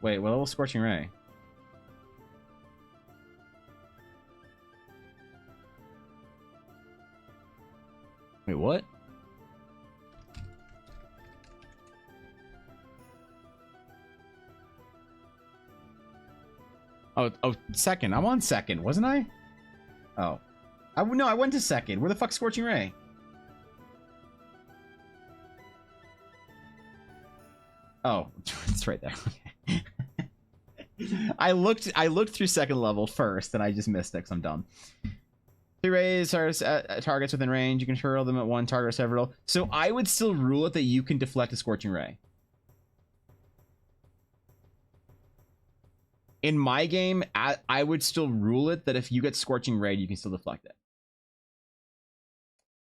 Wait, what level is Scorching Ray? Wait, what? Oh, second. I'm on second, wasn't I? Oh. No, I went to second. Where the fuck's Scorching Ray? Oh, it's right there. Okay. I looked through second level first, and I just missed it because I'm dumb. 3 rays are targets within range. You can hurl them at one target or several. So I would still rule it that you can deflect a Scorching Ray. In my game, I would still rule it that if you get Scorching Ray, you can still deflect it.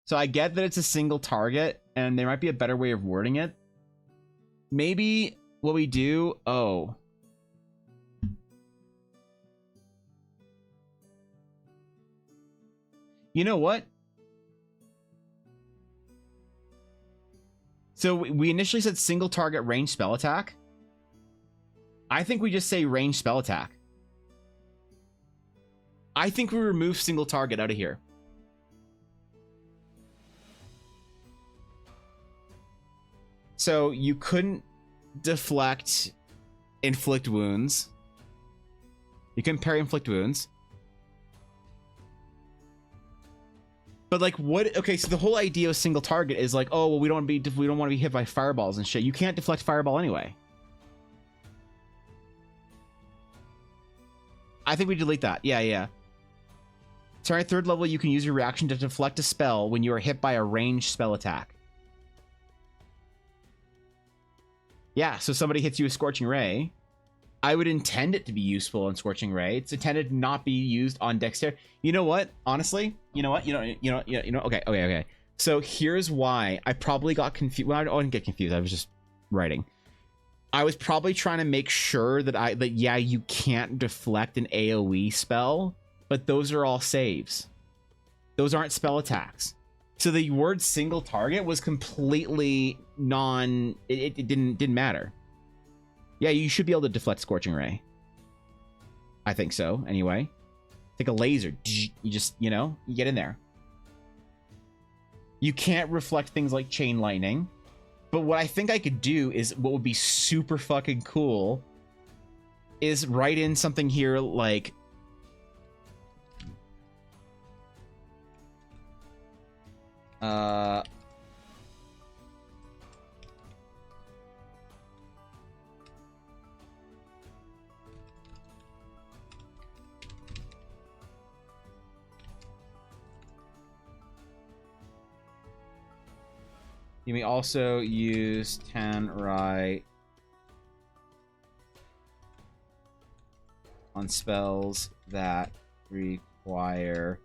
So I get that it's a single target, and there might be a better way of wording it. Maybe what we do... Oh. You know what? So we initially said single target range spell attack. I think we just say range spell attack. I think we remove single target out of here. So you couldn't deflect inflict wounds. You can parry inflict wounds. But like what? Okay, so the whole idea of single target is like, oh well, we don't want to be hit by fireballs and shit. You can't deflect fireball anyway. I think we delete that. Yeah. Sorry, 3rd level, you can use your reaction to deflect a spell when you are hit by a ranged spell attack. Yeah, so somebody hits you with Scorching Ray. I would intend it to be useful on Scorching Ray. It's intended to not be used on Dexterity. You know what? Honestly, you know what? Okay. So here's why I probably got confused. Well, I didn't get confused. I was just writing. I was probably trying to make sure that yeah, you can't deflect an AoE spell, but those are all saves. Those aren't spell attacks. So the word single target was completely it didn't matter. Yeah, you should be able to deflect Scorching Ray. I think so, anyway. Take a laser. You just, you get in there. You can't reflect things like Chain Lightning. But what I think I could do is, what would be super fucking cool, is write in something here like... You may also use Tanrai on spells that require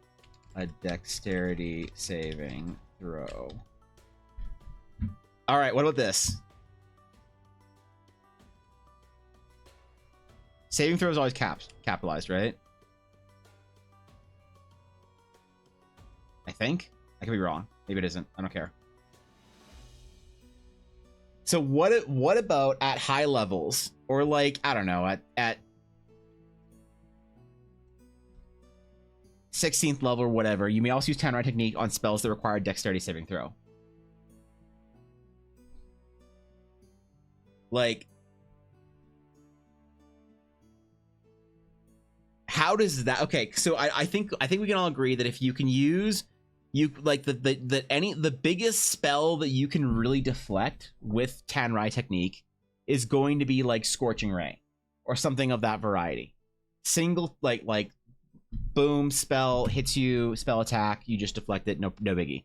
a dexterity saving throw. All right, what about this? Saving throw is always capitalized, right? think. I could be wrong. Maybe it isn't. I don't care. So what about at high levels, or like, I don't know, at 16th level or whatever, you may also use Tanrai technique on spells that require a dexterity saving throw. Like, how does that? Okay, so I think we can all agree that if you can use like the biggest spell that you can really deflect with Tanrai technique is going to be like Scorching Ray or something of that variety. Single like boom, spell hits you, spell attack, you just deflect it, no biggie.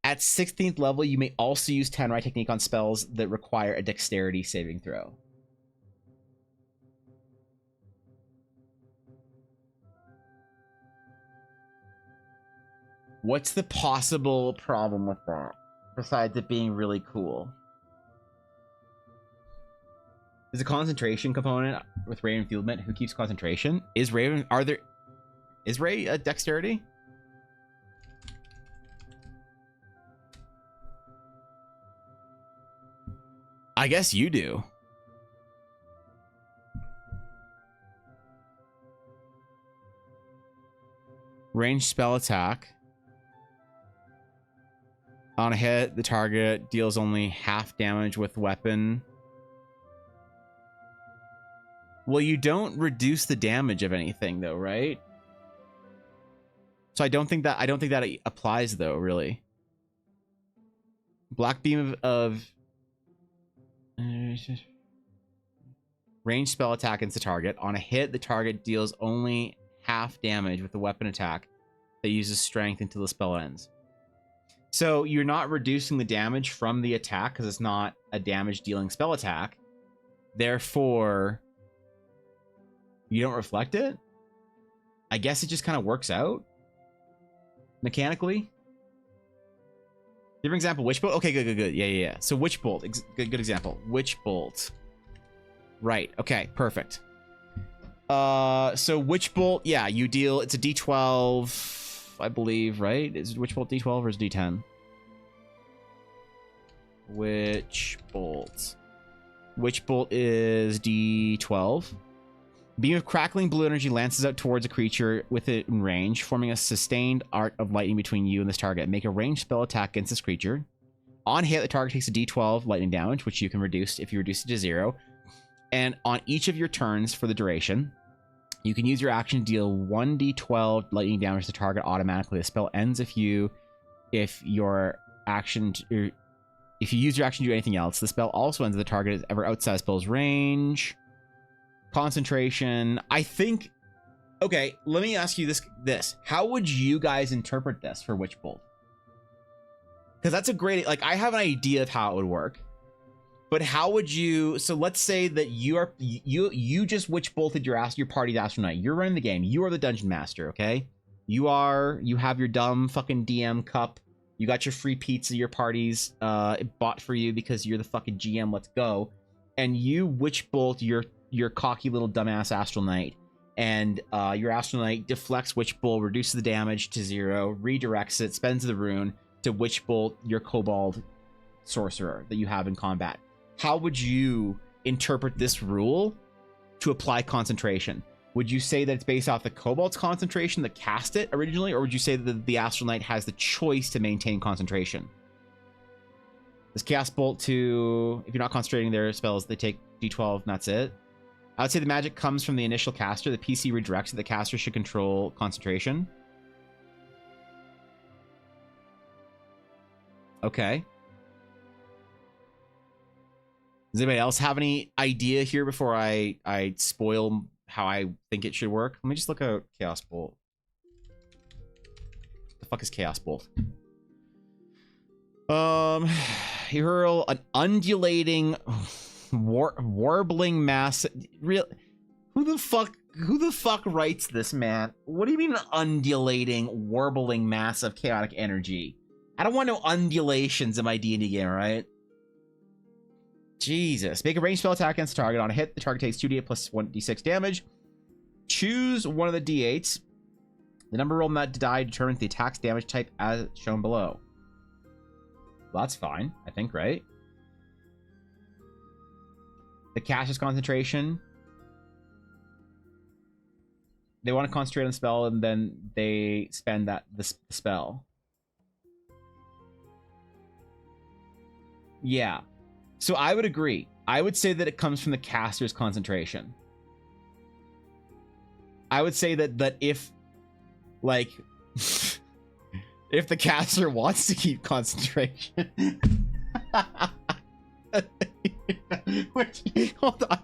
At 16th level, you may also use Tanrai technique on spells that require a dexterity saving throw. What's the possible problem with that, besides it being really cool? There's a concentration component with Ray Enfieldment. Who keeps concentration? Is Ray a dexterity? I guess you do. Ranged spell attack. On a hit, the target deals only half damage with weapon. Well, you don't reduce the damage of anything though, right? So I don't think that applies though, really. Black beam of ranged spell attack against the target. On a hit, the target deals only half damage with the weapon attack that uses strength until the spell ends. So you're not reducing the damage from the attack because it's not a damage dealing spell attack. Therefore, you don't reflect it? I guess it just kind of works out mechanically. Different example, Witch Bolt. Okay, good. Yeah. So Witch Bolt, good example. Witch Bolt. Right. Okay, perfect. So Witch Bolt, yeah, you deal. It's a D12. I believe, right? Is Witch Bolt D12 or is it D10? Witch Bolt. Witch Bolt is D12. Beam of crackling blue energy lances out towards a creature with it in range, forming a sustained arc of lightning between you and this target. Make a ranged spell attack against this creature. On hit, the target takes a D12 lightning damage, which you can reduce if you reduce it to 0. And on each of your turns for the duration, you can use your action to deal 1d12 lightning damage to the target automatically. The spell ends if you use your action to do anything else. The spell also ends if the target is ever outside the spell's range. Concentration. I think. Okay, let me ask you this. How would you guys interpret this for Witch Bolt? Because that's a great. Like, I have an idea of how it would work. But how would you? So let's say that you just Witch Bolted your party's Astral Knight. You're running the game. You are the dungeon master. Okay. You have your dumb fucking DM cup. You got your free pizza your party's bought for you because you're the fucking GM. Let's go. And you Witch Bolt your cocky little dumbass Astral Knight, and your Astral Knight deflects Witch Bolt, reduces the damage to 0, redirects it, spends the rune to Witch Bolt your kobold sorcerer that you have in combat. How would you interpret this rule to apply concentration? Would you say that it's based off the kobold's concentration that cast it originally, or would you say that the Astral Knight has the choice to maintain concentration? This cast bolt to, if you're not concentrating their spells, they take D12 and that's it. I would say the magic comes from the initial caster. The PC redirects it. The caster should control concentration. Okay. Does anybody else have any idea here before I spoil how I think it should work? Let me just look at Chaos Bolt. What the fuck is Chaos Bolt? You hurl an undulating, warbling mass. Real? Who the fuck writes this, man? What do you mean an undulating, warbling mass of chaotic energy? I don't want no undulations in my D&D game, right? Jesus. Make a ranged spell attack against the target. On a hit, the target takes 2d8 plus 1d6 damage. Choose one of the d8s The number rolled that die determines the attack's damage type as shown below. Well, that's fine, I think, right? The caster's concentration. They want to concentrate on the spell, and then they spend the spell. Yeah. So I would agree. I would say that it comes from the caster's concentration. I would say that if, like, if the caster wants to keep concentration, which, hold on,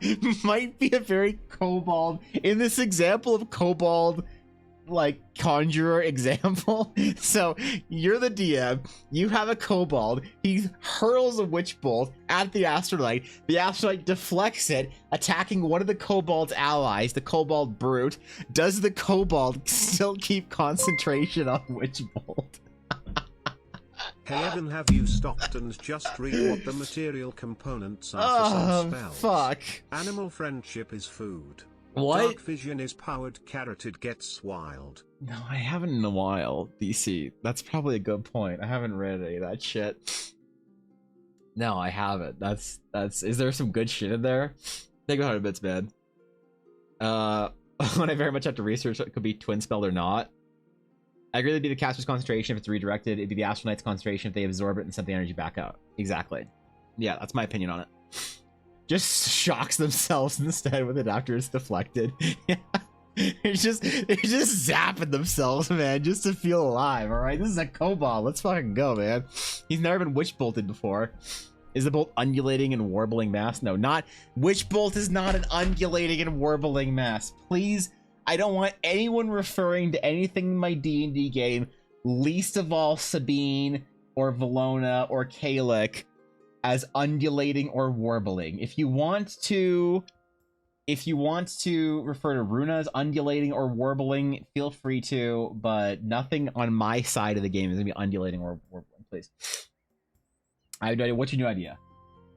might be a very kobold, in this example of kobold, like, conjurer example. So you're the DM, you have a kobold, he hurls a witch bolt at the Astral Knight deflects it, attacking one of the kobold's allies, the kobold brute. Does the kobold still keep concentration on witch bolt? Hey Evan, have you stopped and just read what the material components are for some spells? Fuck. Animal friendship is food. What? Dark vision is powered. Carotid gets wild. No, I haven't in a while, DC. That's probably a good point. I haven't read any of that shit. No, I haven't. That's is there some good shit in there? Take 100 bits, man. When I very much have to research it could be twin spell or not. I agree it'd be the caster's concentration if it's redirected. It'd be the Astral Knight's concentration if they absorb it and send the energy back out. Exactly. Yeah, that's my opinion on it. Just shocks themselves instead when the doctor is deflected. Yeah. They're just zapping themselves, man, just to feel alive. All right, this is a kobold. Let's fucking go, man. He's never been witch bolted before. Is the bolt undulating and warbling mass? No, not witch bolt is not an undulating and warbling mass. Please, I don't want anyone referring to anything in my D&D game, least of all Sabine or Valona or Kalik, as undulating or warbling. If you want to refer to Runa as undulating or warbling, feel free to, but nothing on my side of the game is gonna be undulating or warbling, please. I have no idea. What's your new idea?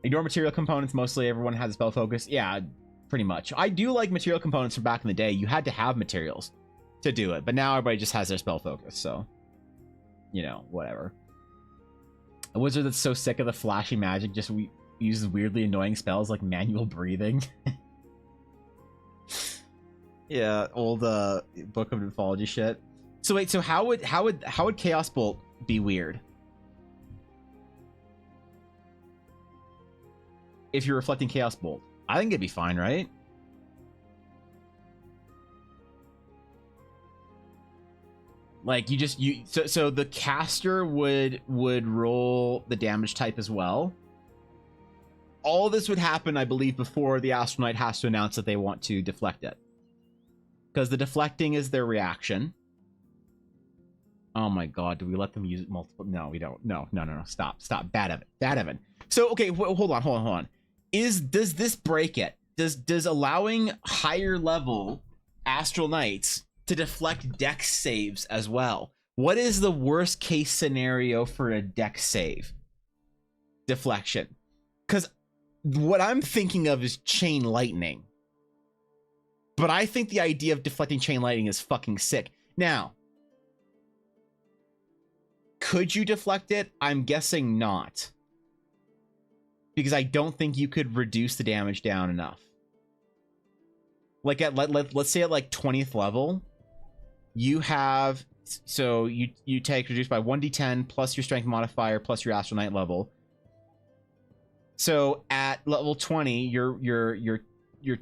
Ignore material components. Mostly everyone has a spell focus. Yeah, pretty much. I do like material components from back in the day. You had to have materials to do it, but now everybody just has their spell focus, so, you know, whatever. A wizard that's so sick of the flashy magic just uses weirdly annoying spells like manual breathing. Yeah, old Book of Mythology shit. So wait, so how would Chaos Bolt be weird? If you're reflecting Chaos Bolt, I think it'd be fine, right? Like so the caster would roll the damage type as well. All this would happen, I believe, before the Astral Knight has to announce that they want to deflect it, because the deflecting is their reaction. Oh my god, do we let them use it multiple? No, we don't. No. Stop. Bad Evan. So okay, hold on. Does this break it? Does allowing higher level Astral Knights to deflect dex saves as well? What is the worst case scenario for a dex save deflection? Because what I'm thinking of is chain lightning, but I think the idea of deflecting chain lightning is fucking sick. Now, could you deflect it? I'm guessing not, because I don't think you could reduce the damage down enough. Like let's say at like 20th level, you have, so you take reduced by 1d10 plus your strength modifier plus your Astral Knight level. So at level 20, you're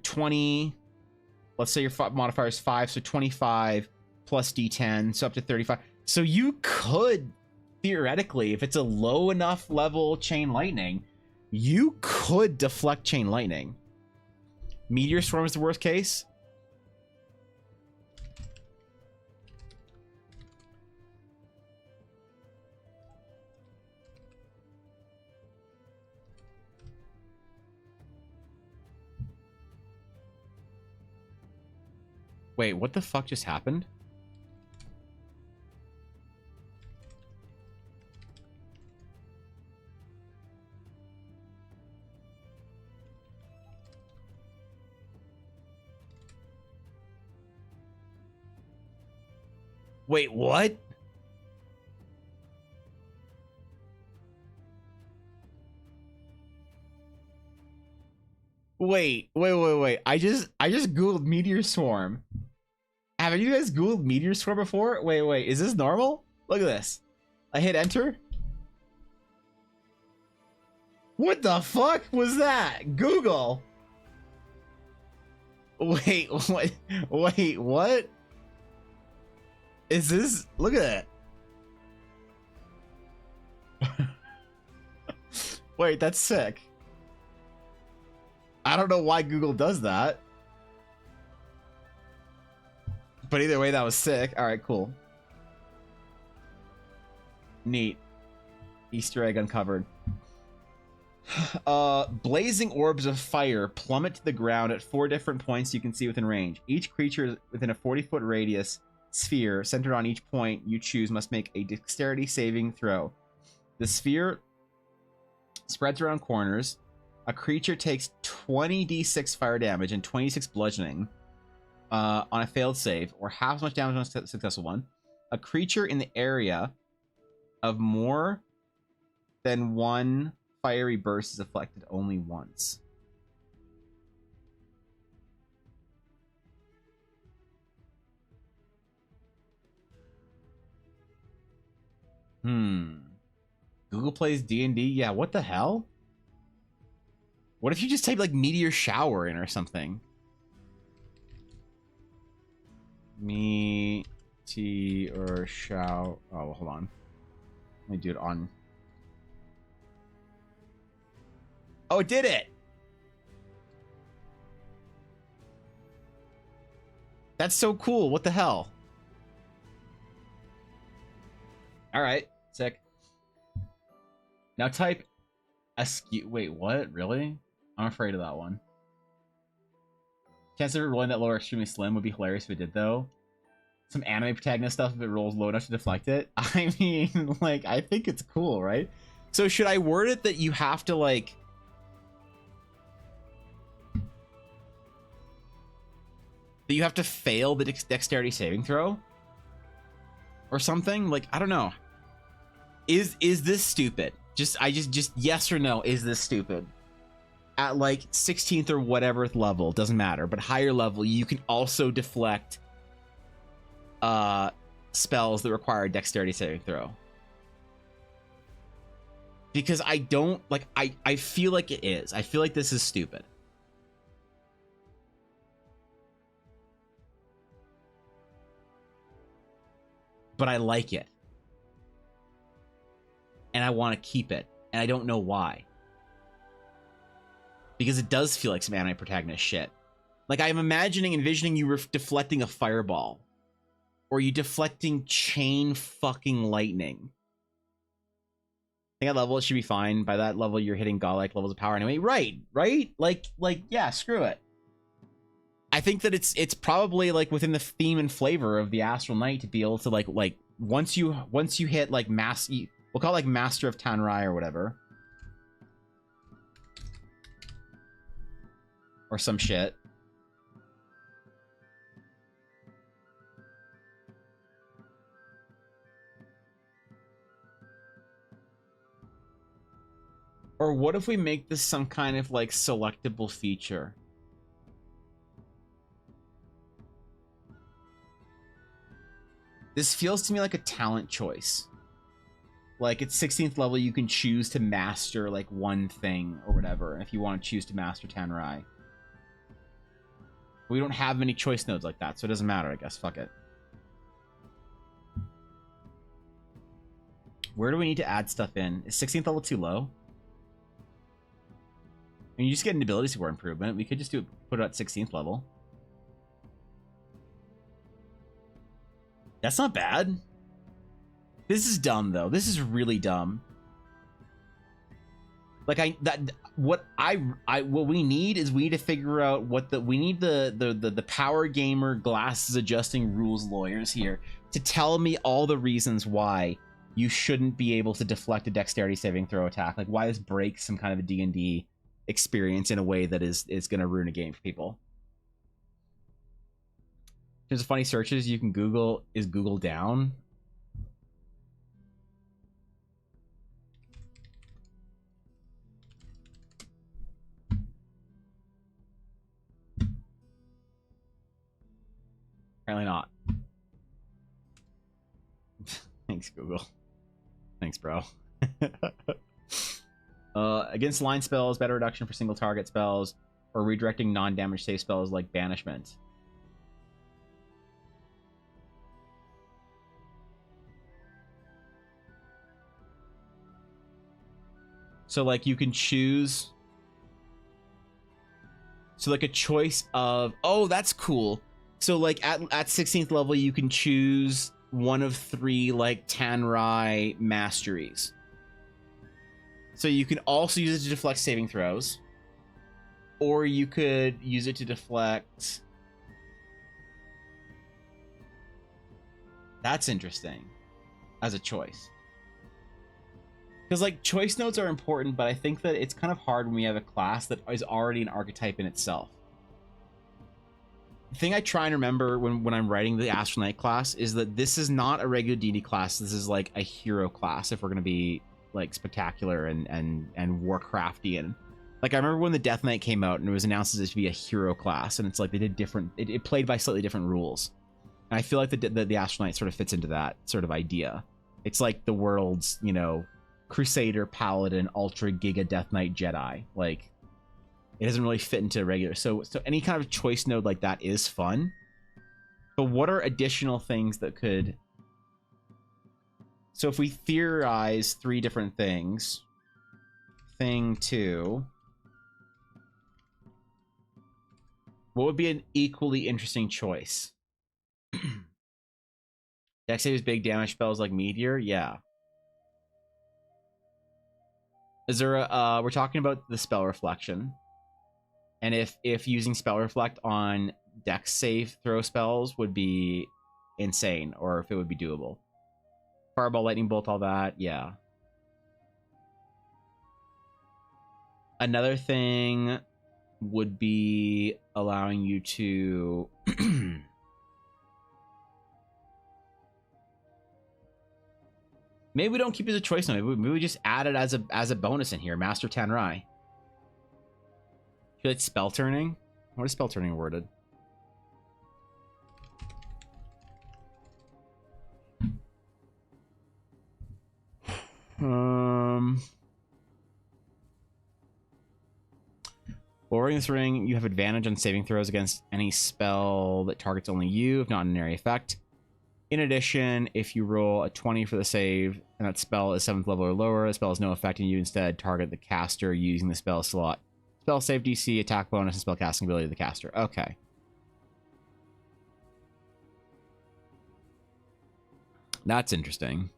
20. Let's say your modifier is 5, so 25 plus d10, so up to 35. So you could theoretically, if it's a low enough level chain lightning, you could deflect chain lightning. Meteor Swarm is the worst case. Wait, what the fuck just happened? Wait, what? Wait. I just Googled Meteor Swarm. Have you guys Googled Meteor Swarm before? Wait. Is this normal? Look at this. I hit enter. What the fuck was that? Google. Wait, what? Is this? Look at that. Wait, that's sick. I don't know why Google does that. But either way, that was sick. All right, cool. Neat. Easter egg uncovered. Blazing orbs of fire plummet to the ground at 4 different points you can see within range. Each creature within a 40-foot radius sphere centered on each point you choose must make a dexterity saving throw. The sphere spreads around corners. A creature takes 20d6 fire damage and 26 bludgeoning on a failed save, or half as much damage on a successful one. A creature in the area of more than one fiery burst is afflicted only once. Google plays D&D? Yeah, what the hell? What if you just type like meteor shower in or something? Meteor shower. Oh, hold on. Let me do it on. Oh, it did it! That's so cool. What the hell? All right, sick. Now type askew. Wait, what? Really? I'm afraid of that one. Chance of it rolling that lower extremely slim would be hilarious if it did, though. Some anime protagonist stuff if it rolls low enough to deflect it. I mean, like, I think it's cool, right? So should I word it that you have to, like... that you have to fail the dexterity saving throw? Or something? Like, I don't know. Is this stupid? Just yes or no, is this stupid? At like 16th or whatever level, doesn't matter, but higher level, you can also deflect spells that require a dexterity saving throw. Because I don't like I feel like it is. I feel like this is stupid. But I like it. And I want to keep it. And I don't know why. Because it does feel like some anime protagonist shit. Like, I'm envisioning you deflecting a fireball. Or you deflecting chain fucking lightning. I think at level it should be fine. By that level, you're hitting godlike levels of power anyway. Right? Like, yeah, screw it. I think that it's probably like within the theme and flavor of the Astral Knight to be able to like once you hit like we'll call it like Master of Tanrai or whatever. Or some shit. Or what if we make this some kind of like selectable feature? This feels to me like a talent choice. Like, at 16th level, you can choose to master, like, one thing or whatever, if you want to choose to master Tanrai. We don't have many choice nodes like that, so it doesn't matter, I guess. Fuck it. Where do we need to add stuff in? Is 16th level too low? I mean, you just get an ability score improvement. We could just put it at 16th level. That's not bad. This is dumb though. This is really dumb. Like what we need is we need to figure out we need the power gamer glasses adjusting rules lawyers here to tell me all the reasons why you shouldn't be able to deflect a dexterity saving throw attack. Like, why is break some kind of a D&D experience in a way that is going to ruin a game for people? There's funny searches you can Google. Is Google down? Apparently not. Thanks, Google. Thanks, bro. Against line spells, better reduction for single target spells, or redirecting non-damage save spells like banishment. So like you can choose. So like a choice of, oh, that's cool. So like at 16th level, you can choose one of 3 like Tanrai masteries. So you can also use it to deflect saving throws, or you could use it to deflect. That's interesting as a choice. Because like choice notes are important, but I think that it's kind of hard when we have a class that is already an archetype in itself. The thing I try and remember when I'm writing the Astral Knight class is that this is not a regular D&D class. This is like a hero class if we're going to be like spectacular and Warcraftian. Like I remember when the Death Knight came out and it was announced as to be a hero class, and it's like they did different. It played by slightly different rules, and I feel like the Astral Knight sort of fits into that sort of idea. It's like the world's, you know, Crusader, Paladin, Ultra, Giga, Death Knight, Jedi. Like it doesn't really fit into regular. So any kind of choice node like that is fun. But what are additional things that could? So if we theorize 3 different things, thing 2, what would be an equally interesting choice? Dex save is big damage spells like Meteor, yeah. Is there a we're talking about the spell reflection, and if using spell reflect on Dex save throw spells would be insane, or if it would be doable. Fireball, lightning bolt, all that, yeah. Another thing would be allowing you to maybe we don't keep it as a choice now. Maybe we just add it as a bonus in here. Master Tanrai. Feel like spell turning? What is spell turning worded? Lowering this ring, you have advantage on saving throws against any spell that targets only you, if not an area effect. In addition, if you roll a 20 for the save and that spell is 7th level or lower, the spell has no effect, and you instead target the caster using the spell slot. Spell save DC, attack bonus, and spell casting ability of the caster. Okay. That's interesting.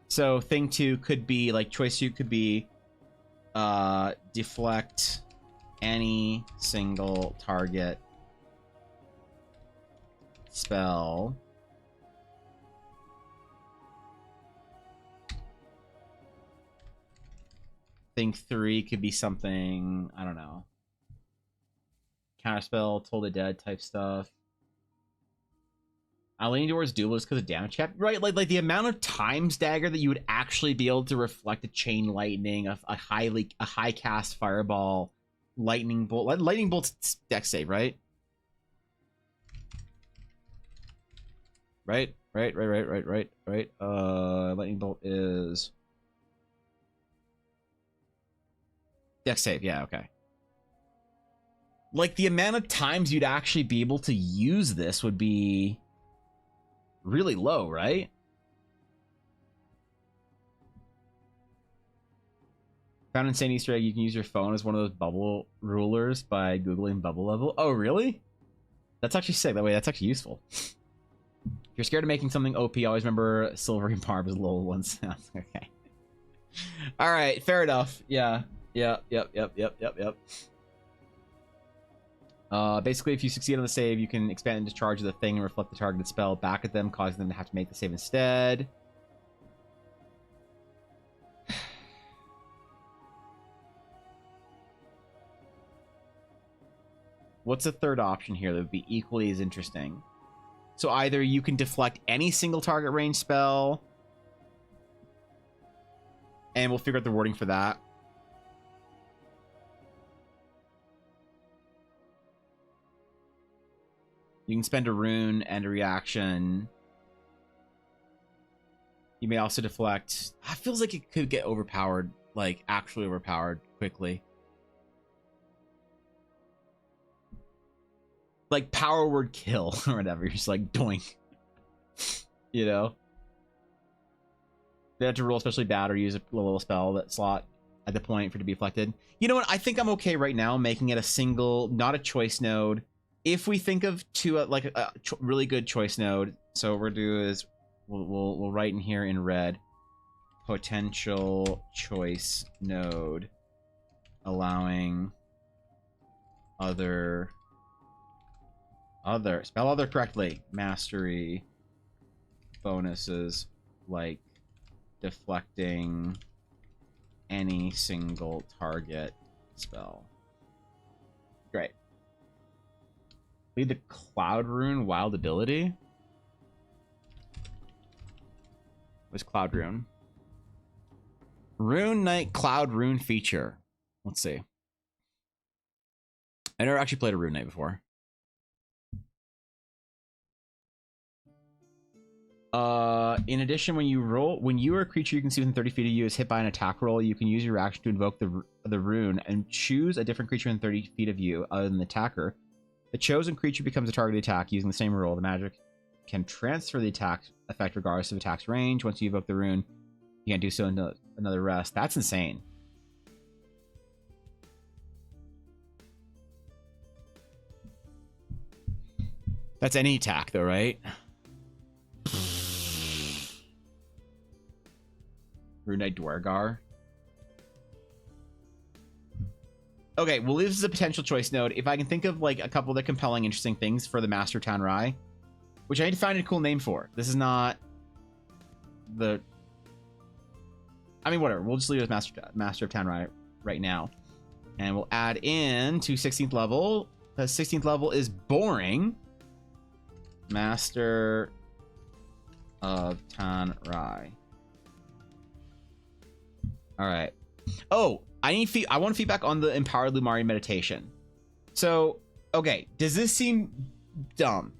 So thing 2 could be, like, choice 2 could be deflect any single target spell thing 3 could be something, I don't know, counterspell, Toll the Dead type stuff. I'm leaning towards duelist because of damage cap, right? Like the amount of times dagger that you would actually be able to reflect a chain lightning, a high cast fireball, lightning bolt. Lightning bolt's dex save, right? Right. Lightning bolt is dex save. Yeah. Okay. Like the amount of times you'd actually be able to use this would be really low, right? Found insane Easter egg. You can use your phone as one of those bubble rulers by Googling bubble level. Oh, really? That's actually sick. That way, that's actually useful. If you're scared of making something OP, always remember silvery barb as little ones. Okay. All right. Fair enough. Yeah. Yep. Basically, if you succeed on the save, you can expand and discharge the thing and reflect the targeted spell back at them, causing them to have to make the save instead. What's the third option here that would be equally as interesting? So either you can deflect any single target range spell, and we'll figure out the wording for that. You can spend a rune and a reaction. You may also deflect. It feels like it could get overpowered, like actually overpowered quickly. Like power word kill or whatever. You're just like doink. You know? They have to roll especially bad or use a little spell that slot at the point for it to be deflected. You know what? I think I'm okay right now making it a single, not a choice node. If we think of two like a really good choice node, so what we'll do is we'll write in here in red, potential choice node, allowing spell other correctly, mastery bonuses like deflecting any single target spell. Great. Lead the Cloud Rune wild ability. What's Cloud Rune? Rune Knight Cloud Rune feature. Let's see. I never actually played a Rune Knight before. In addition, when you are a creature you can see within 30 feet of you is hit by an attack roll, you can use your action to invoke the rune and choose a different creature within 30 feet of you other than the attacker. The chosen creature becomes a target attack using the same roll. The magic can transfer the attack effect regardless of attack's range. Once you evoke the rune, you can't do so until another rest. That's insane. That's any attack though, right? Rune Knight Dwergar. Okay, well, this is a potential choice node. If I can think of like a couple of the compelling, interesting things for the Master of Town Rai, which I need to find a cool name for. This is not the... I mean, whatever. We'll just leave it as Master of Town Rai right now. And we'll add in to 16th level. Because 16th level is boring. Master of Town Rai. All right. Oh, I want feedback on the Empowered Lumari meditation. So, okay, does this seem dumb?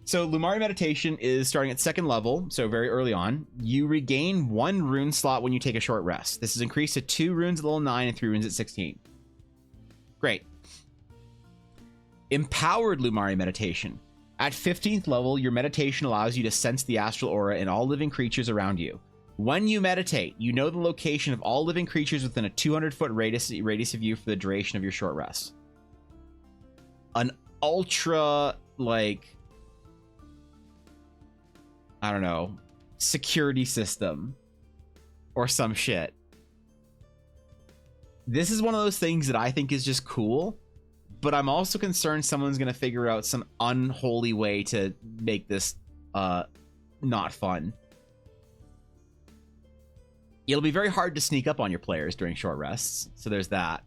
So Lumari meditation is starting at 2nd level, so very early on. You regain 1 rune slot when you take a short rest. This is increased to 2 runes at level 9 and 3 runes at 16. Great. Empowered Lumari meditation. At 15th level, your meditation allows you to sense the astral aura in all living creatures around you. When you meditate, you know the location of all living creatures within a 200-foot radius of you for the duration of your short rest. An ultra, like, I don't know, security system or some shit. This is one of those things that I think is just cool, but I'm also concerned someone's going to figure out some unholy way to make this not fun. It'll be very hard to sneak up on your players during short rests, so there's that.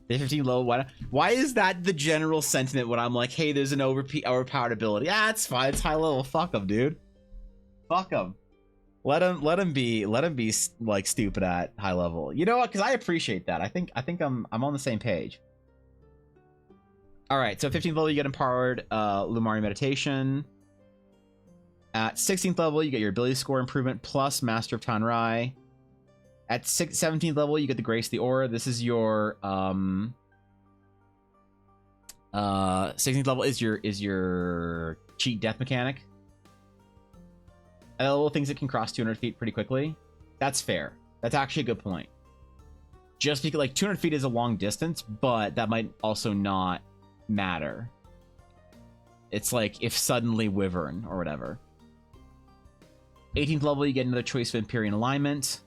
Day 15 low, why is that the general sentiment when I'm like, hey, there's an overpowered ability? Ah, it's fine, it's high level. Fuck them, dude. Fuck them. Let him be like stupid at high level. You know what? Because I appreciate that. I think I'm on the same page. All right, so 15th level you get empowered Lumari meditation. At 16th level, you get your ability score improvement plus Master of Town Rai. At 17th level, you get the Grace of the Aura. This is your 16th level is your cheat death mechanic. Little things that can cross 200 feet pretty quickly. That's fair. That's actually a good point. Just because like 200 feet is a long distance, but that might also not matter. It's like if suddenly Wyvern or whatever. 18th level, you get another choice of Empyrean alignment.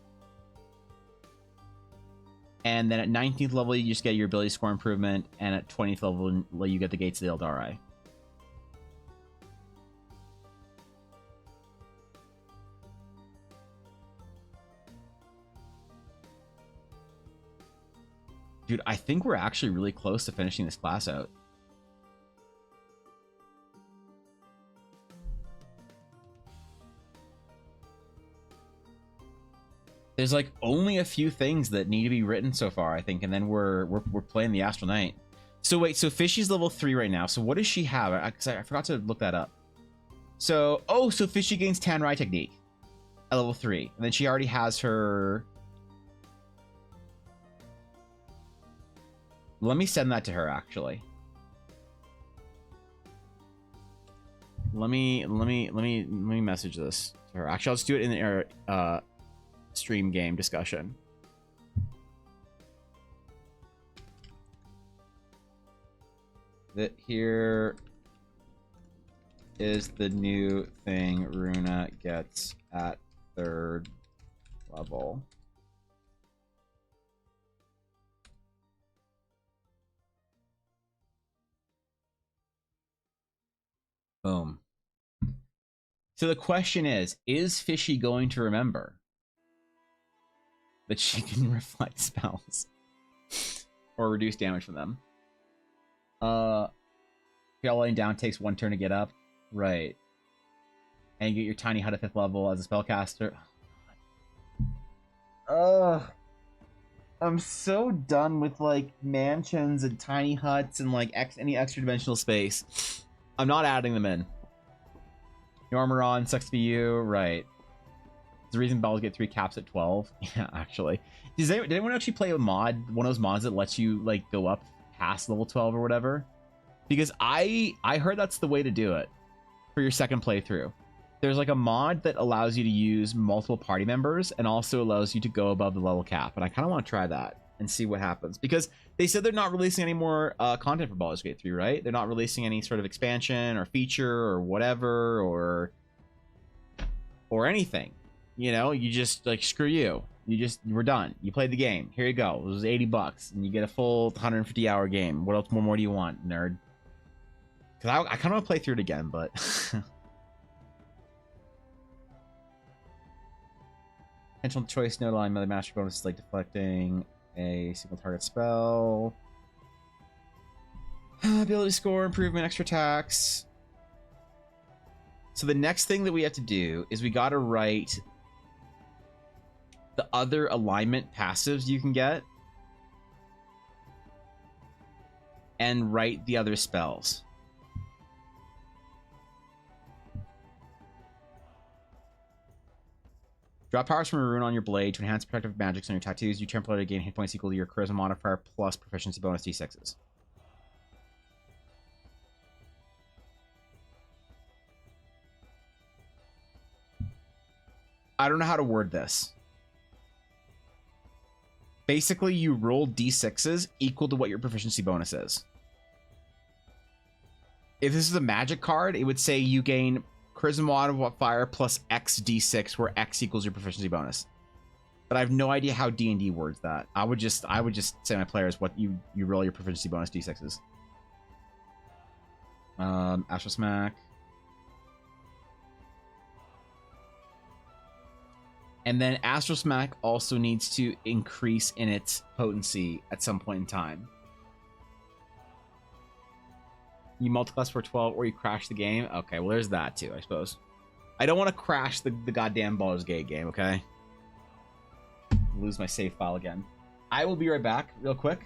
And then at 19th level, you just get your ability score improvement. And at 20th level, you get the Gates of the Eldari. Dude, I think we're actually really close to finishing this class out. There's like only a few things that need to be written so far, I think, and then we're playing the Astral Knight. So wait, so Fishy's level 3 right now. So what does she have? I forgot to look that up. So, oh, so Fishy gains Tanrai Technique at level 3. And then she already has her... Let me send that to her, actually. Let me message this to her. Actually, I'll just do it in our stream game discussion. That here is the new thing Runa gets at 3rd level. Boom. So the question is Fishy going to remember that she can reflect spells or reduce damage from them? Falling down takes 1 turn to get up. Right. And you get your tiny hut at 5th level as a spellcaster. I'm so done with like mansions and tiny huts and like any extra dimensional space. I'm not adding them in. Your armor on, sucks to be you. Right. It's the reason Bells get 3 caps at 12. Yeah, actually. Did anyone actually play a mod, one of those mods that lets you like go up past level 12 or whatever? Because I heard that's the way to do it for your second playthrough. There's like a mod that allows you to use multiple party members and also allows you to go above the level cap. And I kind of want to try that and see what happens. Because they said they're not releasing any more content for Baldur's Gate 3, right? They're not releasing any sort of expansion or feature or whatever or anything. You know, you just like, screw you. We're done. You played the game. Here you go. It was $80 and you get a full 150-hour game. What else more do you want, nerd? Because I kind of want to play through it again, but... Potential choice node allowing another master bonus like deflecting a single target spell. Ability score, improvement, extra attacks. So the next thing that we have to do is we got to write the other alignment passives you can get. And write the other spells. Draw powers from a rune on your blade to enhance protective magics on your tattoos. You temporarily gain hit points equal to your charisma modifier plus proficiency bonus d6s. I don't know how to word this. Basically, you roll d6s equal to what your proficiency bonus is. If this is a magic card, it would say you gain charisma modifier plus X d6, where X equals your proficiency bonus. But I have no idea how D&D words that. I would just say to my players what you roll your proficiency bonus d6s. Astral Smack. And then Astral Smack also needs to increase in its potency at some point in time. You multiclass for 12 or you crash the game. Okay, well, there's that too, I suppose. I don't want to crash the goddamn Baldur's Gate game, okay? Lose my save file again. I will be right back real quick.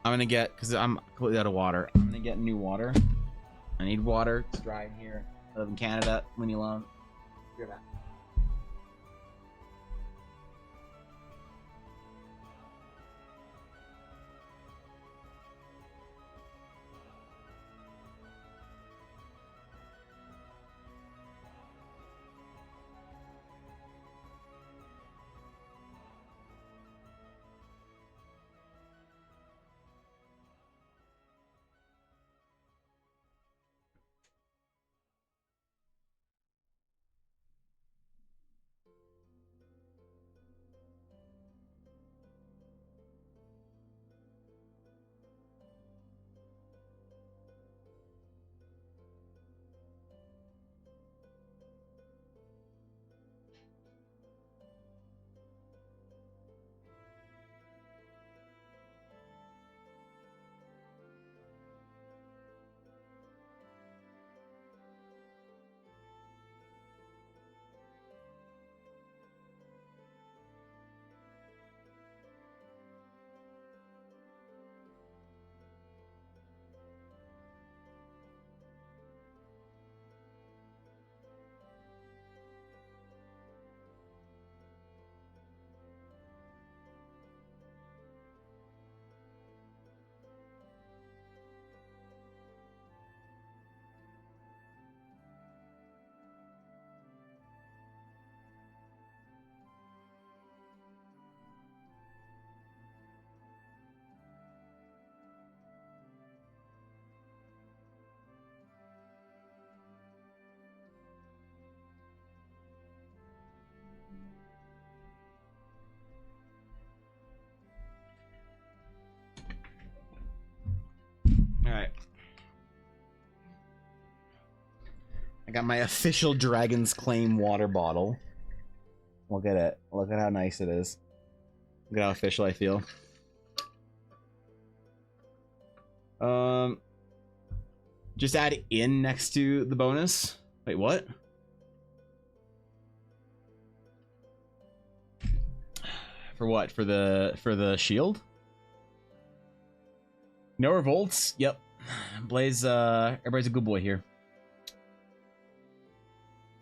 I'm gonna get, because I'm completely out of water, I'm gonna get new water. I need water. It's dry in here. I live in Canada. Leave me alone. Be right back. I got my official Dragon's Claim water bottle. Look at it. Look at how nice it is. Look at how official I feel. Just add in next to the bonus. Wait, what? For what? For the shield? No revolts? Yep. Blaze, everybody's a good boy here.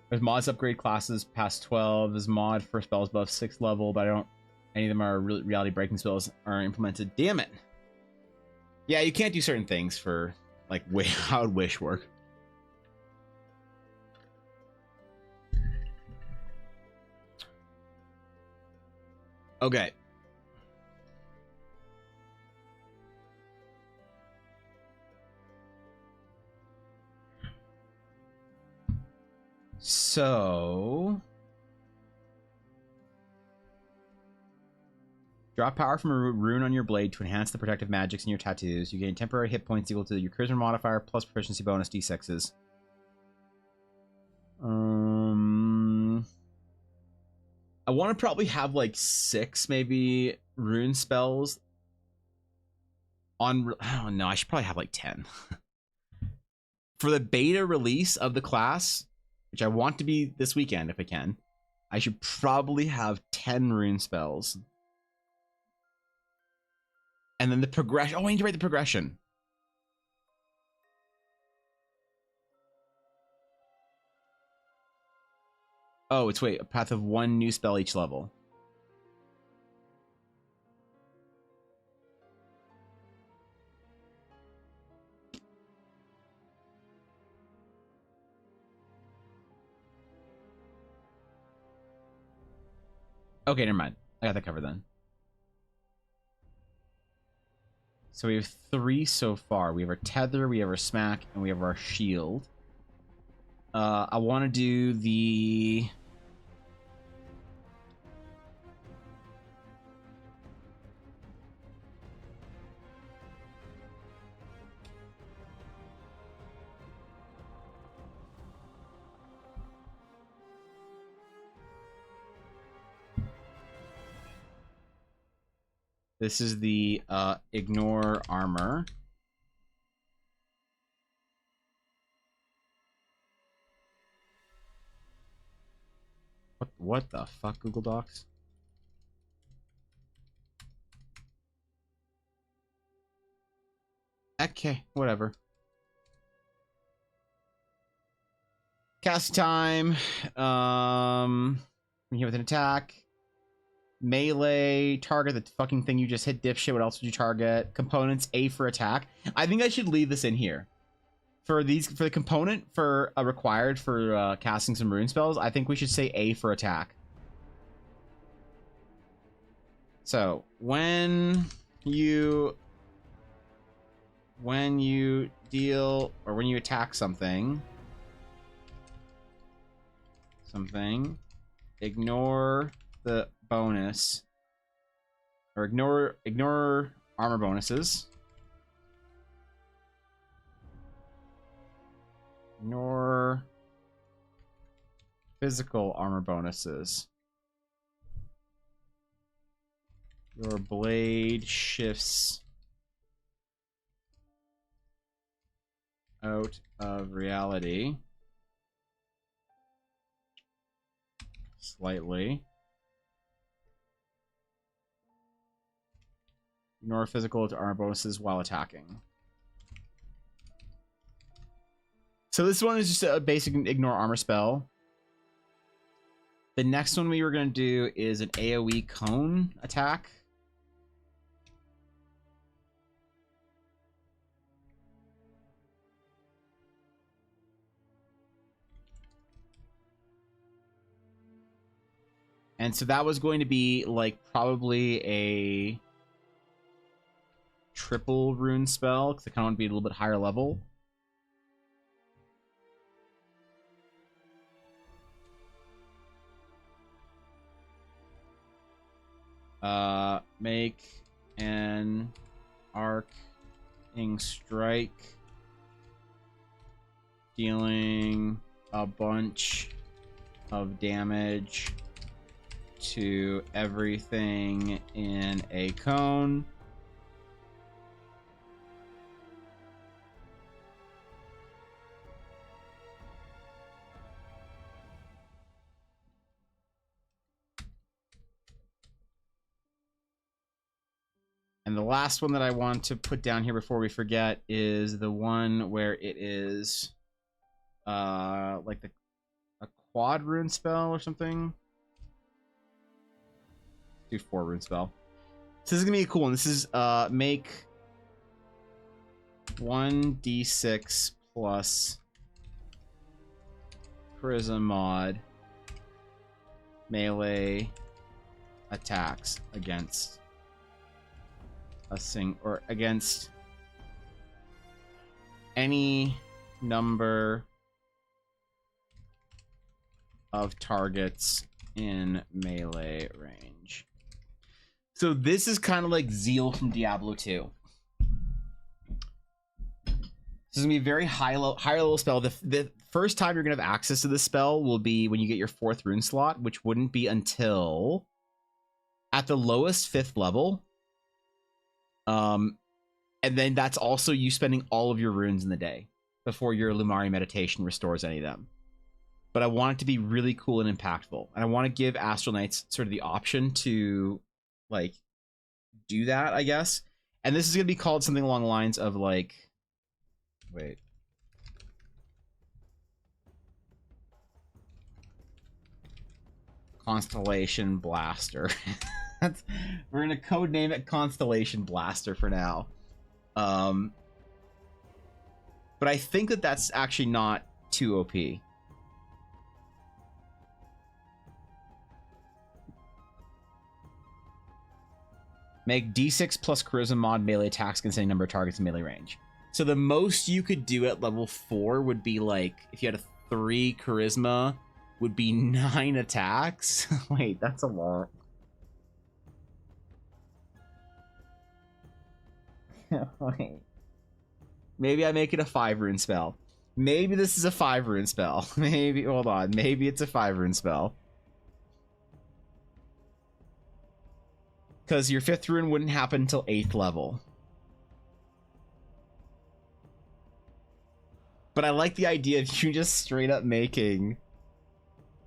There's mods upgrade classes past 12. There's mod for spells above 6th level, but I don't... Any of them are reality breaking spells are implemented. Damn it! Yeah, you can't do certain things for, like, how would Wish work? Okay. So... Drop power from a rune on your blade to enhance the protective magics in your tattoos. You gain temporary hit points equal to your charisma modifier plus proficiency bonus d6s. I want to probably have like 6 maybe rune spells on... I don't know, I should probably have like 10. For the beta release of the class, which I want to be this weekend if I can, I should probably have 10 rune spells. And then the progression. Oh, I need to write the progression. Oh, it's wait, a path of 1 new spell each level. Okay, never mind. I got that covered then. So we have 3 so far. We have our tether, we have our smack, and we have our shield. I want to do the... This is the ignore armor. What the fuck, Google Docs? Okay, whatever. Cast time. Here with an attack. Melee, target the fucking thing you just hit, dipshit. What else would you target? Components, A for attack. I think I should leave this in here. For the component for required for casting some rune spells, I think we should say A for attack. So when you deal or when you attack something, ignore the bonus or ignore armor bonuses. Ignore physical armor bonuses. Your blade shifts out of reality slightly. Ignore physical to armor bonuses while attacking. So this one is just a basic ignore armor spell. The next one we were going to do is an AoE cone attack. And so that was going to be like probably a triple rune spell because I kind of want to be a little bit higher level. Make an arcing strike, dealing a bunch of damage to everything in a cone. And the last one that I want to put down here before we forget is the one where it is like a quad rune spell or something. Do 4 rune spell. So this is gonna be a cool one. This is make 1d6 plus charisma mod melee attacks against against any number of targets in melee range. So this is kind of like Zeal from Diablo 2. This is gonna be a very higher level spell. The first time you're gonna have access to this spell will be when you get your 4th rune slot, which wouldn't be until at the lowest 5th level. And then that's also you spending all of your runes in the day before your Lumari meditation restores any of them. But I want it to be really cool and impactful. And I want to give Astral Knights sort of the option to like do that, I guess. And this is going to be called something along the lines of like, wait. Constellation Blaster. We're gonna code name it Constellation Blaster for now. But I think that that's actually not too OP. Make D6 plus charisma mod melee attacks against any number of targets in melee range. So the most you could do at level 4 would be like, if you had a 3 charisma, would be 9 attacks. Wait, that's a lot. Wait. Maybe I make it a 5 rune spell. Maybe this is a 5 rune spell. Maybe, hold on. Maybe it's a 5 rune spell. Because your 5th rune wouldn't happen until 8th level. But I like the idea of you just straight up making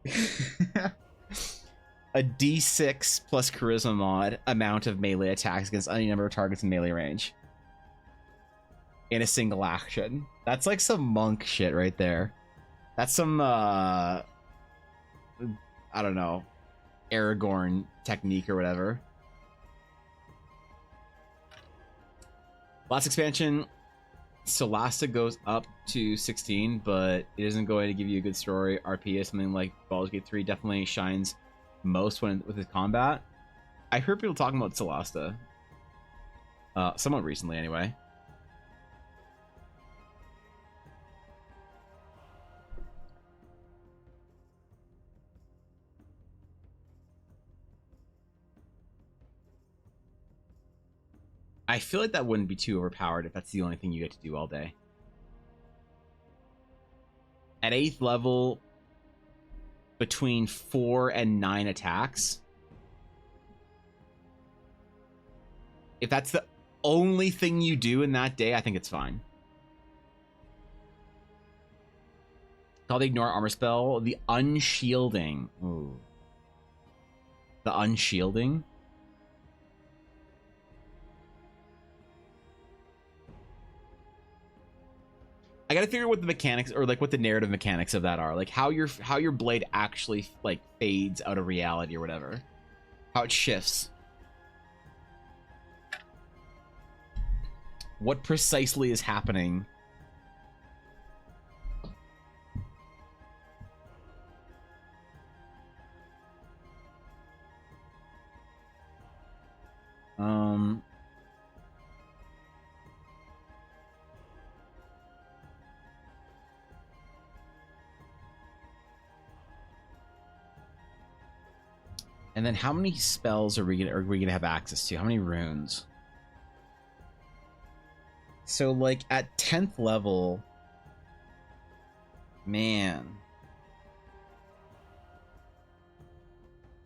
a D6 plus charisma mod amount of melee attacks against any number of targets in melee range. In a single action. That's like some monk shit right there. That's some I don't know, Aragorn technique or whatever. Last expansion, Solasta goes up to 16, but it isn't going to give you a good story. RP is something like Baldur's Gate 3 definitely shines most when with his combat. I heard people talking about Solasta. Somewhat recently anyway. I feel like that wouldn't be too overpowered if that's the only thing you get to do all day. At 8th level, between 4 and 9 attacks. If that's the only thing you do in that day, I think it's fine. Called the Ignore Armor spell, the Unshielding. Ooh. The Unshielding? I gotta figure out what the mechanics or like what the narrative mechanics of that are, like how your blade actually like fades out of reality or whatever, how it shifts. What precisely is happening? And then how many spells are we gonna have access to? How many runes? So like at 10th level, man,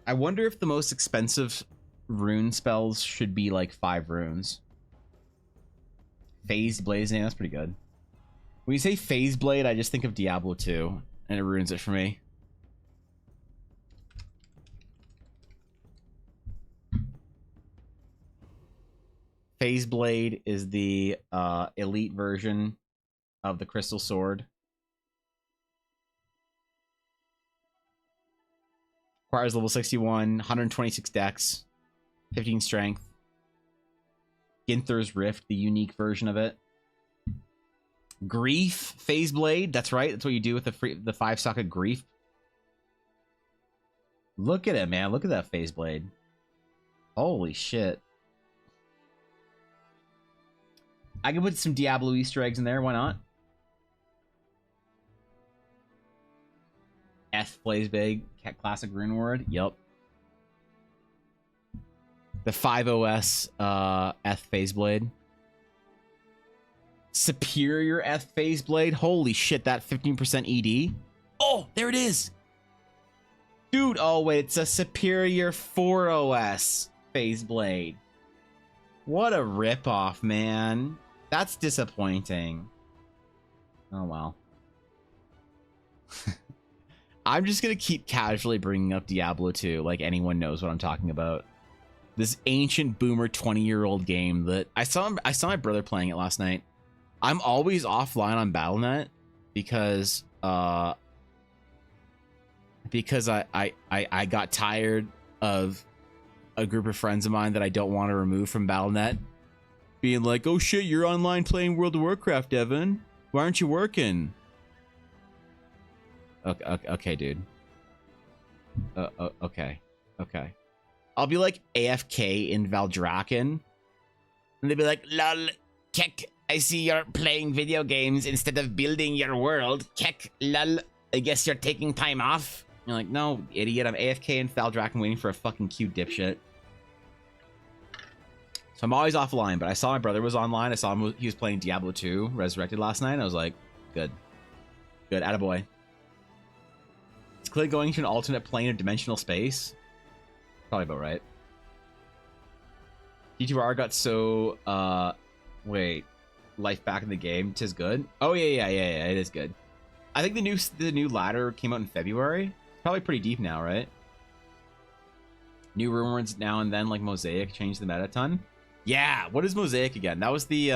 I wonder if the most expensive rune spells should be like 5 runes. Phased Blazing, that's pretty good. When you say Phase Blade, I just think of Diablo 2, and it ruins it for me. Phase Blade is the elite version of the Crystal Sword. Requires level 61, 126 dex, 15 strength. Ginther's Rift, the unique version of it. Grief Phase Blade, that's right. That's what you do with the 5-socket Grief. Look at it, man. Look at that Phase Blade. Holy shit. I can put some Diablo Easter eggs in there. Why not? F Blaze Big, classic rune word. Yep. The 5OS F Phase Blade. Superior F Phase Blade. Holy shit, that 15% ED. Oh, there it is. Dude, oh wait, it's a Superior 4OS Phase Blade. What a ripoff, man. That's disappointing. Oh, well. I'm just going to keep casually bringing up Diablo 2 like anyone knows what I'm talking about. This ancient boomer 20-year-old game that I saw my brother playing it last night. I'm always offline on Battle.net because I got tired of a group of friends of mine that I don't want to remove from Battle.net being like, "Oh shit, you're online playing World of Warcraft, Evan. Why aren't you working?" Okay, dude. Okay. I'll be like AFK in Valdrakken, and they'd be like, "Lol, Kek, I see you're playing video games instead of building your world. Kek, lol, I guess you're taking time off." You're like, "No, idiot, I'm AFK in Valdrakken waiting for a fucking cute dipshit." So I'm always offline, but I saw my brother was online. I saw him, he was playing Diablo 2 Resurrected last night, and I was like, good. Good, attaboy. It's clearly going to an alternate plane of dimensional space. Probably about right. D2R got so, wait, life back in the game. 'Tis good. Oh yeah, it is good. I think the new ladder came out in February. It's probably pretty deep now, right? New rumors now and then, like Mosaic, changed the meta a ton. Yeah, what is Mosaic again? That was the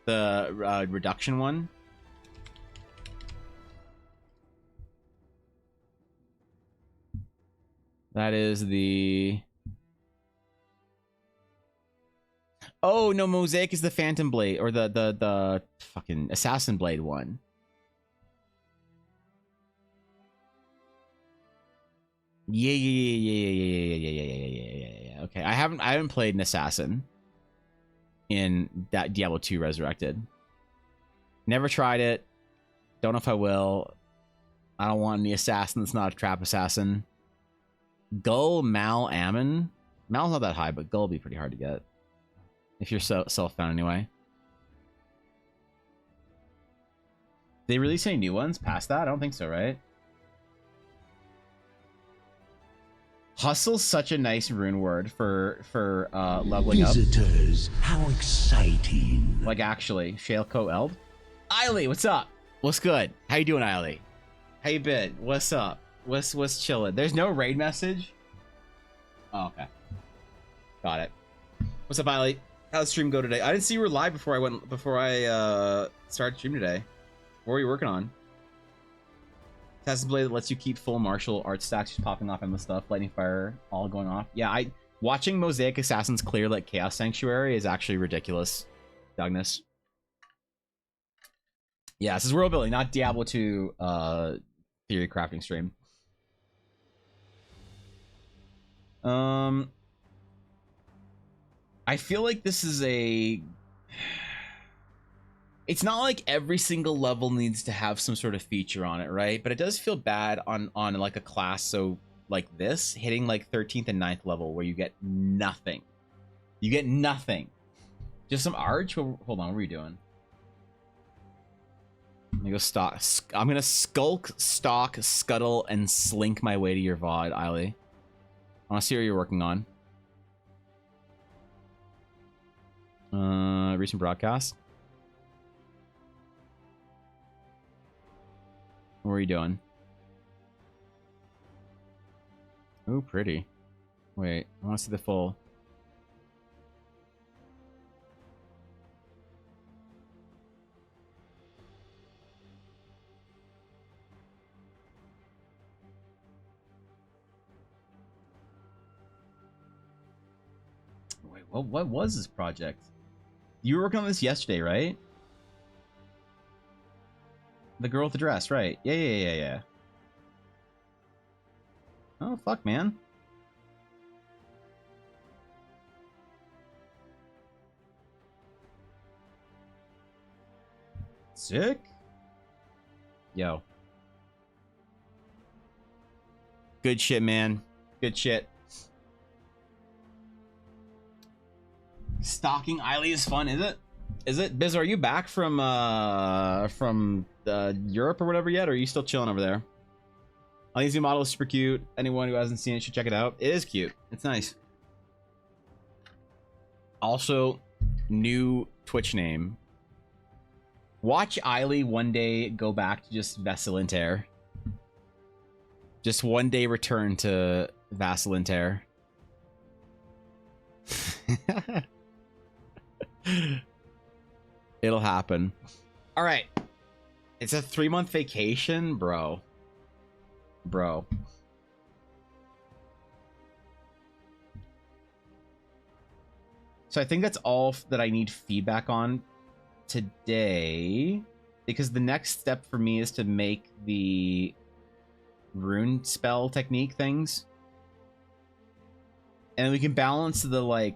reduction one. That is the... Oh, no, Mosaic is the Phantom Blade, or the fucking Assassin Blade one. Yeah. Okay, I haven't played an Assassin in that Diablo 2 Resurrected. Never tried it. Don't know if I will. I don't want any assassin that's not a trap assassin. Gull, Mal, Ammon. Mal's not that high, but Gull will be pretty hard to get. If you're self-found anyway. They release any new ones past that? I don't think so, right? Hustle's such a nice rune word for leveling up. Visitors, how exciting. Like actually, Shaleco Eld. Eiley, what's up? What's good? How you doing, Eiley? How you been? What's up? What's chillin'? There's no raid message? Oh, okay. Got it. What's up, Eiley? How'd the stream go today? I didn't see you were live before I started stream today. What were you working on? Assassin's Blade that lets you keep full martial art stacks just popping off endless stuff, lightning fire, all going off. Yeah, watching Mosaic Assassins clear like Chaos Sanctuary is actually ridiculous. Douglas. Yeah, this is world building, not Diablo 2 theory crafting stream. I feel like this is a... It's not like every single level needs to have some sort of feature on it, right? But it does feel bad on like a class so like this, hitting like 13th and 9th level where you get nothing. You get nothing. Just some arch? Hold on, what were you doing? Let me go stalk. I'm gonna skulk, stalk, scuttle, and slink my way to your VOD, Eiley. I want to see what you're working on. Recent broadcast. What are you doing? Oh, pretty. Wait, I want to see the full. Wait, what was this project? You were working on this yesterday, right? The girl with the dress, right? Yeah. Oh, fuck, man. Sick. Yo. Good shit, man. Good shit. Stalking Eiley is fun, is it? Is it? Biz, are you back from Europe or whatever yet, or are you still chilling over there? I think this new model is super cute. Anyone who hasn't seen it should check it out. It is cute. It's nice. Also, new Twitch name. Watch Eiley one day go back to just Vaselinter. Just one day return to Vaselinter. It'll happen. All right. It's a 3-month vacation, bro. So I think that's all that I need feedback on today, because the next step for me is to make the rune spell technique things, and we can balance the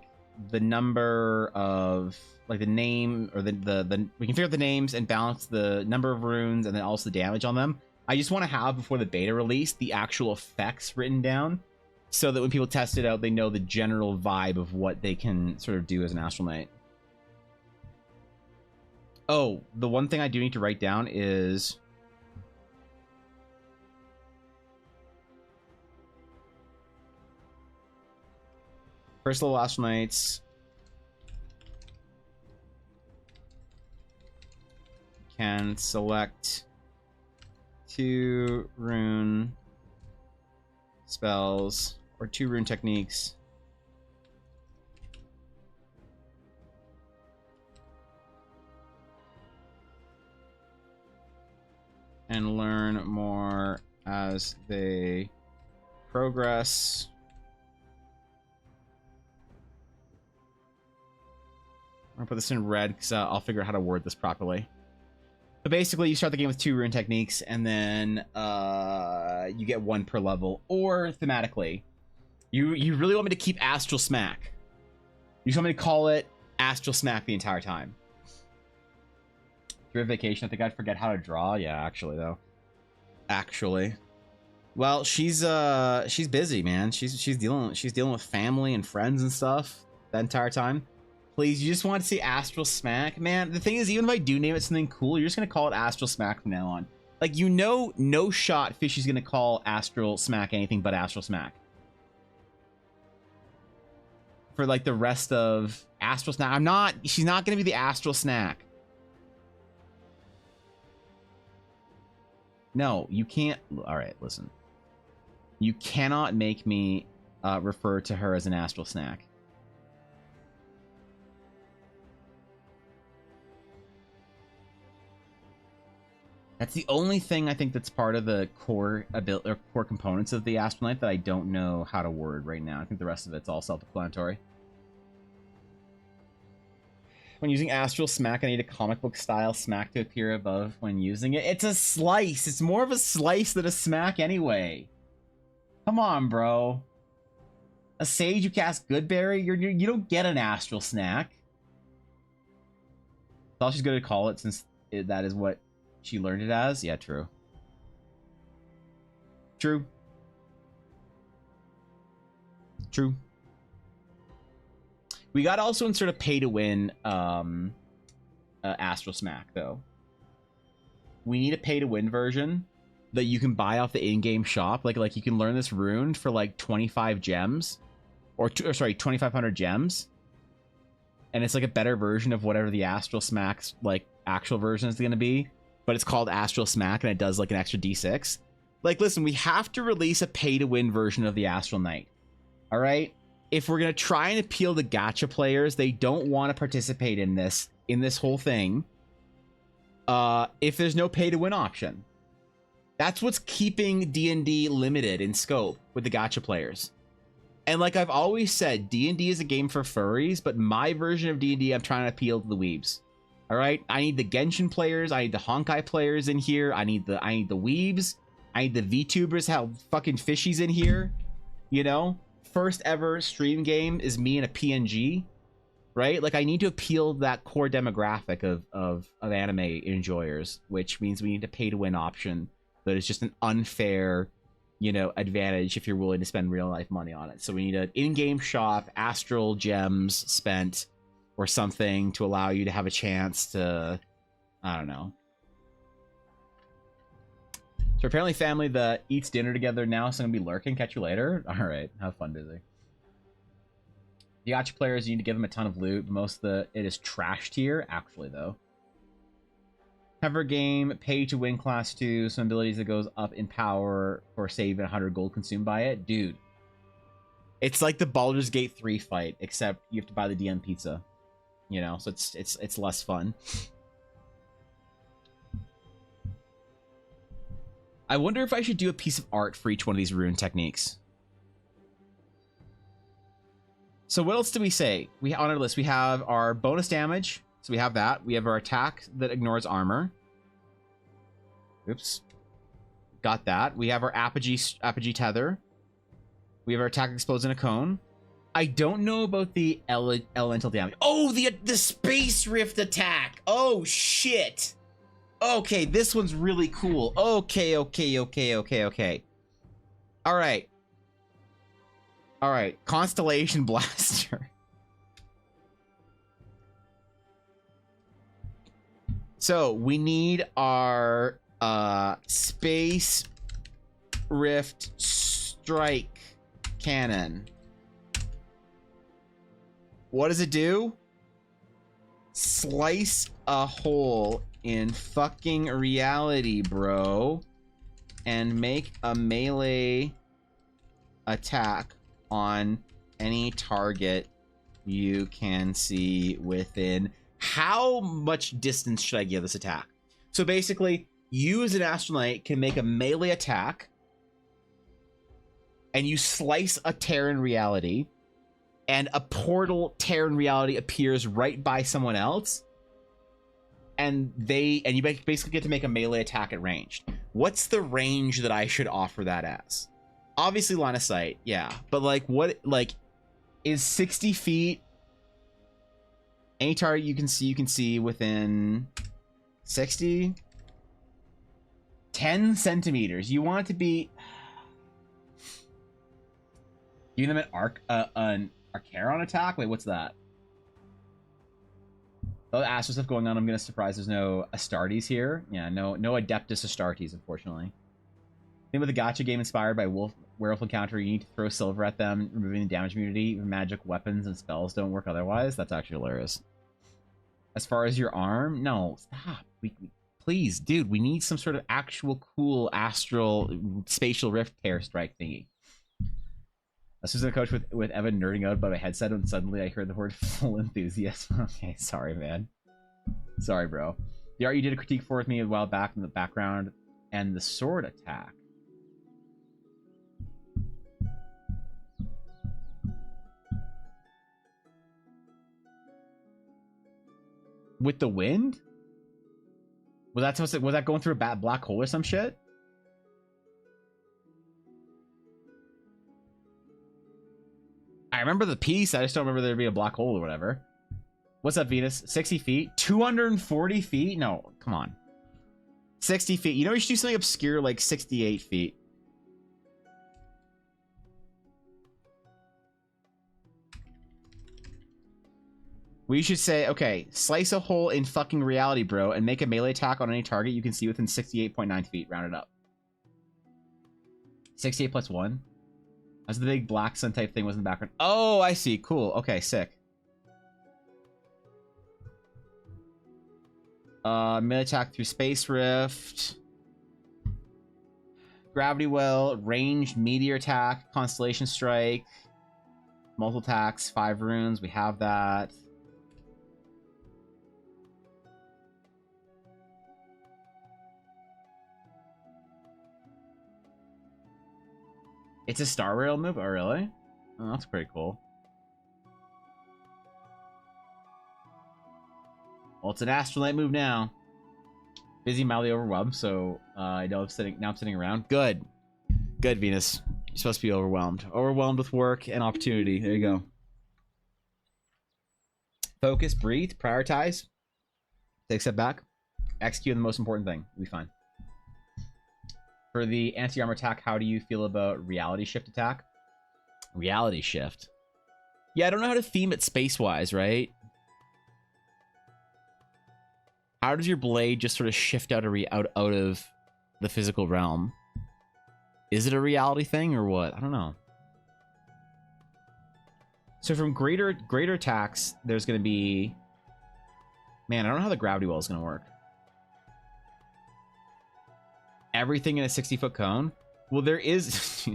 number of the name, or the we can figure out the names and balance the number of runes and then also the damage on them. I just want to have, before the beta release, the actual effects written down, so that when people test it out, they know the general vibe of what they can sort of do as an Astral Knight. Oh, the one thing I do need to write down is first level Astral Knights can select 2 rune spells or 2 rune techniques and learn more as they progress. I'm gonna put this in red because I'll figure out how to word this properly. But basically, you start the game with 2 rune techniques, and then you get 1 per level. Or thematically, you really want me to keep Astral Smack? You just want me to call it Astral Smack the entire time? During vacation, I think I'd forget how to draw. Yeah, actually, though. Actually, well, she's busy, man. She's dealing with family and friends and stuff that entire time. Please, you just want to see Astral Smack? Man, the thing is, even if I do name it something cool, you're just going to call it Astral Smack from now on. Like, you know, no shot Fishy's going to call Astral Smack anything but Astral Smack. For, like, the rest of Astral Snack. She's not going to be the Astral Snack. No, you can't. All right, listen. You cannot make me refer to her as an Astral Snack. That's the only thing I think that's part of the core core components of the Astral Knight that I don't know how to word right now. I think the rest of it's all self-explanatory. When using Astral Smack, I need a comic book style smack to appear above when using it. It's a slice. It's more of a slice than a smack anyway. Come on, bro. A sage you cast Goodberry, you don't get an Astral Snack. That's all she's going to call it, since that is what she learned it as. Yeah, true. True. We got to also insert a pay to win Astral Smack, though. we need a pay-to-win version that you can buy off the in-game shop. Like you can learn this rune for like 25 gems, or sorry, 2,500 gems, and it's like a better version of whatever the Astral Smack's like actual version is going to be. But it's called Astral Smack, and it does like an extra D6. Like, listen, we have to release a pay-to-win version of the Astral Knight. All right? If we're going to try and appeal to gacha players, they don't want to participate in this whole thing. If there's no pay-to-win option. That's what's keeping D&D limited in scope with the gacha players. And like I've always said, D&D is a game for furries, but my version of D&D, I'm trying to appeal to the weebs. All right? I need the Genshin players, I need the Honkai players in here, I need the weebs, I need the VTubers, have fucking fishies in here, you know? First ever stream game is me and a PNG, right? Like, I need to appeal to that core demographic of anime enjoyers, which means we need a pay-to-win option that is just an unfair, you know, advantage if you're willing to spend real-life money on it. So we need an in-game shop, Astral gems spent, or something to allow you to have a chance to, I don't know. So apparently family that eats dinner together now, so I'm gonna be lurking. Catch you later. All right, have fun, busy. The gacha players, you need to give them a ton of loot. Most of it is trash tier, actually, though. Cover game, pay to win class 2, some abilities that goes up in power for saving 100 gold consumed by it. Dude, it's like the Baldur's Gate 3 fight, except you have to buy the DM pizza. You know, so it's less fun. I wonder if I should do a piece of art for each one of these rune techniques. So what else do we say? We on our list, we have our bonus damage. So we have that. We have our attack that ignores armor. Oops. Got that. We have our apogee tether. We have our attack explodes in a cone. I don't know about the elemental damage. Oh, the space rift attack. Oh shit. Okay, this one's really cool. Okay. All right, Constellation Blaster. So we need our Space Rift Strike Cannon. What does it do? Slice a hole in fucking reality, bro, and make a melee attack on any target you can see within. How much distance should I give this attack? So basically, you as an Astral Knight can make a melee attack, and you slice a tear in reality, and a portal tear in reality appears right by someone else, and you basically get to make a melee attack at range. What's the range that I should offer that as? Obviously line of sight, yeah, but like, what, like, is 60 feet any target you can see within 60? 10 centimeters. You want it to be, give them an Archaron attack? Wait, what's that? Oh, Astral stuff going on. I'm gonna surprise there's no Astartes here. Yeah, no Adeptus Astartes, unfortunately. Thing with a gacha game inspired by werewolf encounter, you need to throw silver at them, removing the damage immunity. Magic weapons and spells don't work otherwise. That's actually hilarious. As far as your arm, no, stop. Please, dude, we need some sort of actual cool astral spatial rift tear strike thingy. This was a coach with Evan nerding out about a headset, and suddenly I heard the word full enthusiasm. Okay, sorry, man. Sorry, bro. The art you did a critique for with me a while back in the background, and the sword attack. With the wind? Was that going through a black hole or some shit? I remember the piece. I just don't remember there being a black hole or whatever. What's up, Venus? 60 feet? 240 feet? No, come on. 60 feet. You know, you should do something obscure like 68 feet. We should say, okay, slice a hole in fucking reality, bro, and make a melee attack on any target you can see within 68.9 feet. Round it up. 68 plus 1. That's the big black sun type thing was in the background. Oh, I see. Cool. Okay, sick. Melee attack through Space Rift. Gravity Well, ranged meteor attack, Constellation Strike, multiple attacks, 5 runes. We have that. It's a Star Rail move? Oh, really? Oh, that's pretty cool. Well, it's an Astral move now. Busy, mildly overwhelmed, so I know I'm sitting around. Good. Good, Venus. You're supposed to be overwhelmed. Overwhelmed with work and opportunity. There you go. Focus, breathe, prioritize. Take a step back. Execute on the most important thing. We'll be fine. For the anti-armor attack, how do you feel about reality shift attack? Reality shift. Yeah, I don't know how to theme it space-wise, right? How does your blade just sort of shift out of the physical realm? Is it a reality thing or what? I don't know. So from greater attacks, there's going to be... Man, I don't know how the gravity well is going to work. Everything in a 60-foot cone? Well, there is...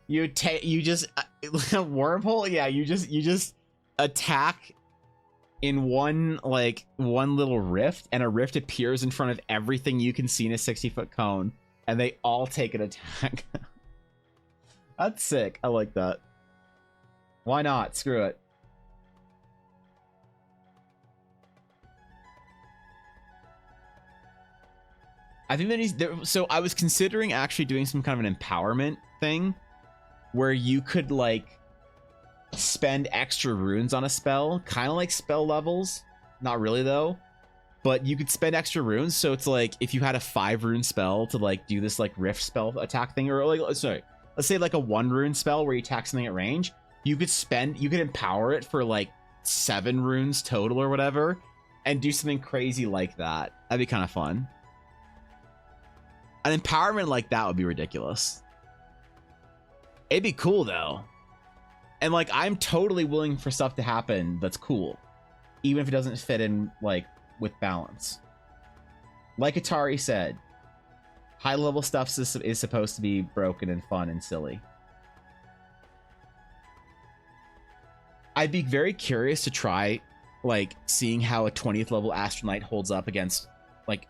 you just... wormhole? Yeah, you just attack in one little rift, and a rift appears in front of everything you can see in a 60-foot cone, and they all take an attack. That's sick. I like that. Why not? Screw it. I think that so I was considering actually doing some kind of an empowerment thing where you could like spend extra runes on a spell, kind of like spell levels. Not really though, but you could spend extra runes. So it's like if you had a 5 rune spell to like do this like rift spell attack thing, or like sorry, let's say like a 1 rune spell where you attack something at range, you could empower it for like 7 runes total or whatever, and do something crazy like that. That'd be kind of fun. An empowerment like that would be ridiculous. It'd be cool though. And like, I'm totally willing for stuff to happen that's cool, even if it doesn't fit in like with balance. Like Atari said, high level stuff is supposed to be broken and fun and silly. I'd be very curious to try like seeing how a 20th level Astral holds up against like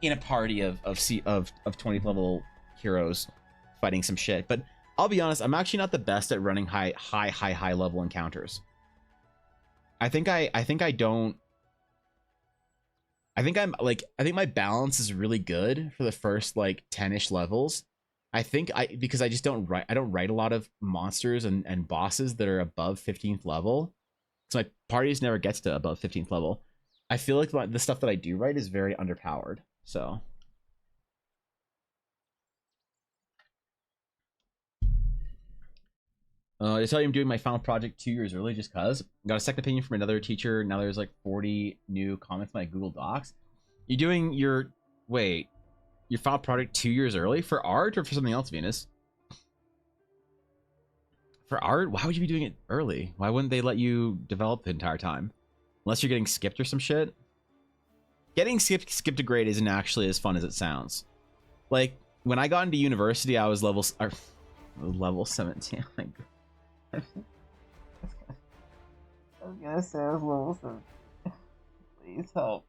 in a party of 20th level heroes fighting some shit. But I'll be honest, I'm actually not the best at running high level encounters. I think my balance is really good for the first like 10-ish levels. Because I just don't write a lot of monsters and bosses that are above 15th level. So my party just never gets to above 15th level. I feel like the stuff that I do write is very underpowered. So I tell you I'm doing my final project 2 years early just cause. Got a second opinion from another teacher. Now there's like 40 new comments in my Google Docs. You're doing your final project 2 years early for art or for something else, Venus? For art? Why would you be doing it early? Why wouldn't they let you develop the entire time? Unless you're getting skipped or some shit. Getting skipped a grade isn't actually as fun as it sounds. Like when I got into university, I was level 17. Oh my God. I was gonna say I was level 7. Please help.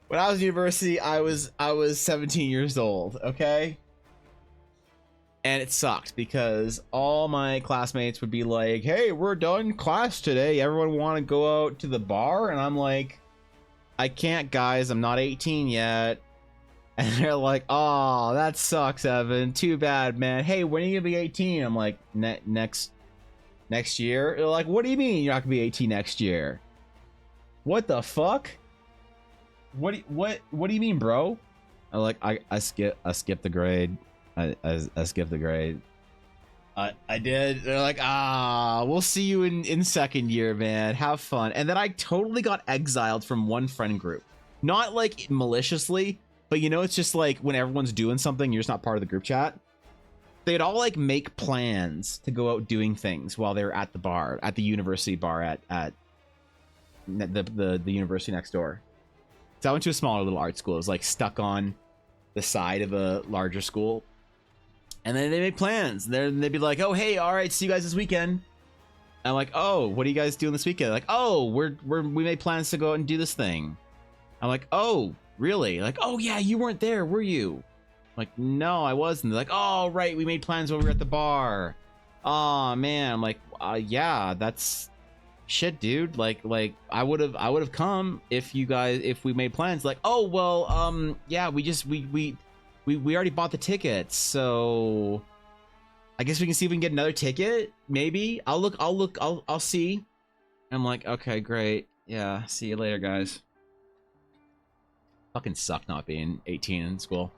When I was in university, I was 17 years old, okay? And it sucked because all my classmates would be like, hey, we're done class today. Everyone want to go out to the bar? And I'm like, I can't, guys. I'm not 18 yet. And they're like, oh, that sucks, Evan. Too bad, man. Hey, when are you going to be 18? I'm like, next year? They're like, what do you mean you're not going to be 18 next year? What the fuck? What do you mean, bro? I'm like, I skipped the grade. I skipped the grade. I did. They're like, we'll see you in second year, man. Have fun. And then I totally got exiled from one friend group. Not like maliciously, but you know, it's just like when everyone's doing something, you're just not part of the group chat. They'd all like make plans to go out doing things while they're at the bar, at the university bar at the university next door. So I went to a smaller little art school. It was like stuck on the side of a larger school. And then they make plans. They'd be like, "Oh, hey, all right, see you guys this weekend." I'm like, "Oh, what are you guys doing this weekend?" Like, "Oh, we made plans to go out and do this thing." I'm like, "Oh, really?" Like, "Oh yeah, you weren't there, were you?" I'm like, "No, I wasn't." They're like, "Oh, right, we made plans when we were at the bar." Oh man, I'm like, "Yeah, that's shit, dude. Like I would have come if we made plans." Like, "Oh well, yeah, we already bought the tickets, so I guess we can see if we can get another ticket. Maybe I'll see." I'm like, "Okay, great. Yeah, see you later, guys." Fucking suck not being 18 in school.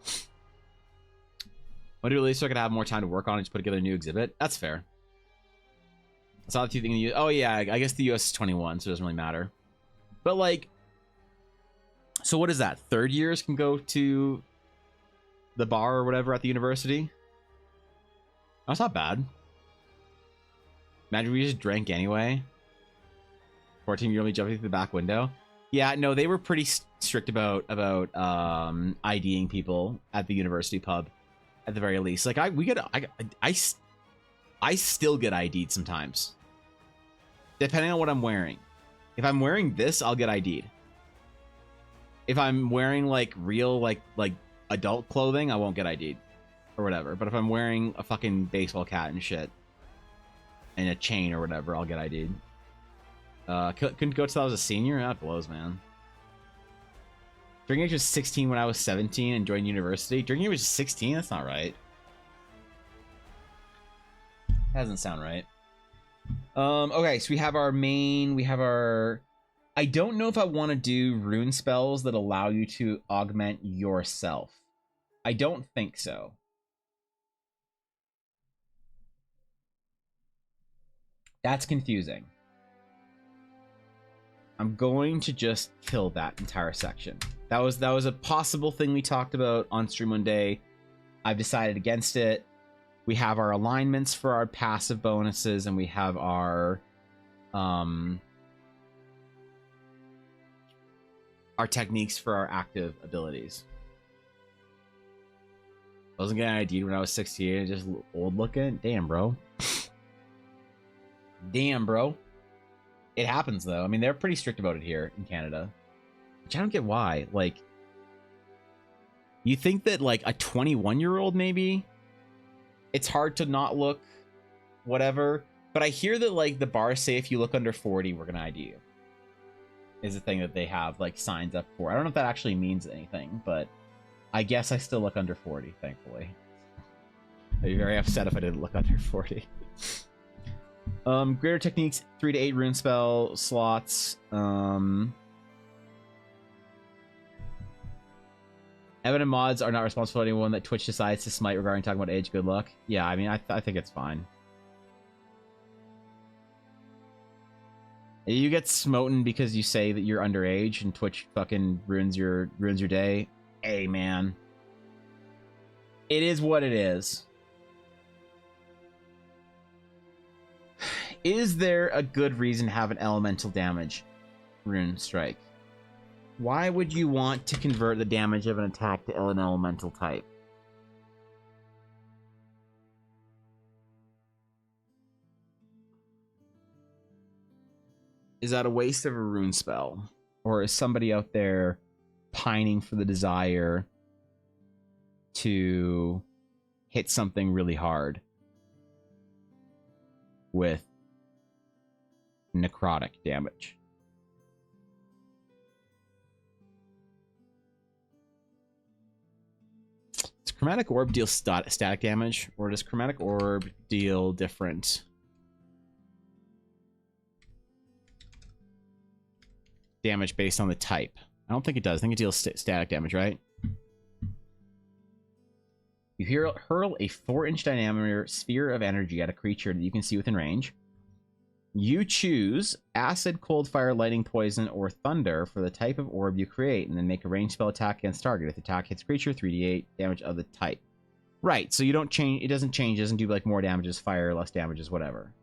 When do release so I could have more time to work on and just put together a new exhibit? That's fair. It's not the two things. Oh yeah, I guess the US is 21, so it doesn't really matter. But like, so what is that? Third years can go to the bar or whatever at the university? That's not bad. Imagine we just drank anyway. 14-year-old jumping through the back window. Yeah, no, they were pretty strict about IDing people at the university pub, at the very least. Like I still get ID'd sometimes, depending on what I'm wearing. If I'm wearing this, I'll get ID'd. If I'm wearing like real like adult clothing, I won't get ID'd or whatever. But if I'm wearing a fucking baseball cap and shit and a chain or whatever, I'll get ID'd. Couldn't go till I was a senior? That blows, man. Drinking age was 16 when I was 17 and joined university. Drinking age was 16? That's not right. That doesn't sound right. Okay, so we have our I don't know if I want to do rune spells that allow you to augment yourself. I don't think so. That's confusing. I'm going to just kill that entire section. That was a possible thing we talked about on stream one day. I've decided against it. We have our alignments for our passive bonuses, and we have our techniques for our active abilities. I wasn't getting ID'd when I was 16, just old looking. Damn, bro. Damn, bro. It happens though. I mean, they're pretty strict about it here in Canada, which I don't get why. Like, you think that like a 21-year-old maybe it's hard to not look whatever, but I hear that like the bars say if you look under 40, we're gonna ID you. Is a thing that they have like signs up for. I don't know if that actually means anything, but I guess I still look under 40, thankfully. I'd be very upset if I didn't look under 40. Greater techniques, 3 to 8 rune spell slots. Evan and mods are not responsible for anyone that Twitch decides to smite regarding talking about age. Good luck. Yeah, I mean, I think it's fine. You get smoten because you say that you're underage and Twitch fucking ruins your day. Hey, man. It is what it is. Is there a good reason to have an elemental damage rune strike? Why would you want to convert the damage of an attack to an elemental type? Is that a waste of a rune spell? Or is somebody out there pining for the desire to hit something really hard with necrotic damage? Does chromatic orb deal static damage, or does chromatic orb deal different damage based on the type? I don't think it does. I think it deals static damage, right? You hurl a 4-inch diameter sphere of energy at a creature that you can see within range. You choose acid, cold, fire, lightning, poison, or thunder for the type of orb you create, and then make a ranged spell attack against target. If the attack hits creature, 3d8 damage of the type. Right, so you don't change. It doesn't change. It doesn't do like more damages, fire, less damages, whatever.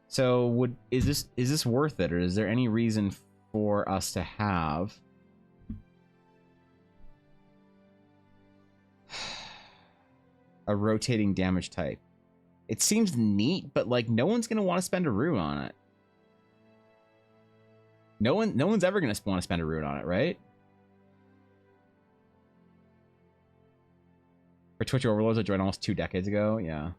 So is this worth it, or is there any reason for us to have a rotating damage type? It seems neat, but like no one's gonna want to spend a rune on it. No one's ever gonna want to spend a rune on it, right? For Twitch Overlords, I joined almost 2 decades ago. Yeah.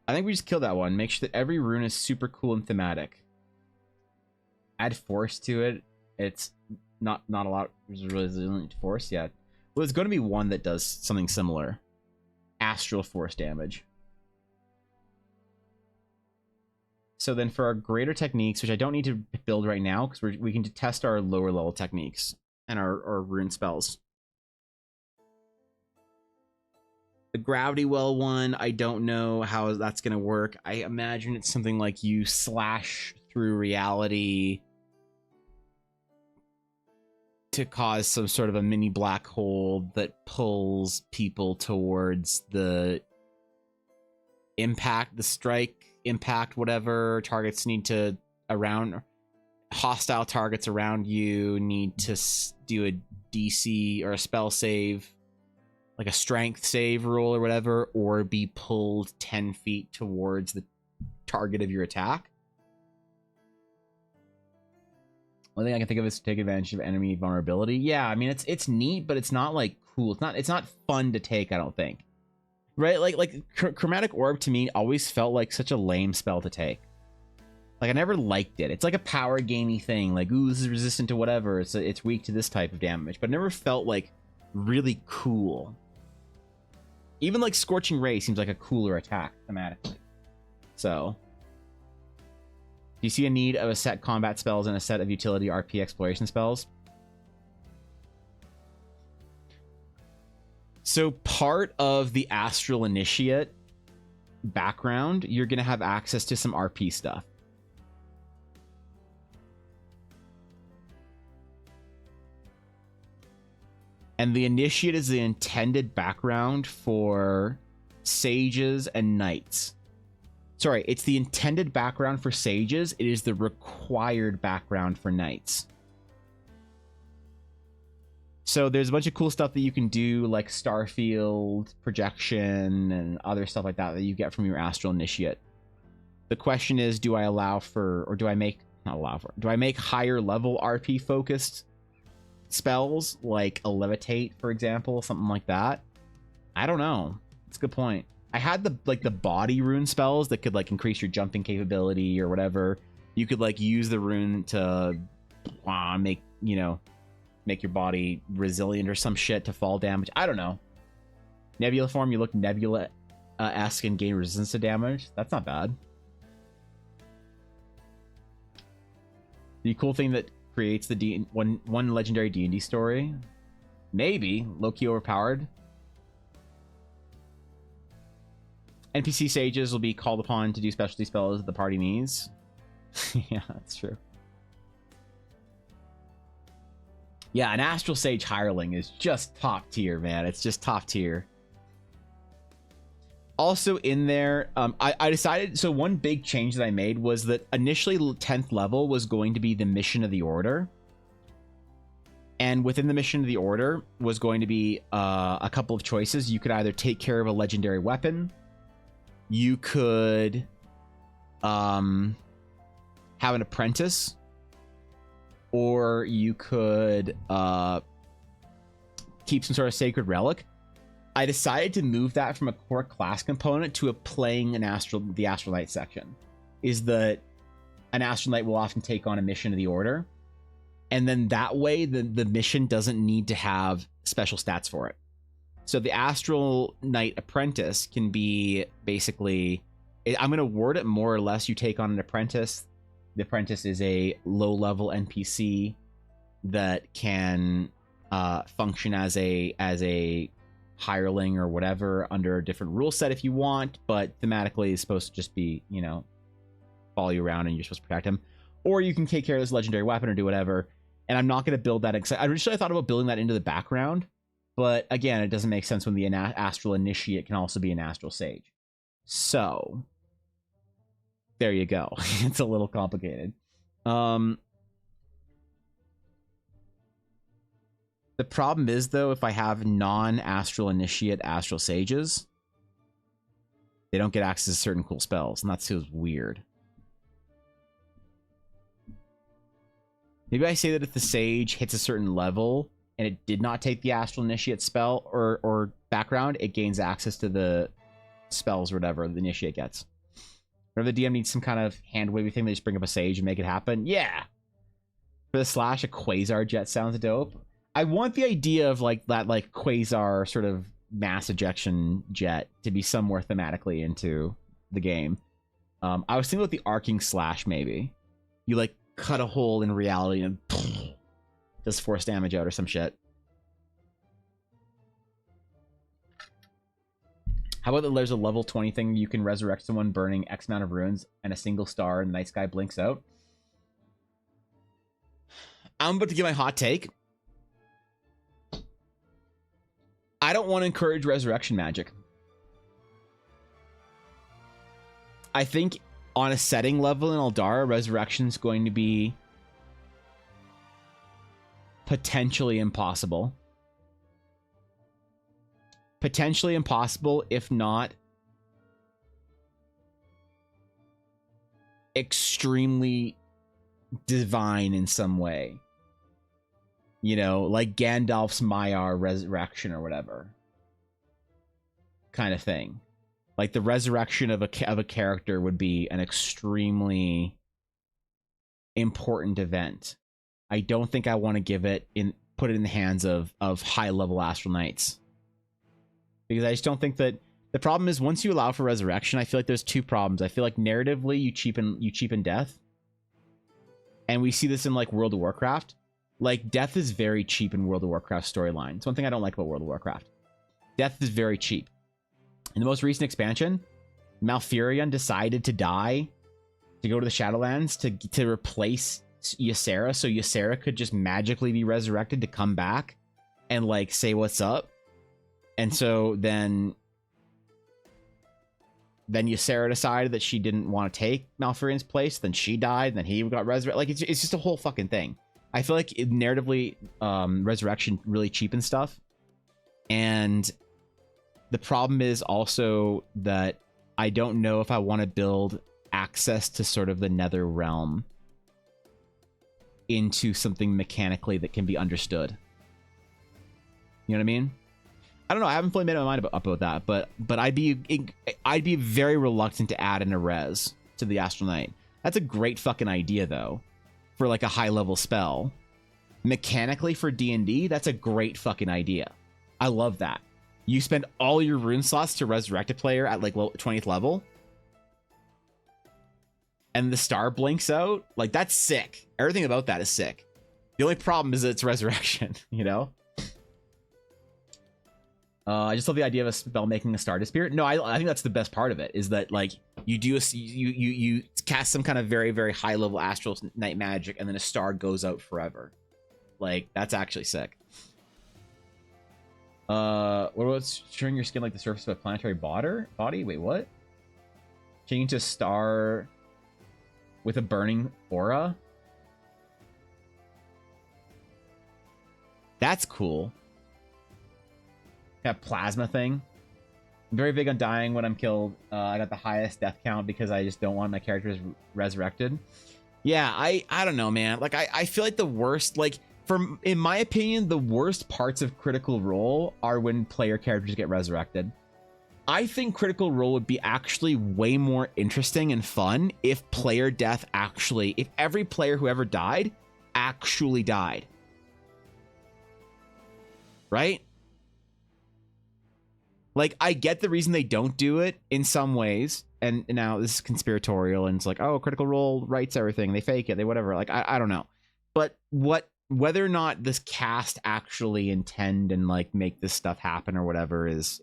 I think we just killed that one. Make sure that every rune is super cool and thematic. Add force to it. It's not a lot resilient force yet. Well, there's going to be one that does something similar. Astral force damage. So then for our greater techniques, which I don't need to build right now because we can test our lower level techniques and our rune spells. The gravity well one, I don't know how that's going to work. I imagine it's something like you slash through reality to cause some sort of a mini black hole that pulls people towards the impact, the strike, impact, whatever. Targets need to, around hostile targets around you need to do a DC or a spell save, like a strength save roll or whatever, or be pulled 10 feet towards the target of your attack. One thing I can think of is to take advantage of enemy vulnerability. Yeah, I mean it's neat, but it's not like cool. It's not fun to take, I don't think. Right? Like Chromatic Orb to me always felt like such a lame spell to take. Like I never liked it. It's like a power gamey thing. Like, ooh, this is resistant to whatever. It's weak to this type of damage, but it never felt like really cool. Even like Scorching Ray seems like a cooler attack thematically. So, do you see a need of a set combat spells and a set of utility RP exploration spells? So part of the Astral Initiate background, you're going to have access to some RP stuff. And the Initiate is the intended background for sages and knights. Sorry, it's the intended background for sages. It is the required background for knights. So there's a bunch of cool stuff that you can do, like Starfield, projection, and other stuff like that that you get from your Astral Initiate. The question is, do I allow for, or do I make, not allow for, do I make higher level RP focused spells like a levitate, for example, something like that? I don't know. It's a good point. I had the body rune spells that could like increase your jumping capability or whatever. You could like use the rune to make your body resilient or some shit to fall damage. I don't know. Nebula form, you look Nebula-esque and gain resistance to damage. That's not bad. The cool thing that creates the one legendary D&D story. Maybe. Low-key overpowered. NPC sages will be called upon to do specialty spells that the party needs. Yeah, that's true. Yeah, an Astral Sage Hireling is just top tier, man. It's just top tier. Also in there, I decided, so one big change that I made was that initially 10th level was going to be the Mission of the Order. And within the Mission of the Order was going to be a couple of choices. You could either take care of a legendary weapon. You could have an apprentice. Or you could keep some sort of sacred relic. I decided to move that from a core class component to playing the Astral Knight section. Is that an Astral Knight will often take on a mission of the Order. And then that way the mission doesn't need to have special stats for it. So the Astral Knight Apprentice can be basically, I'm going to word it more or less, you take on an apprentice The apprentice is a low-level NPC that can function as a hireling or whatever under a different rule set if you want, but thematically is supposed to just be, you know, follow you around and you're supposed to protect him. Or you can take care of this legendary weapon or do whatever. And I'm not going to build that. I originally thought about building that into the background, but again, it doesn't make sense when the Astral Initiate can also be an Astral Sage. So there you go. It's a little complicated. The problem is, though, if I have non-Astral Initiate Astral Sages, they don't get access to certain cool spells, and that feels weird. Maybe I say that if the Sage hits a certain level and it did not take the Astral Initiate spell or background, it gains access to the spells or whatever the Initiate gets. Whenever the DM needs some kind of hand-wavy thing, they just bring up a Sage and make it happen. Yeah! For the Slash, a Quasar Jet sounds dope. I want the idea of like that like Quasar sort of mass ejection jet to be somewhere thematically into the game. I was thinking about the arcing slash maybe. You like cut a hole in reality and does force damage out or some shit. How about that there's a level 20 thing you can resurrect someone burning X amount of runes and a single star in the night sky blinks out? I'm about to give my hot take. I don't want to encourage resurrection magic. I think on a setting level in Aldara, resurrection is going to be potentially impossible. Potentially impossible, if not extremely divine in some way. You know, like Gandalf's Maiar resurrection or whatever kind of thing. Like the resurrection of a character would be an extremely important event. I don't think I want to put it in the hands of high level Astral Knights, because I just don't think that the problem is once you allow for resurrection, I feel like there's two problems. I feel like narratively you cheapen death, and we see this in like World of Warcraft. Like, death is very cheap in World of Warcraft storyline. It's one thing I don't like about World of Warcraft. Death is very cheap. In the most recent expansion, Malfurion decided to die to go to the Shadowlands to replace Ysera, so Ysera could just magically be resurrected to come back and, like, say what's up. And so then Ysera decided that she didn't want to take Malfurion's place. Then she died. Then he got resurrected. Like, it's just a whole fucking thing. I feel like narratively, resurrection really cheapens stuff. And the problem is also that I don't know if I want to build access to sort of the Nether realm into something mechanically that can be understood. You know what I mean? I don't know. I haven't fully made my mind about that, but I'd be very reluctant to add an Erez to the Astral Knight. That's a great fucking idea, though. For like a high level spell. Mechanically for D&D, that's a great fucking idea. I love that. You spend all your rune slots to resurrect a player at like 20th level, and the star blinks out. Like, that's sick. Everything about that is sick. The only problem is that it's resurrection, you know? I just love the idea of a spell making a star disappear. No, I think that's the best part of it, is that like you cast some kind of very, very high level Astral Knight magic, and then a star goes out forever. Like, that's actually sick. What about showing your skin like the surface of a planetary body? Wait, what? Changing to a star with a burning aura? That's cool. That plasma thing. I'm very big on dying when I'm killed. I got the highest death count because I just don't want my characters resurrected. Yeah, I don't know, man. Like, I feel like the worst, like, in my opinion, the worst parts of Critical Role are when player characters get resurrected. I think Critical Role would be actually way more interesting and fun if player death actually, if every player who ever died actually died. Right? Like, I get the reason they don't do it in some ways, and now this is conspiratorial, and it's like, oh, Critical Role writes everything, they fake it, they whatever. Like, I don't know, but whether or not this cast actually intend and like make this stuff happen or whatever is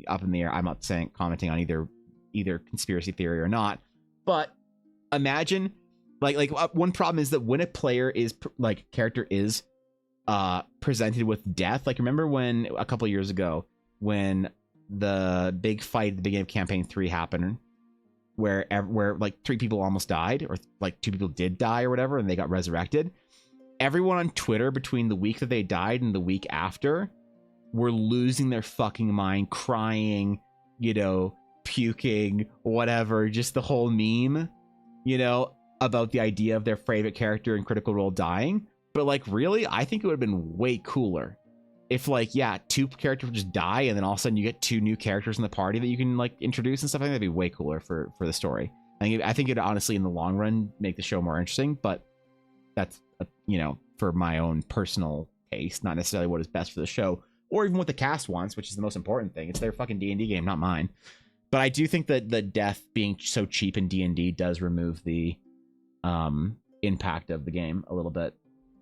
up in the air. I'm not commenting on either conspiracy theory or not, but imagine like one problem is that when a player is character is presented with death, like remember when a couple years ago when the big fight at the beginning of campaign 3 happened, where like 3 people almost died, or like 2 people did die or whatever, and they got resurrected. Everyone on Twitter between the week that they died and the week after were losing their fucking mind, crying, you know, puking, whatever, just the whole meme, you know, about the idea of their favorite character in Critical Role dying. But like, really, I think it would have been way cooler if like, yeah, 2 characters just die and then all of a sudden you get 2 new characters in the party that you can like introduce and stuff. I think that'd be way cooler for the story. I think it honestly in the long run make the show more interesting, but that's you know, for my own personal taste, not necessarily what is best for the show or even what the cast wants, which is the most important thing. It's their fucking D&D game, not mine. But I do think that the death being so cheap in D&D does remove the impact of the game a little bit,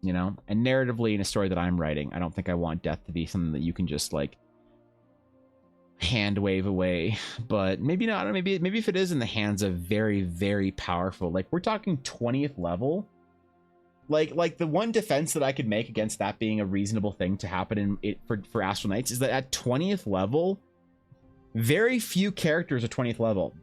you know? And narratively in a story that I'm writing, I don't think I want death to be something that you can just like hand wave away. But maybe not. Maybe if it is in the hands of very, very powerful, like we're talking 20th level, like the one defense that I could make against that being a reasonable thing to happen in it for Astral Knights is that at 20th level, very few characters are 20th level.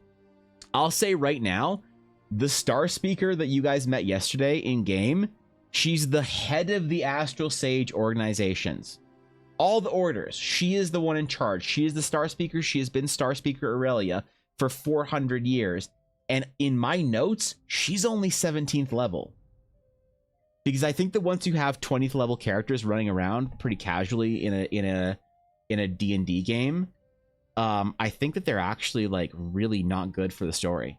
I'll say right now, the Star Speaker that you guys met yesterday in game, she's the head of the Astral Sage organizations. All the orders. She is the one in charge. She is the Star Speaker. She has been Star Speaker Aurelia for 400 years. And in my notes, she's only 17th level. Because I think that once you have 20th level characters running around pretty casually in a D&D game, I think that they're actually like really not good for the story.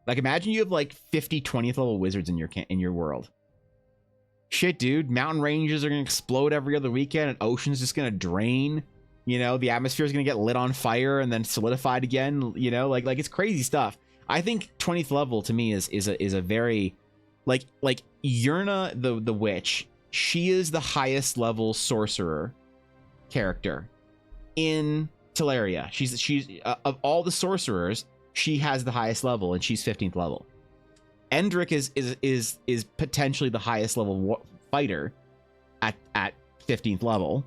Like imagine you have like 50 20th level wizards in your world. Shit, dude, mountain ranges are gonna explode every other weekend, and ocean's just gonna drain. You know, the atmosphere is gonna get lit on fire and then solidified again. You know, like it's crazy stuff. I think 20th level to me is a very like Yurna the witch. She is the highest level sorcerer character in Teleria. She's of all the sorcerers, she has the highest level, and she's 15th level. Endrick is potentially the highest level fighter at 15th level.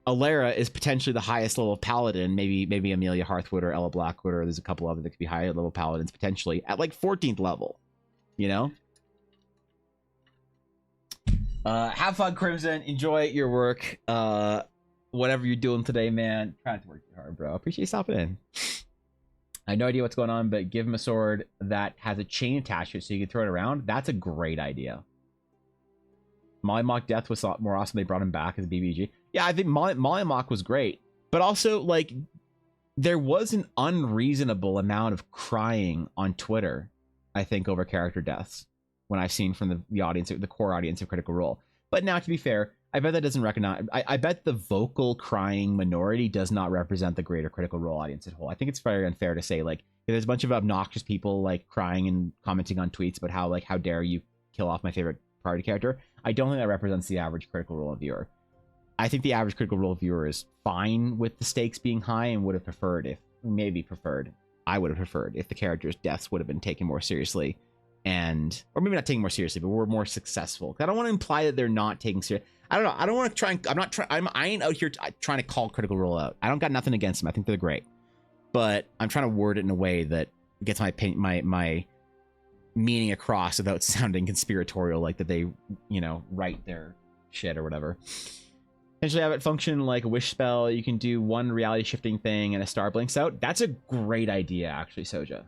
Alera is potentially the highest level paladin, maybe Amelia Hearthwood or Ella Blackwood, or there's a couple other that could be higher level paladins potentially at like 14th level. You know? Have fun, Crimson. Enjoy your work. Whatever you're doing today, man. Trying to work hard, bro. Appreciate you stopping in. I have no idea what's going on, but give him a sword that has a chain attached to it so you can throw it around. That's a great idea. Molly Mock Death was a lot more awesome. They brought him back as a BBG. Yeah, I think Molly Mock was great. But also, like, there was an unreasonable amount of crying on Twitter, I think, over character deaths when I've seen from the audience, the core audience of Critical Role. But now, to be fair, I bet that doesn't recognize... I bet the vocal crying minority does not represent the greater Critical Role audience as a whole. I think it's very unfair to say, like, if there's a bunch of obnoxious people, like, crying and commenting on tweets about how, like, how dare you kill off my favorite party character, I don't think that represents the average Critical Role viewer. I think the average Critical Role viewer is fine with the stakes being high and would have preferred I would have preferred if the characters' deaths would have been taken more seriously, or maybe not taken more seriously, but were more successful. I don't want to imply that they're not taking serious. I don't know. I don't want to try and I ain't out here trying to call Critical Role out. I don't got nothing against them. I think they're great, but I'm trying to word it in a way that gets my meaning across without sounding conspiratorial, like that they, you know, write their shit or whatever. Potentially have it function like a wish spell. You can do one reality shifting thing and a star blinks out. That's a great idea, actually, Soja.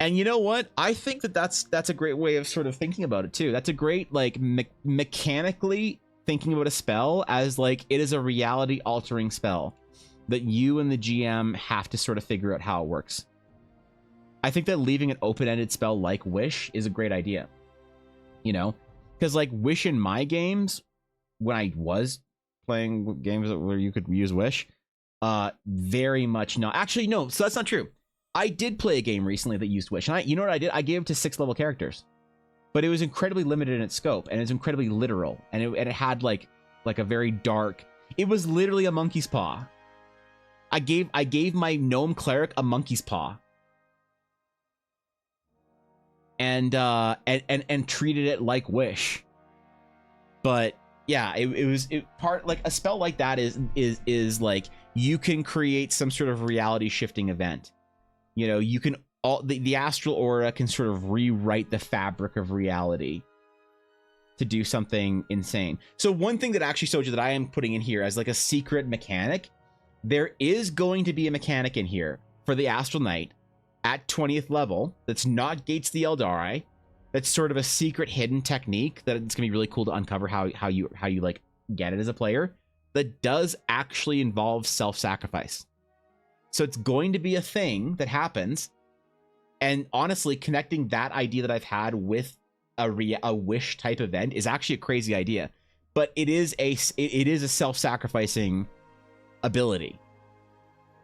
And you know what? I think that's a great way of sort of thinking about it too. That's a great, like, mechanically thinking about a spell as like it is a reality altering spell that you and the GM have to sort of figure out how it works. I think that leaving an open-ended spell like Wish is a great idea. You know, because like Wish in my games, when I was playing games where you could use Wish, Very much not. Actually, no. So that's not true. I did play a game recently that used Wish, and you know what I did? I gave it to 6 level characters, but it was incredibly limited in its scope, and it's incredibly literal, and it had like a very dark. It was literally a monkey's paw. I gave my gnome cleric a monkey's paw, and treated it like Wish. But yeah, it was part like a spell like that is like you can create some sort of reality shifting event. You know, you can the astral aura can sort of rewrite the fabric of reality to do something insane. So one thing that actually showed you that I am putting in here as like a secret mechanic, there is going to be a mechanic in here for the Astral Knight at 20th level that's not Gates the Eldari. That's sort of a secret hidden technique that it's gonna be really cool to uncover how you like get it as a player, that does actually involve self-sacrifice. So it's going to be a thing that happens, and honestly, connecting that idea that I've had with a Wish type event is actually a crazy idea. But it is a self-sacrificing ability.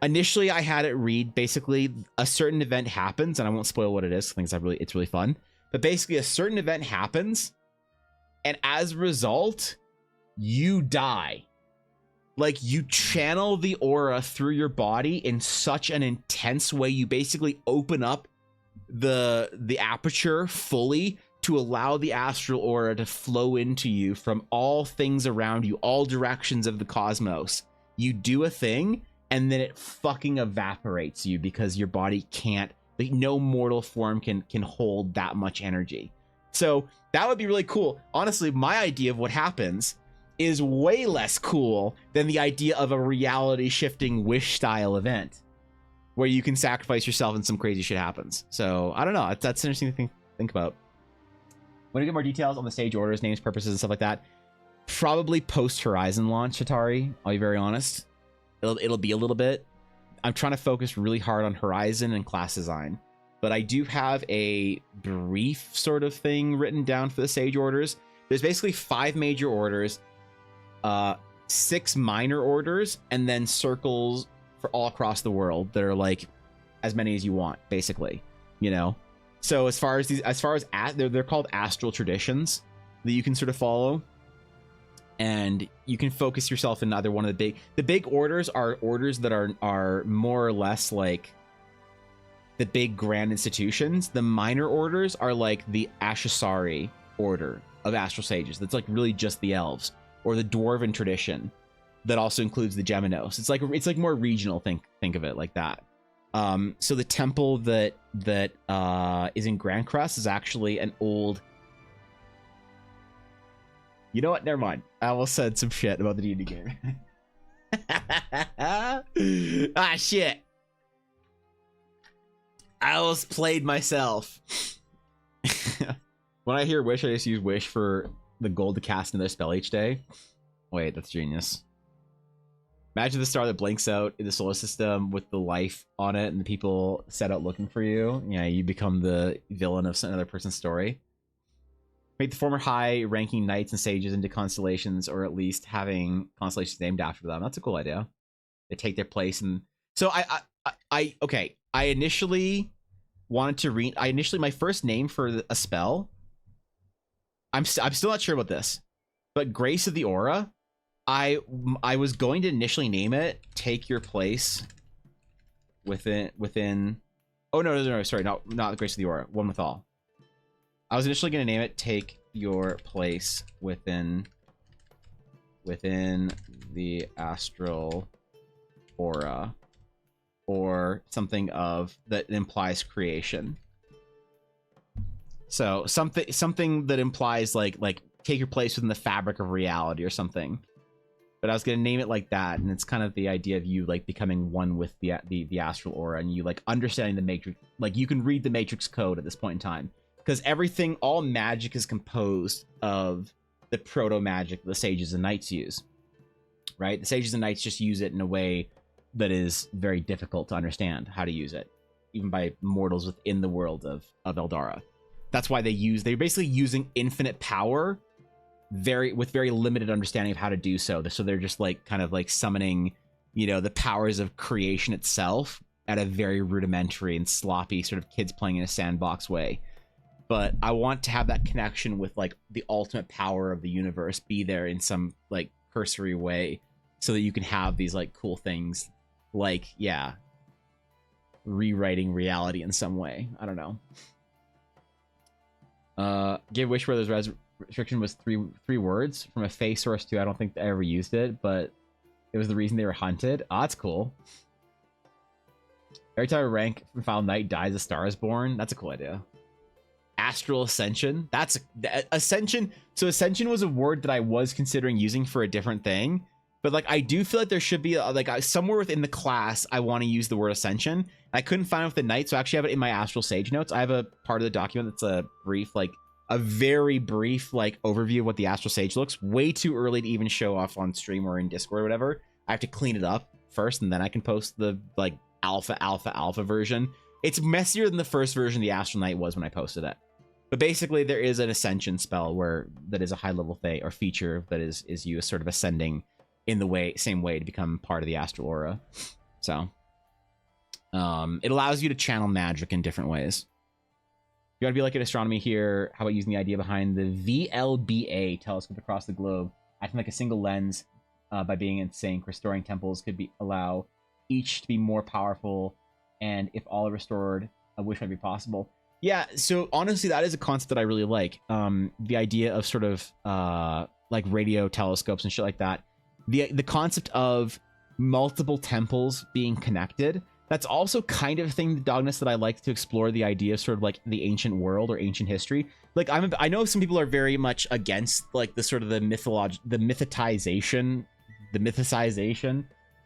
Initially, I had it read basically a certain event happens, and I won't spoil what it is. I think it's really fun. But basically, a certain event happens, and as a result, you die. Like, you channel the aura through your body in such an intense way, you basically open up the aperture fully to allow the astral aura to flow into you from all things around you, all directions of the cosmos. You do a thing, and then it fucking evaporates you because your body can't, like, no mortal form can hold that much energy. So that would be really cool. Honestly, my idea of what happens is way less cool than the idea of a reality shifting Wish style event where you can sacrifice yourself and some crazy shit happens. So I don't know. That's interesting to think about. Want to get more details on the stage orders, names, purposes, and stuff like that? Probably post Horizon launch, Atari. I'll be very honest. It'll be a little bit. I'm trying to focus really hard on Horizon and class design, but I do have a brief sort of thing written down for the stage orders. There's basically 5 major orders, 6 minor orders, and then circles for all across the world that are like as many as you want, basically, you know. So as far as they're called astral traditions that you can sort of follow, and you can focus yourself in either one of the big orders are orders that are more or less like the big grand institutions. The minor orders are like the Ashasari order of astral sages. That's like really just the elves, or the dwarven tradition that also includes the Geminos. It's like more regional. Think of it like that. So the temple that is in Grand Crest is actually an old. You know what? Never mind. I almost said some shit about the D&D game. Ah, shit. I almost played myself. When I hear Wish, I just use Wish for the gold to cast another spell each day. Wait, that's genius. Imagine the star that blinks out in the solar system with the life on it and the people set out looking for you. Yeah, you become the villain of another person's story. Make the former high-ranking knights and sages into constellations, or at least having constellations named after them. That's a cool idea. They take their place, and so okay. I initially wanted to read. My first name for a spell. I'm still not sure about this, but Grace of the Aura. I was going to initially name it "Take Your Place" within. Oh no! Sorry, not Grace of the Aura. One with all. I was initially going to name it "Take Your Place" within the astral aura, or something of that implies creation. So something that implies like take your place within the fabric of reality or something. But I was going to name it like that, and it's kind of the idea of you like becoming one with the astral aura, and you like understanding the matrix. Like you can read the matrix code at this point in time. Because all magic is composed of the proto-magic the sages and knights use, right? The sages and knights just use it in a way that is very difficult to understand how to use it, even by mortals within the world of Eldara. That's why they're basically using infinite power, with very limited understanding of how to do so. So they're just like kind of like summoning you know, the powers of creation itself at a very rudimentary and sloppy sort of kids playing in a sandbox way. But I want to have that connection with like the ultimate power of the universe be there in some like cursory way, so that you can have these like cool things, like, yeah, rewriting reality in some way. I don't know. Give Wish Brothers restriction was three words from a Face Source 2. I don't think I ever used it, but it was the reason they were hunted. Oh, that's cool. Every time a rank from Final Night dies, a star is born. That's a cool idea. Astral Ascension. That's Ascension. So Ascension was a word that I was considering using for a different thing, but like I do feel like there should be somewhere within the class I want to use the word Ascension. I couldn't find it with the Knight, so I actually have it in my Astral Sage notes. I have a part of the document that's a brief, like a very brief like overview of what the Astral Sage looks. Way too early to even show off on stream or in Discord or whatever. I have to clean it up first, and then I can post the like alpha version. It's messier than the first version of the Astral Knight was when I posted it. But basically, there is an Ascension spell that is a high level thing or feature that is you sort of ascending in the same way to become part of the Astral Aura. So it allows you to channel magic in different ways. You want to be like an astronomy here? How about using the idea behind the VLBA telescope across the globe, acting like a single lens by being in sync? Restoring temples could allow each to be more powerful, and if all are restored, a wish might be possible. Yeah, so honestly, that is a concept that I really like. The idea of sort of like radio telescopes and shit like that. The concept of multiple temples being connected. That's also kind of a thing, the Dogness, that I like to explore, the idea of sort of like the ancient world or ancient history. Like I know some people are very much against like the sort of the mythicization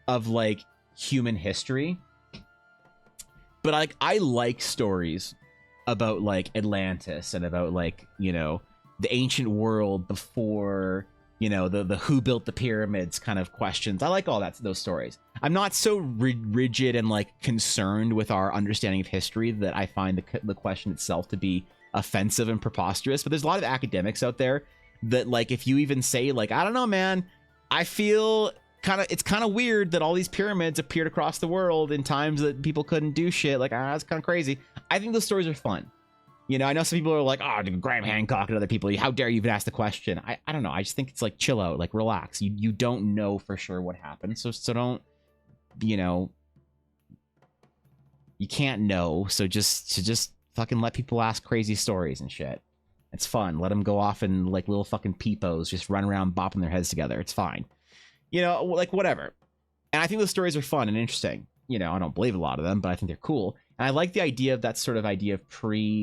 of like human history. But like I like stories about like Atlantis and about like, you know, the ancient world before, you know, the who built the pyramids kind of questions. I like all those stories. I'm not so rigid and like concerned with our understanding of history that I find the question itself to be offensive and preposterous. But there's a lot of academics out there that like, if you even say like, I don't know, man, I feel it's kind of weird that all these pyramids appeared across the world in times that people couldn't do shit. Like, that's kind of crazy. I think those stories are fun. You know, I know some people are like, oh, Graham Hancock and other people, how dare you even ask the question? I don't know. I just think it's like, chill out, like relax. You don't know for sure what happened. So don't, you know, you can't know. So just fucking let people ask crazy stories and shit. It's fun. Let them go off and like little fucking peepos, just run around bopping their heads together. It's fine. You know, like whatever. And I think those stories are fun and interesting. You know, I don't believe a lot of them, but I think they're cool. And I like the idea of that sort of idea of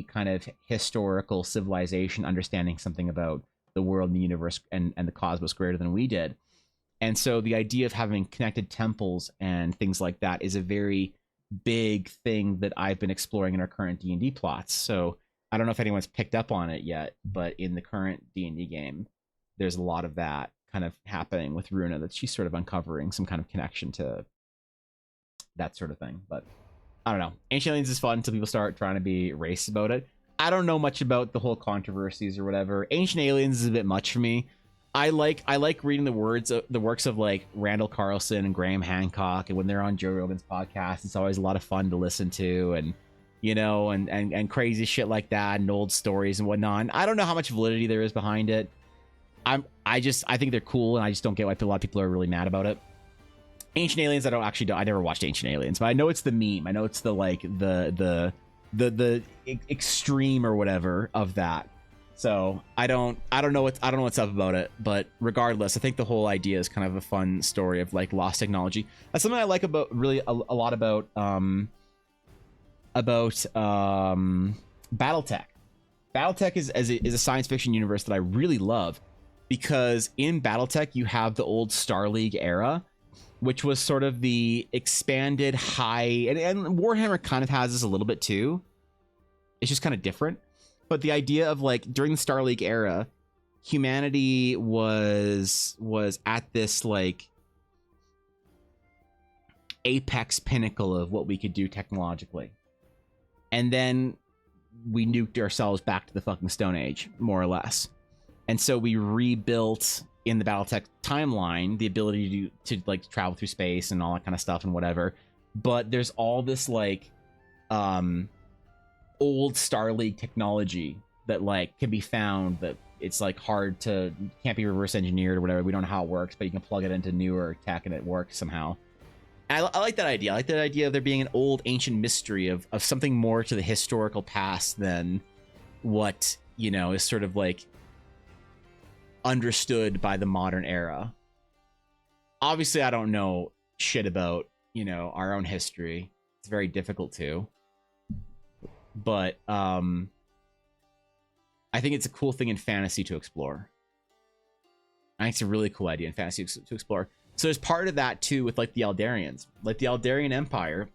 kind of historical civilization understanding something about the world and the universe and the cosmos greater than we did. And so the idea of having connected temples and things like that is a very big thing that I've been exploring in our current D&D plots. So I don't know if anyone's picked up on it yet, but in the current D&D game, there's a lot of that kind of happening with Runa, that she's sort of uncovering some kind of connection to that sort of thing. But I don't know. Ancient Aliens is fun until people start trying to be racist about it. I don't know much about the whole controversies or whatever. Ancient Aliens is a bit much for me. I like reading the works of like Randall Carlson and Graham Hancock, and when they're on Joe Rogan's podcast, it's always a lot of fun to listen to, and you know, and crazy shit like that, and old stories and whatnot. And I don't know how much validity there is behind it. I think they're cool, and I just don't get why a lot of people are really mad about it. Ancient Aliens, I never watched Ancient Aliens, but I know it's the meme. I know it's the like the extreme or whatever of that. So I don't know what's up about it, but regardless, I think the whole idea is kind of a fun story of like lost technology. That's something I like about really a lot about BattleTech. BattleTech is a science fiction universe that I really love, because in BattleTech you have the old Star League era, which was sort of the expanded high, and Warhammer kind of has this a little bit too. It's just kind of different. But the idea of like during the Star League era, humanity was at this like apex pinnacle of what we could do technologically. And then we nuked ourselves back to the fucking Stone Age, more or less. And so we rebuilt in the BattleTech timeline the ability to like travel through space and all that kind of stuff and whatever. But there's all this like old Star League technology that like can be found that it's like hard to, can't be reverse engineered or whatever. We don't know how it works, but you can plug it into newer tech and it works somehow. And I like that idea. I like that idea of there being an old ancient mystery of something more to the historical past than what, you know, is sort of like understood by the modern era. Obviously, I don't know shit about, you know, our own history. It's very difficult to. But I think it's a cool thing in fantasy to explore. I think it's a really cool idea in fantasy to explore. So there's part of that too with like the Eldarians. Like the Eldarian Empire,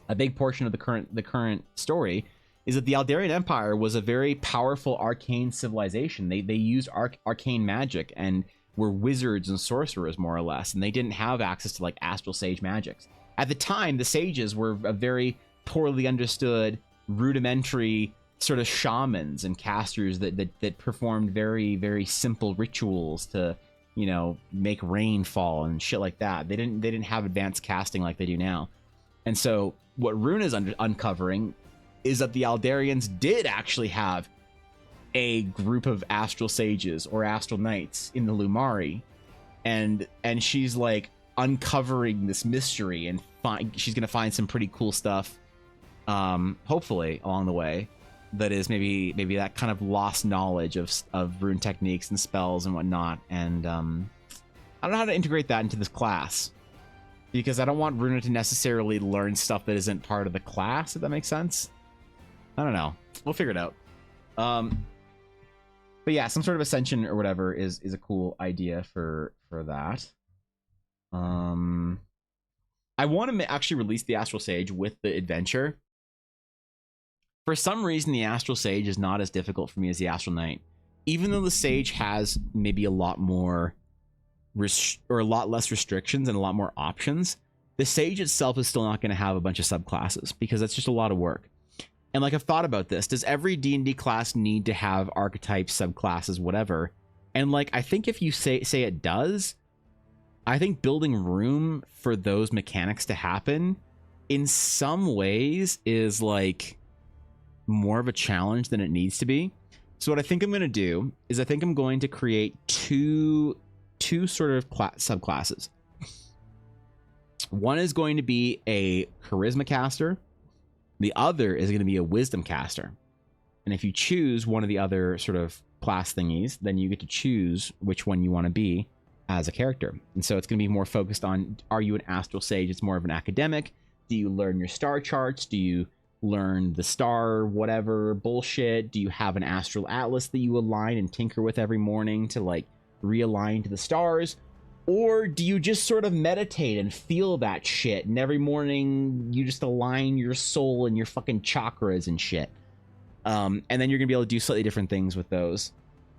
a big portion of the current story is that the Eldarian Empire was a very powerful arcane civilization. They used arcane magic and were wizards and sorcerers more or less, and they didn't have access to like astral sage magics. At the time, the sages were a very poorly understood, rudimentary sort of shamans and casters that performed very, very simple rituals to, you know, make rain fall and shit like that. They didn't have advanced casting like they do now. And so what Rune is uncovering is that the Eldarians did actually have a group of astral sages or astral knights in the Lumari, and she's like uncovering this mystery, and she's gonna find some pretty cool stuff, hopefully along the way, that is maybe that kind of lost knowledge of rune techniques and spells and whatnot. And I don't know how to integrate that into this class, because I don't want Runa to necessarily learn stuff that isn't part of the class, if that makes sense. I don't know. We'll figure it out. But yeah, some sort of ascension or whatever is a cool idea for that. I want to actually release the Astral Sage with the adventure. For some reason, the Astral Sage is not as difficult for me as the Astral Knight. Even though the Sage has maybe a lot more or a lot less restrictions and a lot more options, the Sage itself is still not going to have a bunch of subclasses, because that's just a lot of work. And like, I've thought about this. Does every D&D class need to have archetypes, subclasses, whatever? And like, I think if you say it does, I think building room for those mechanics to happen in some ways is like more of a challenge than it needs to be. So what I think I'm going to do is I think I'm going to create two sort of subclasses. One is going to be a charisma caster. The other is going to be a wisdom caster. And if you choose one of the other sort of class thingies, then you get to choose which one you want to be as a character. And so it's going to be more focused on, are you an astral sage? It's more of an academic. Do you learn your star charts? Do you learn the star whatever bullshit? Do you have an astral atlas that you align and tinker with every morning to like realign to the stars? Or do you just sort of meditate and feel that shit, and every morning you just align your soul and your fucking chakras and shit? And then you're gonna be able to do slightly different things with those.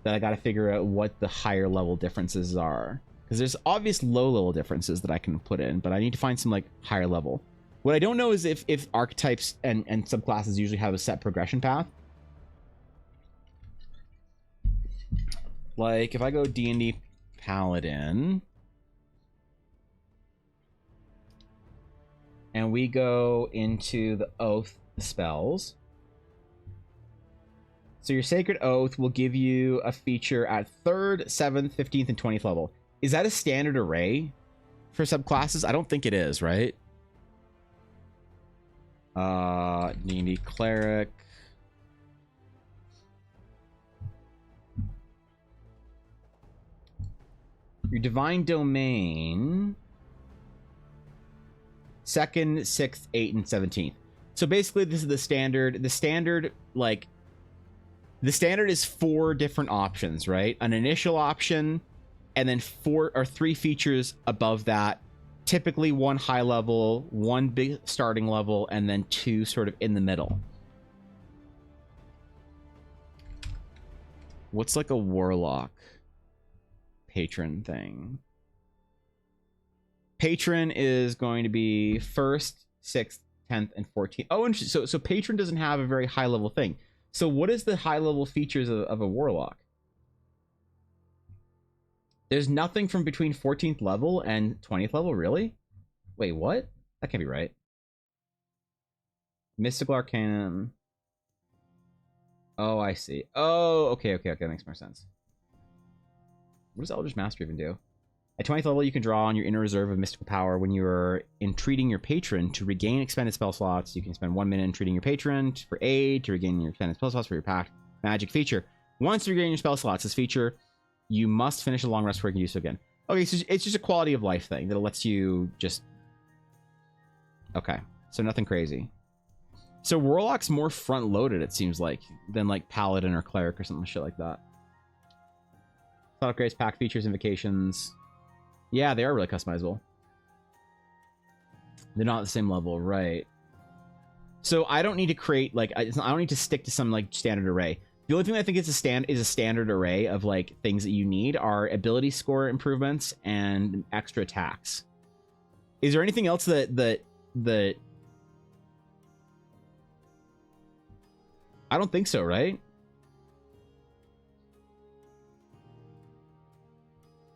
That I gotta figure out what the higher level differences are, because there's obvious low level differences that I can put in, but I need to find some like higher level. What I don't know is if archetypes and subclasses usually have a set progression path. Like if I go D&D Paladin, and we go into the Oath spells. So your Sacred Oath will give you a feature at 3rd, 7th, 15th, and 20th level. Is that a standard array for subclasses? I don't think it is, right? D&D Cleric. Your Divine Domain, 2nd, 6th, 8th, and 17th. So basically this is the standard. The standard is 4 different options, right? An initial option, and then 4 or 3 features above that. Typically 1 high level, 1 big starting level, and then 2 sort of in the middle. What's like a warlock patron thing? Patron is going to be 1st, 6th, 10th, and 14th. Oh, and so patron doesn't have a very high level thing. So what is the high level features of a warlock? There's nothing from between 14th level and 20th level, really? Wait, what? That can't be right. Mystical Arcanum. Oh, I see. Oh, okay. That makes more sense. What does Eldritch Mastery even do? At 20th level, you can draw on your inner reserve of mystical power when you are entreating your patron to regain expended spell slots. You can spend 1 minute entreating your patron for aid to regain your expended spell slots for your pact magic feature. Once you regain your spell slots, this feature, you must finish a long rest before you can use it again. Okay, so it's just a quality of life thing that lets you just... Okay, so nothing crazy. So Warlock's more front-loaded, it seems like, than like Paladin or Cleric or something shit like that. Thought upgrades, pack features, invocations. Yeah, they are really customizable. They're not at the same level, right? So I don't need to create like I don't need to stick to some like standard array. The only thing I think is a standard array of like things that you need are ability score improvements and extra attacks. Is there anything else that I don't think so, right?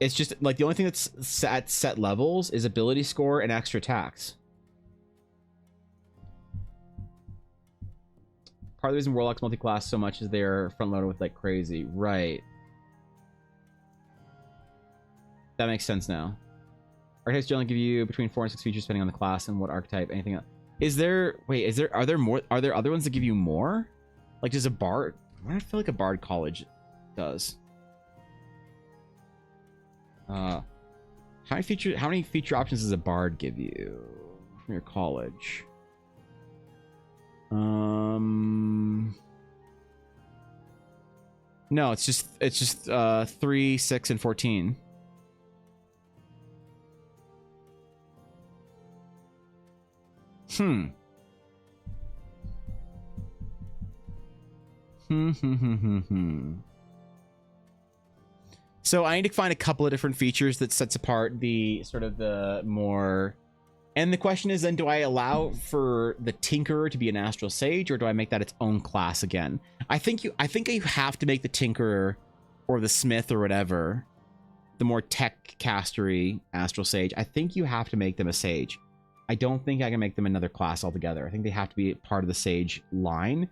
It's just like the only thing that's at set levels is ability score and extra attacks. Part of the reason Warlock's multi-class so much is they're front-loaded with like crazy. Right. That makes sense now. Archetypes generally give you between 4 and 6 features depending on the class and what archetype. Anything else. Are there other ones that give you more? Like does a bard? I feel like a bard college does. How many feature options does a bard give you from your college? No, it's just 3, 6, and 14. So I need to find a couple of different features that sets apart the sort of the more... And the question is then, do I allow for the Tinkerer to be an Astral Sage, or do I make that its own class again? I think you have to make the Tinkerer or the Smith or whatever, the more tech castery Astral Sage. I think you have to make them a Sage. I don't think I can make them another class altogether. I think they have to be part of the Sage line.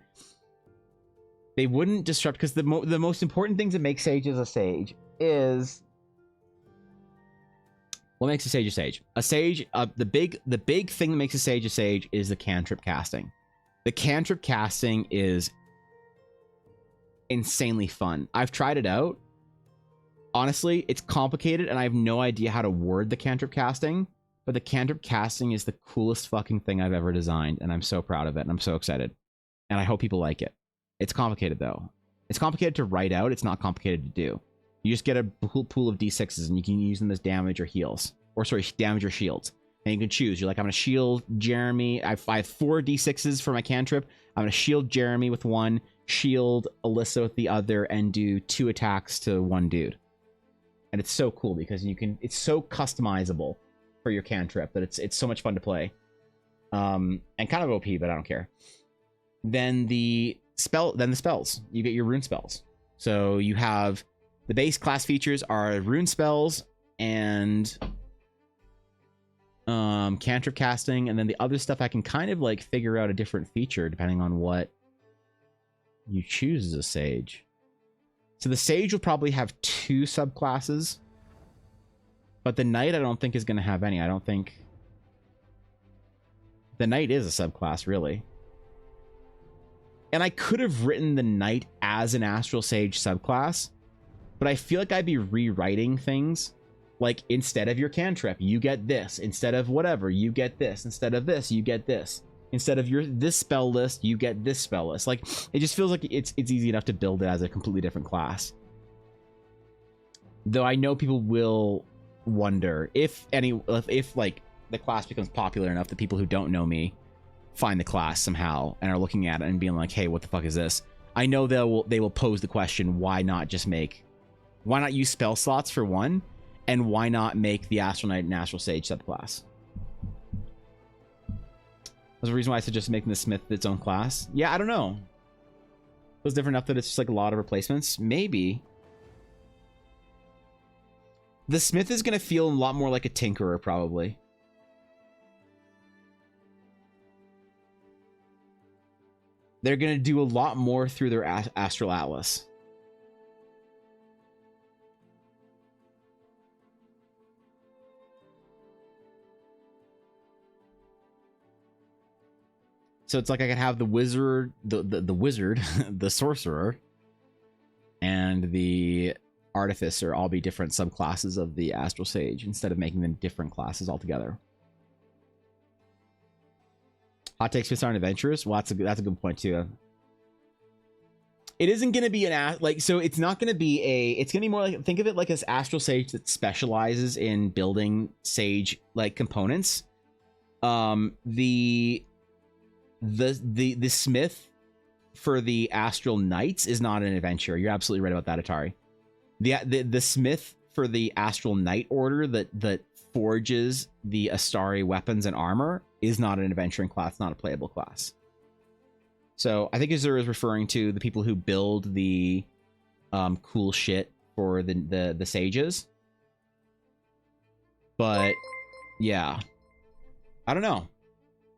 They wouldn't disrupt, because the most important thing to make sages a sage is what makes a sage a sage. A sage, the big thing that makes a sage is the cantrip casting. The cantrip casting is insanely fun. I've tried it out. Honestly, it's complicated, and I have no idea how to word the cantrip casting. But the cantrip casting is the coolest fucking thing I've ever designed, and I'm so proud of it, and I'm so excited. And I hope people like it. It's complicated, though. It's complicated to write out. It's not complicated to do. You just get a pool of d6s, and you can use them as damage or heals. Or, sorry, damage or shields. And you can choose. You're like, I'm going to shield Jeremy. I have 4 d6s for my cantrip. I'm going to shield Jeremy with 1, shield Alyssa with the other, and do 2 attacks to 1 dude. And it's so cool because you can... It's so customizable for your cantrip that it's so much fun to play. And kind of OP, but I don't care. Then the spells. You get your rune spells. So you have the base class features are rune spells and cantrip casting, and then the other stuff I can kind of like figure out a different feature depending on what you choose as a sage. So the sage will probably have 2 subclasses, but the knight I don't think is going to have any. I don't think the knight is a subclass, really. And I could have written the knight as an Astral Sage subclass, but I feel like I'd be rewriting things. Like, instead of your cantrip, you get this. Instead of whatever, you get this. Instead of this, you get this. Instead of this spell list, you get this spell list. Like, it just feels like it's easy enough to build it as a completely different class. Though I know people will wonder if like the class becomes popular enough that people who don't know me find the class somehow and are looking at it and being like, hey, what the fuck is this? I know they will pose the question, why not use spell slots for 1, and why not make the Astral Knight and Astral Sage subclass? There's a reason why I suggest making the Smith its own class. Yeah, I don't know. It was different enough that it's just like a lot of replacements. Maybe. The smith is going to feel a lot more like a tinkerer, probably. They're going to do a lot more through their Astral Atlas. So it's like I could have the wizard, the wizard, the sorcerer, and the artificer all be different subclasses of the Astral Sage instead of making them different classes altogether. Hot takes Smiths aren't adventurous. Well, that's a good point too. It isn't going to be so it's not going to be it's going to be more like, think of it like this Astral Sage that specializes in building Sage like components. The smith for the Astral Knights is not an adventurer. You're absolutely right about that, Atari. The smith for the Astral Knight order that forges the Astari weapons and armor is not an adventuring class, not a playable class. So I think Azura is referring to the people who build the cool shit for the sages. But yeah, I don't know.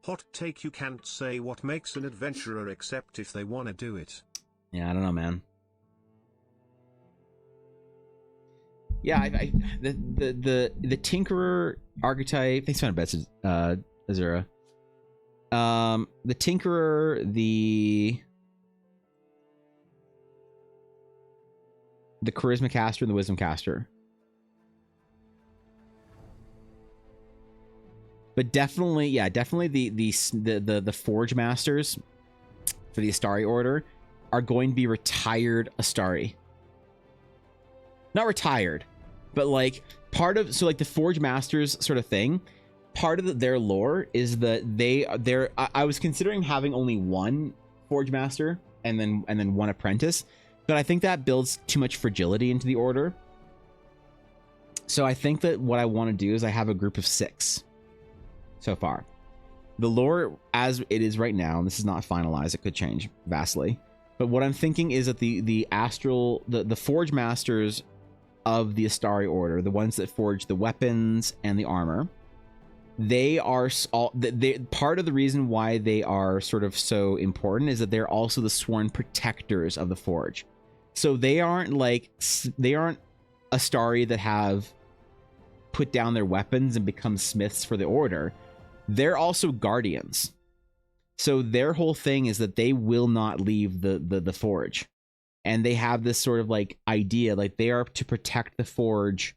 Hot take, you can't say what makes an adventurer except if they want to do it. Yeah, I don't know, man. Yeah, the Tinkerer archetype. Thanks for the bets, Azura. The Tinkerer, the Charisma Caster, and the Wisdom Caster. But definitely, yeah, definitely the Forge Masters for the Astari Order are going to be retired Astari. Not retired, but like part of, so like the Forge Masters sort of thing, part of their lore is that I was considering having only one Forge Master and then one apprentice, but I think that builds too much fragility into the order. So I think that what I want to do is I have a group of 6 so far. The lore as it is right now, and this is not finalized, it could change vastly, but what I'm thinking is that the Astral, the Forge Masters of the Astari Order, the ones that forge the weapons and the armor, they are part of the reason why they are sort of so important is that they're also the sworn protectors of the Forge. So they aren't Astari that have put down their weapons and become smiths for the order. They're also guardians. So their whole thing is that they will not leave the Forge. And they have this sort of like idea, like they are to protect the Forge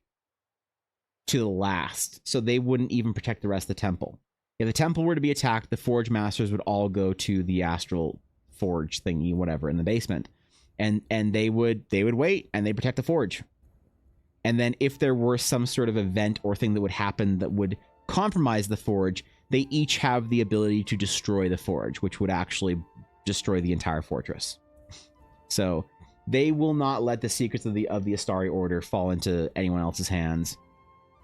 to the last. So they wouldn't even protect the rest of the temple. If the temple were to be attacked, the Forge Masters would all go to the Astral Forge thingy, whatever, in the basement. And they would wait and they protect the Forge. And then if there were some sort of event or thing that would happen that would compromise the Forge, they each have the ability to destroy the Forge, which would actually destroy the entire fortress. So they will not let the secrets of the Astari Order fall into anyone else's hands.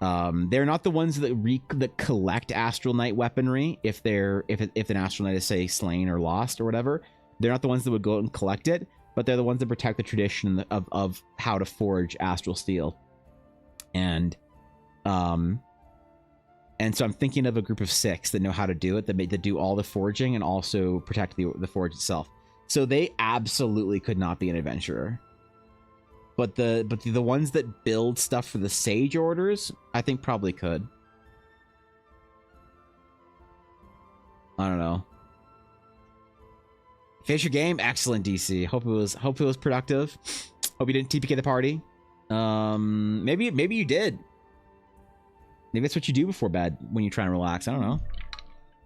They're not the ones that collect Astral Knight weaponry if an Astral Knight is, say, slain or lost or whatever. They're not the ones that would go out and collect it, but they're the ones that protect the tradition of how to forge Astral Steel. And so I'm thinking of a group of 6 that know how to do it, that do all the forging and also protect the Forge itself. So they absolutely could not be an adventurer. But the ones that build stuff for the Sage Orders, I think probably could. I don't know. Finish your game, excellent, DC. Hope it was productive. Hope you didn't TPK the party. Maybe you did. Maybe that's what you do before bed when you're trying to relax. I don't know.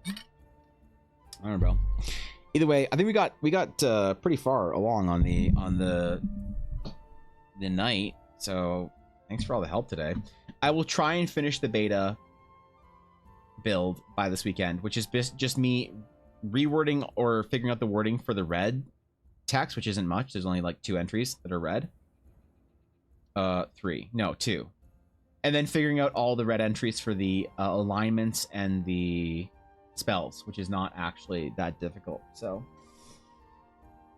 I don't know, bro. Either way, I think we got pretty far along on the night. So thanks for all the help today. I will try and finish the beta build by this weekend, which is just me rewording or figuring out the wording for the red text, which isn't much. There's only like 2 entries that are red. 2. And then figuring out all the red entries for the alignments and the spells, which is not actually that difficult. So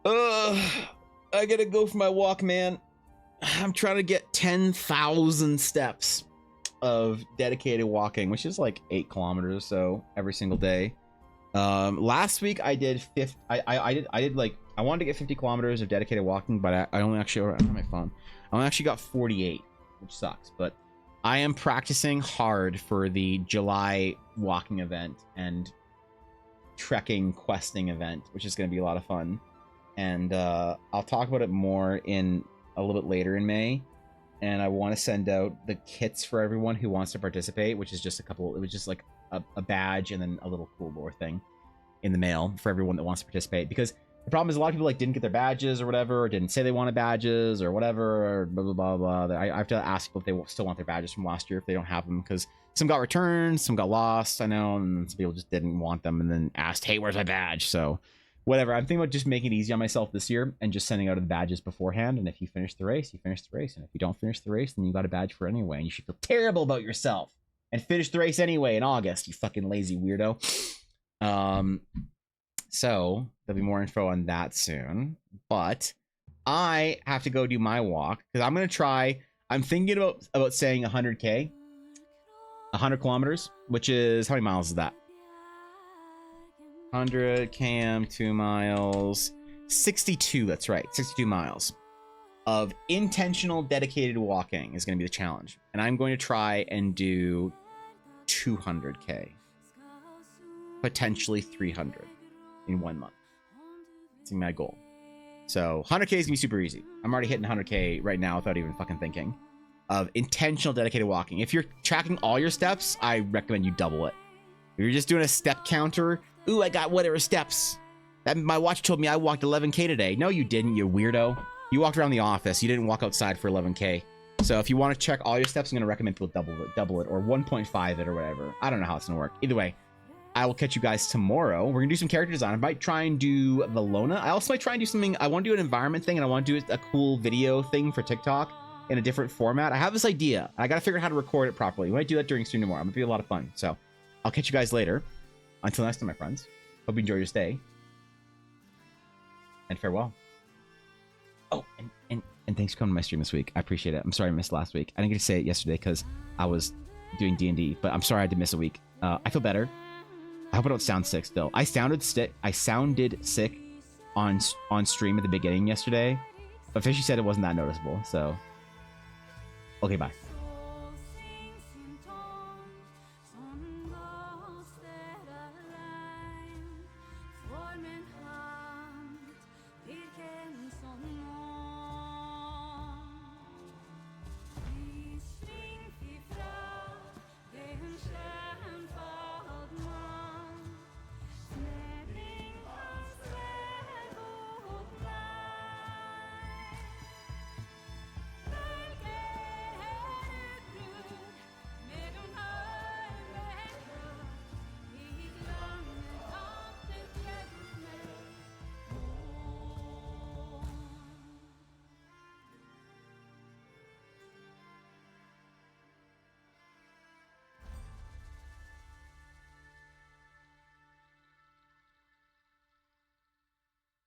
I gotta go for my walk, man. I'm trying to get 10,000 steps of dedicated walking, which is like 8 kilometers or so every single day. Last week I did I wanted to get 50 kilometers of dedicated walking, but I only actually, I don't have my phone. I only actually got 48, which sucks, but I am practicing hard for the July walking event and trekking questing event, which is going to be a lot of fun. And I'll talk about it more in a little bit later in May. And I want to send out the kits for everyone who wants to participate, which is just it was just like a badge and then a little cool lore thing in the mail for everyone that wants to participate. Because the problem is a lot of people like didn't get their badges or whatever, or didn't say they wanted badges or whatever, or blah blah blah blah. I have to ask people if they still want their badges from last year if they don't have them, because some got returned, some got lost, I know, and some people just didn't want them and then asked, hey, where's my badge? So whatever, I'm thinking about just making it easy on myself this year and just sending out the badges beforehand. And if you finish the race, you finish the race, and if you don't finish the race, then you got a badge for it anyway, and you should feel terrible about yourself and finish the race anyway in August, you fucking lazy weirdo. So there'll be more info on that soon, but I have to go do my walk because I'm thinking about saying 100K, 100 kilometers, which is, how many miles is that? 100 km, 2 miles, 62. That's right. 62 miles of intentional dedicated walking is going to be the challenge. And I'm going to try and do 200K, potentially 300 in 1 month. It's my goal. So 100K is going to be super easy. I'm already hitting 100K right now without even fucking thinking of intentional dedicated walking. If you're tracking all your steps, I recommend you double it. If you're just doing a step counter, ooh, I got whatever steps. My watch told me I walked 11K today. No, you didn't, you weirdo. You walked around the office. You didn't walk outside for 11K. So if you want to check all your steps, I'm going to recommend people double it, or 1.5 it, or whatever. I don't know how it's going to work. Either way, I will catch you guys tomorrow. We're going to do some character design. I might try and do Valona. I also might try and do something. I want to do an environment thing, and I want to do a cool video thing for TikTok in a different format. I have this idea. I got to figure out how to record it properly. We might do that during stream tomorrow. It's going to be a lot of fun. So I'll catch you guys later. Until next time, my friends. Hope you enjoy your stay. And farewell. Oh, and thanks for coming to my stream this week. I appreciate it. I'm sorry I missed last week. I didn't get to say it yesterday because I was doing D&D, but I'm sorry I had to miss a week. I feel better. I hope I don't sound sick still. I sounded sick on stream at the beginning yesterday, but Fishy said it wasn't that noticeable. So, okay, bye.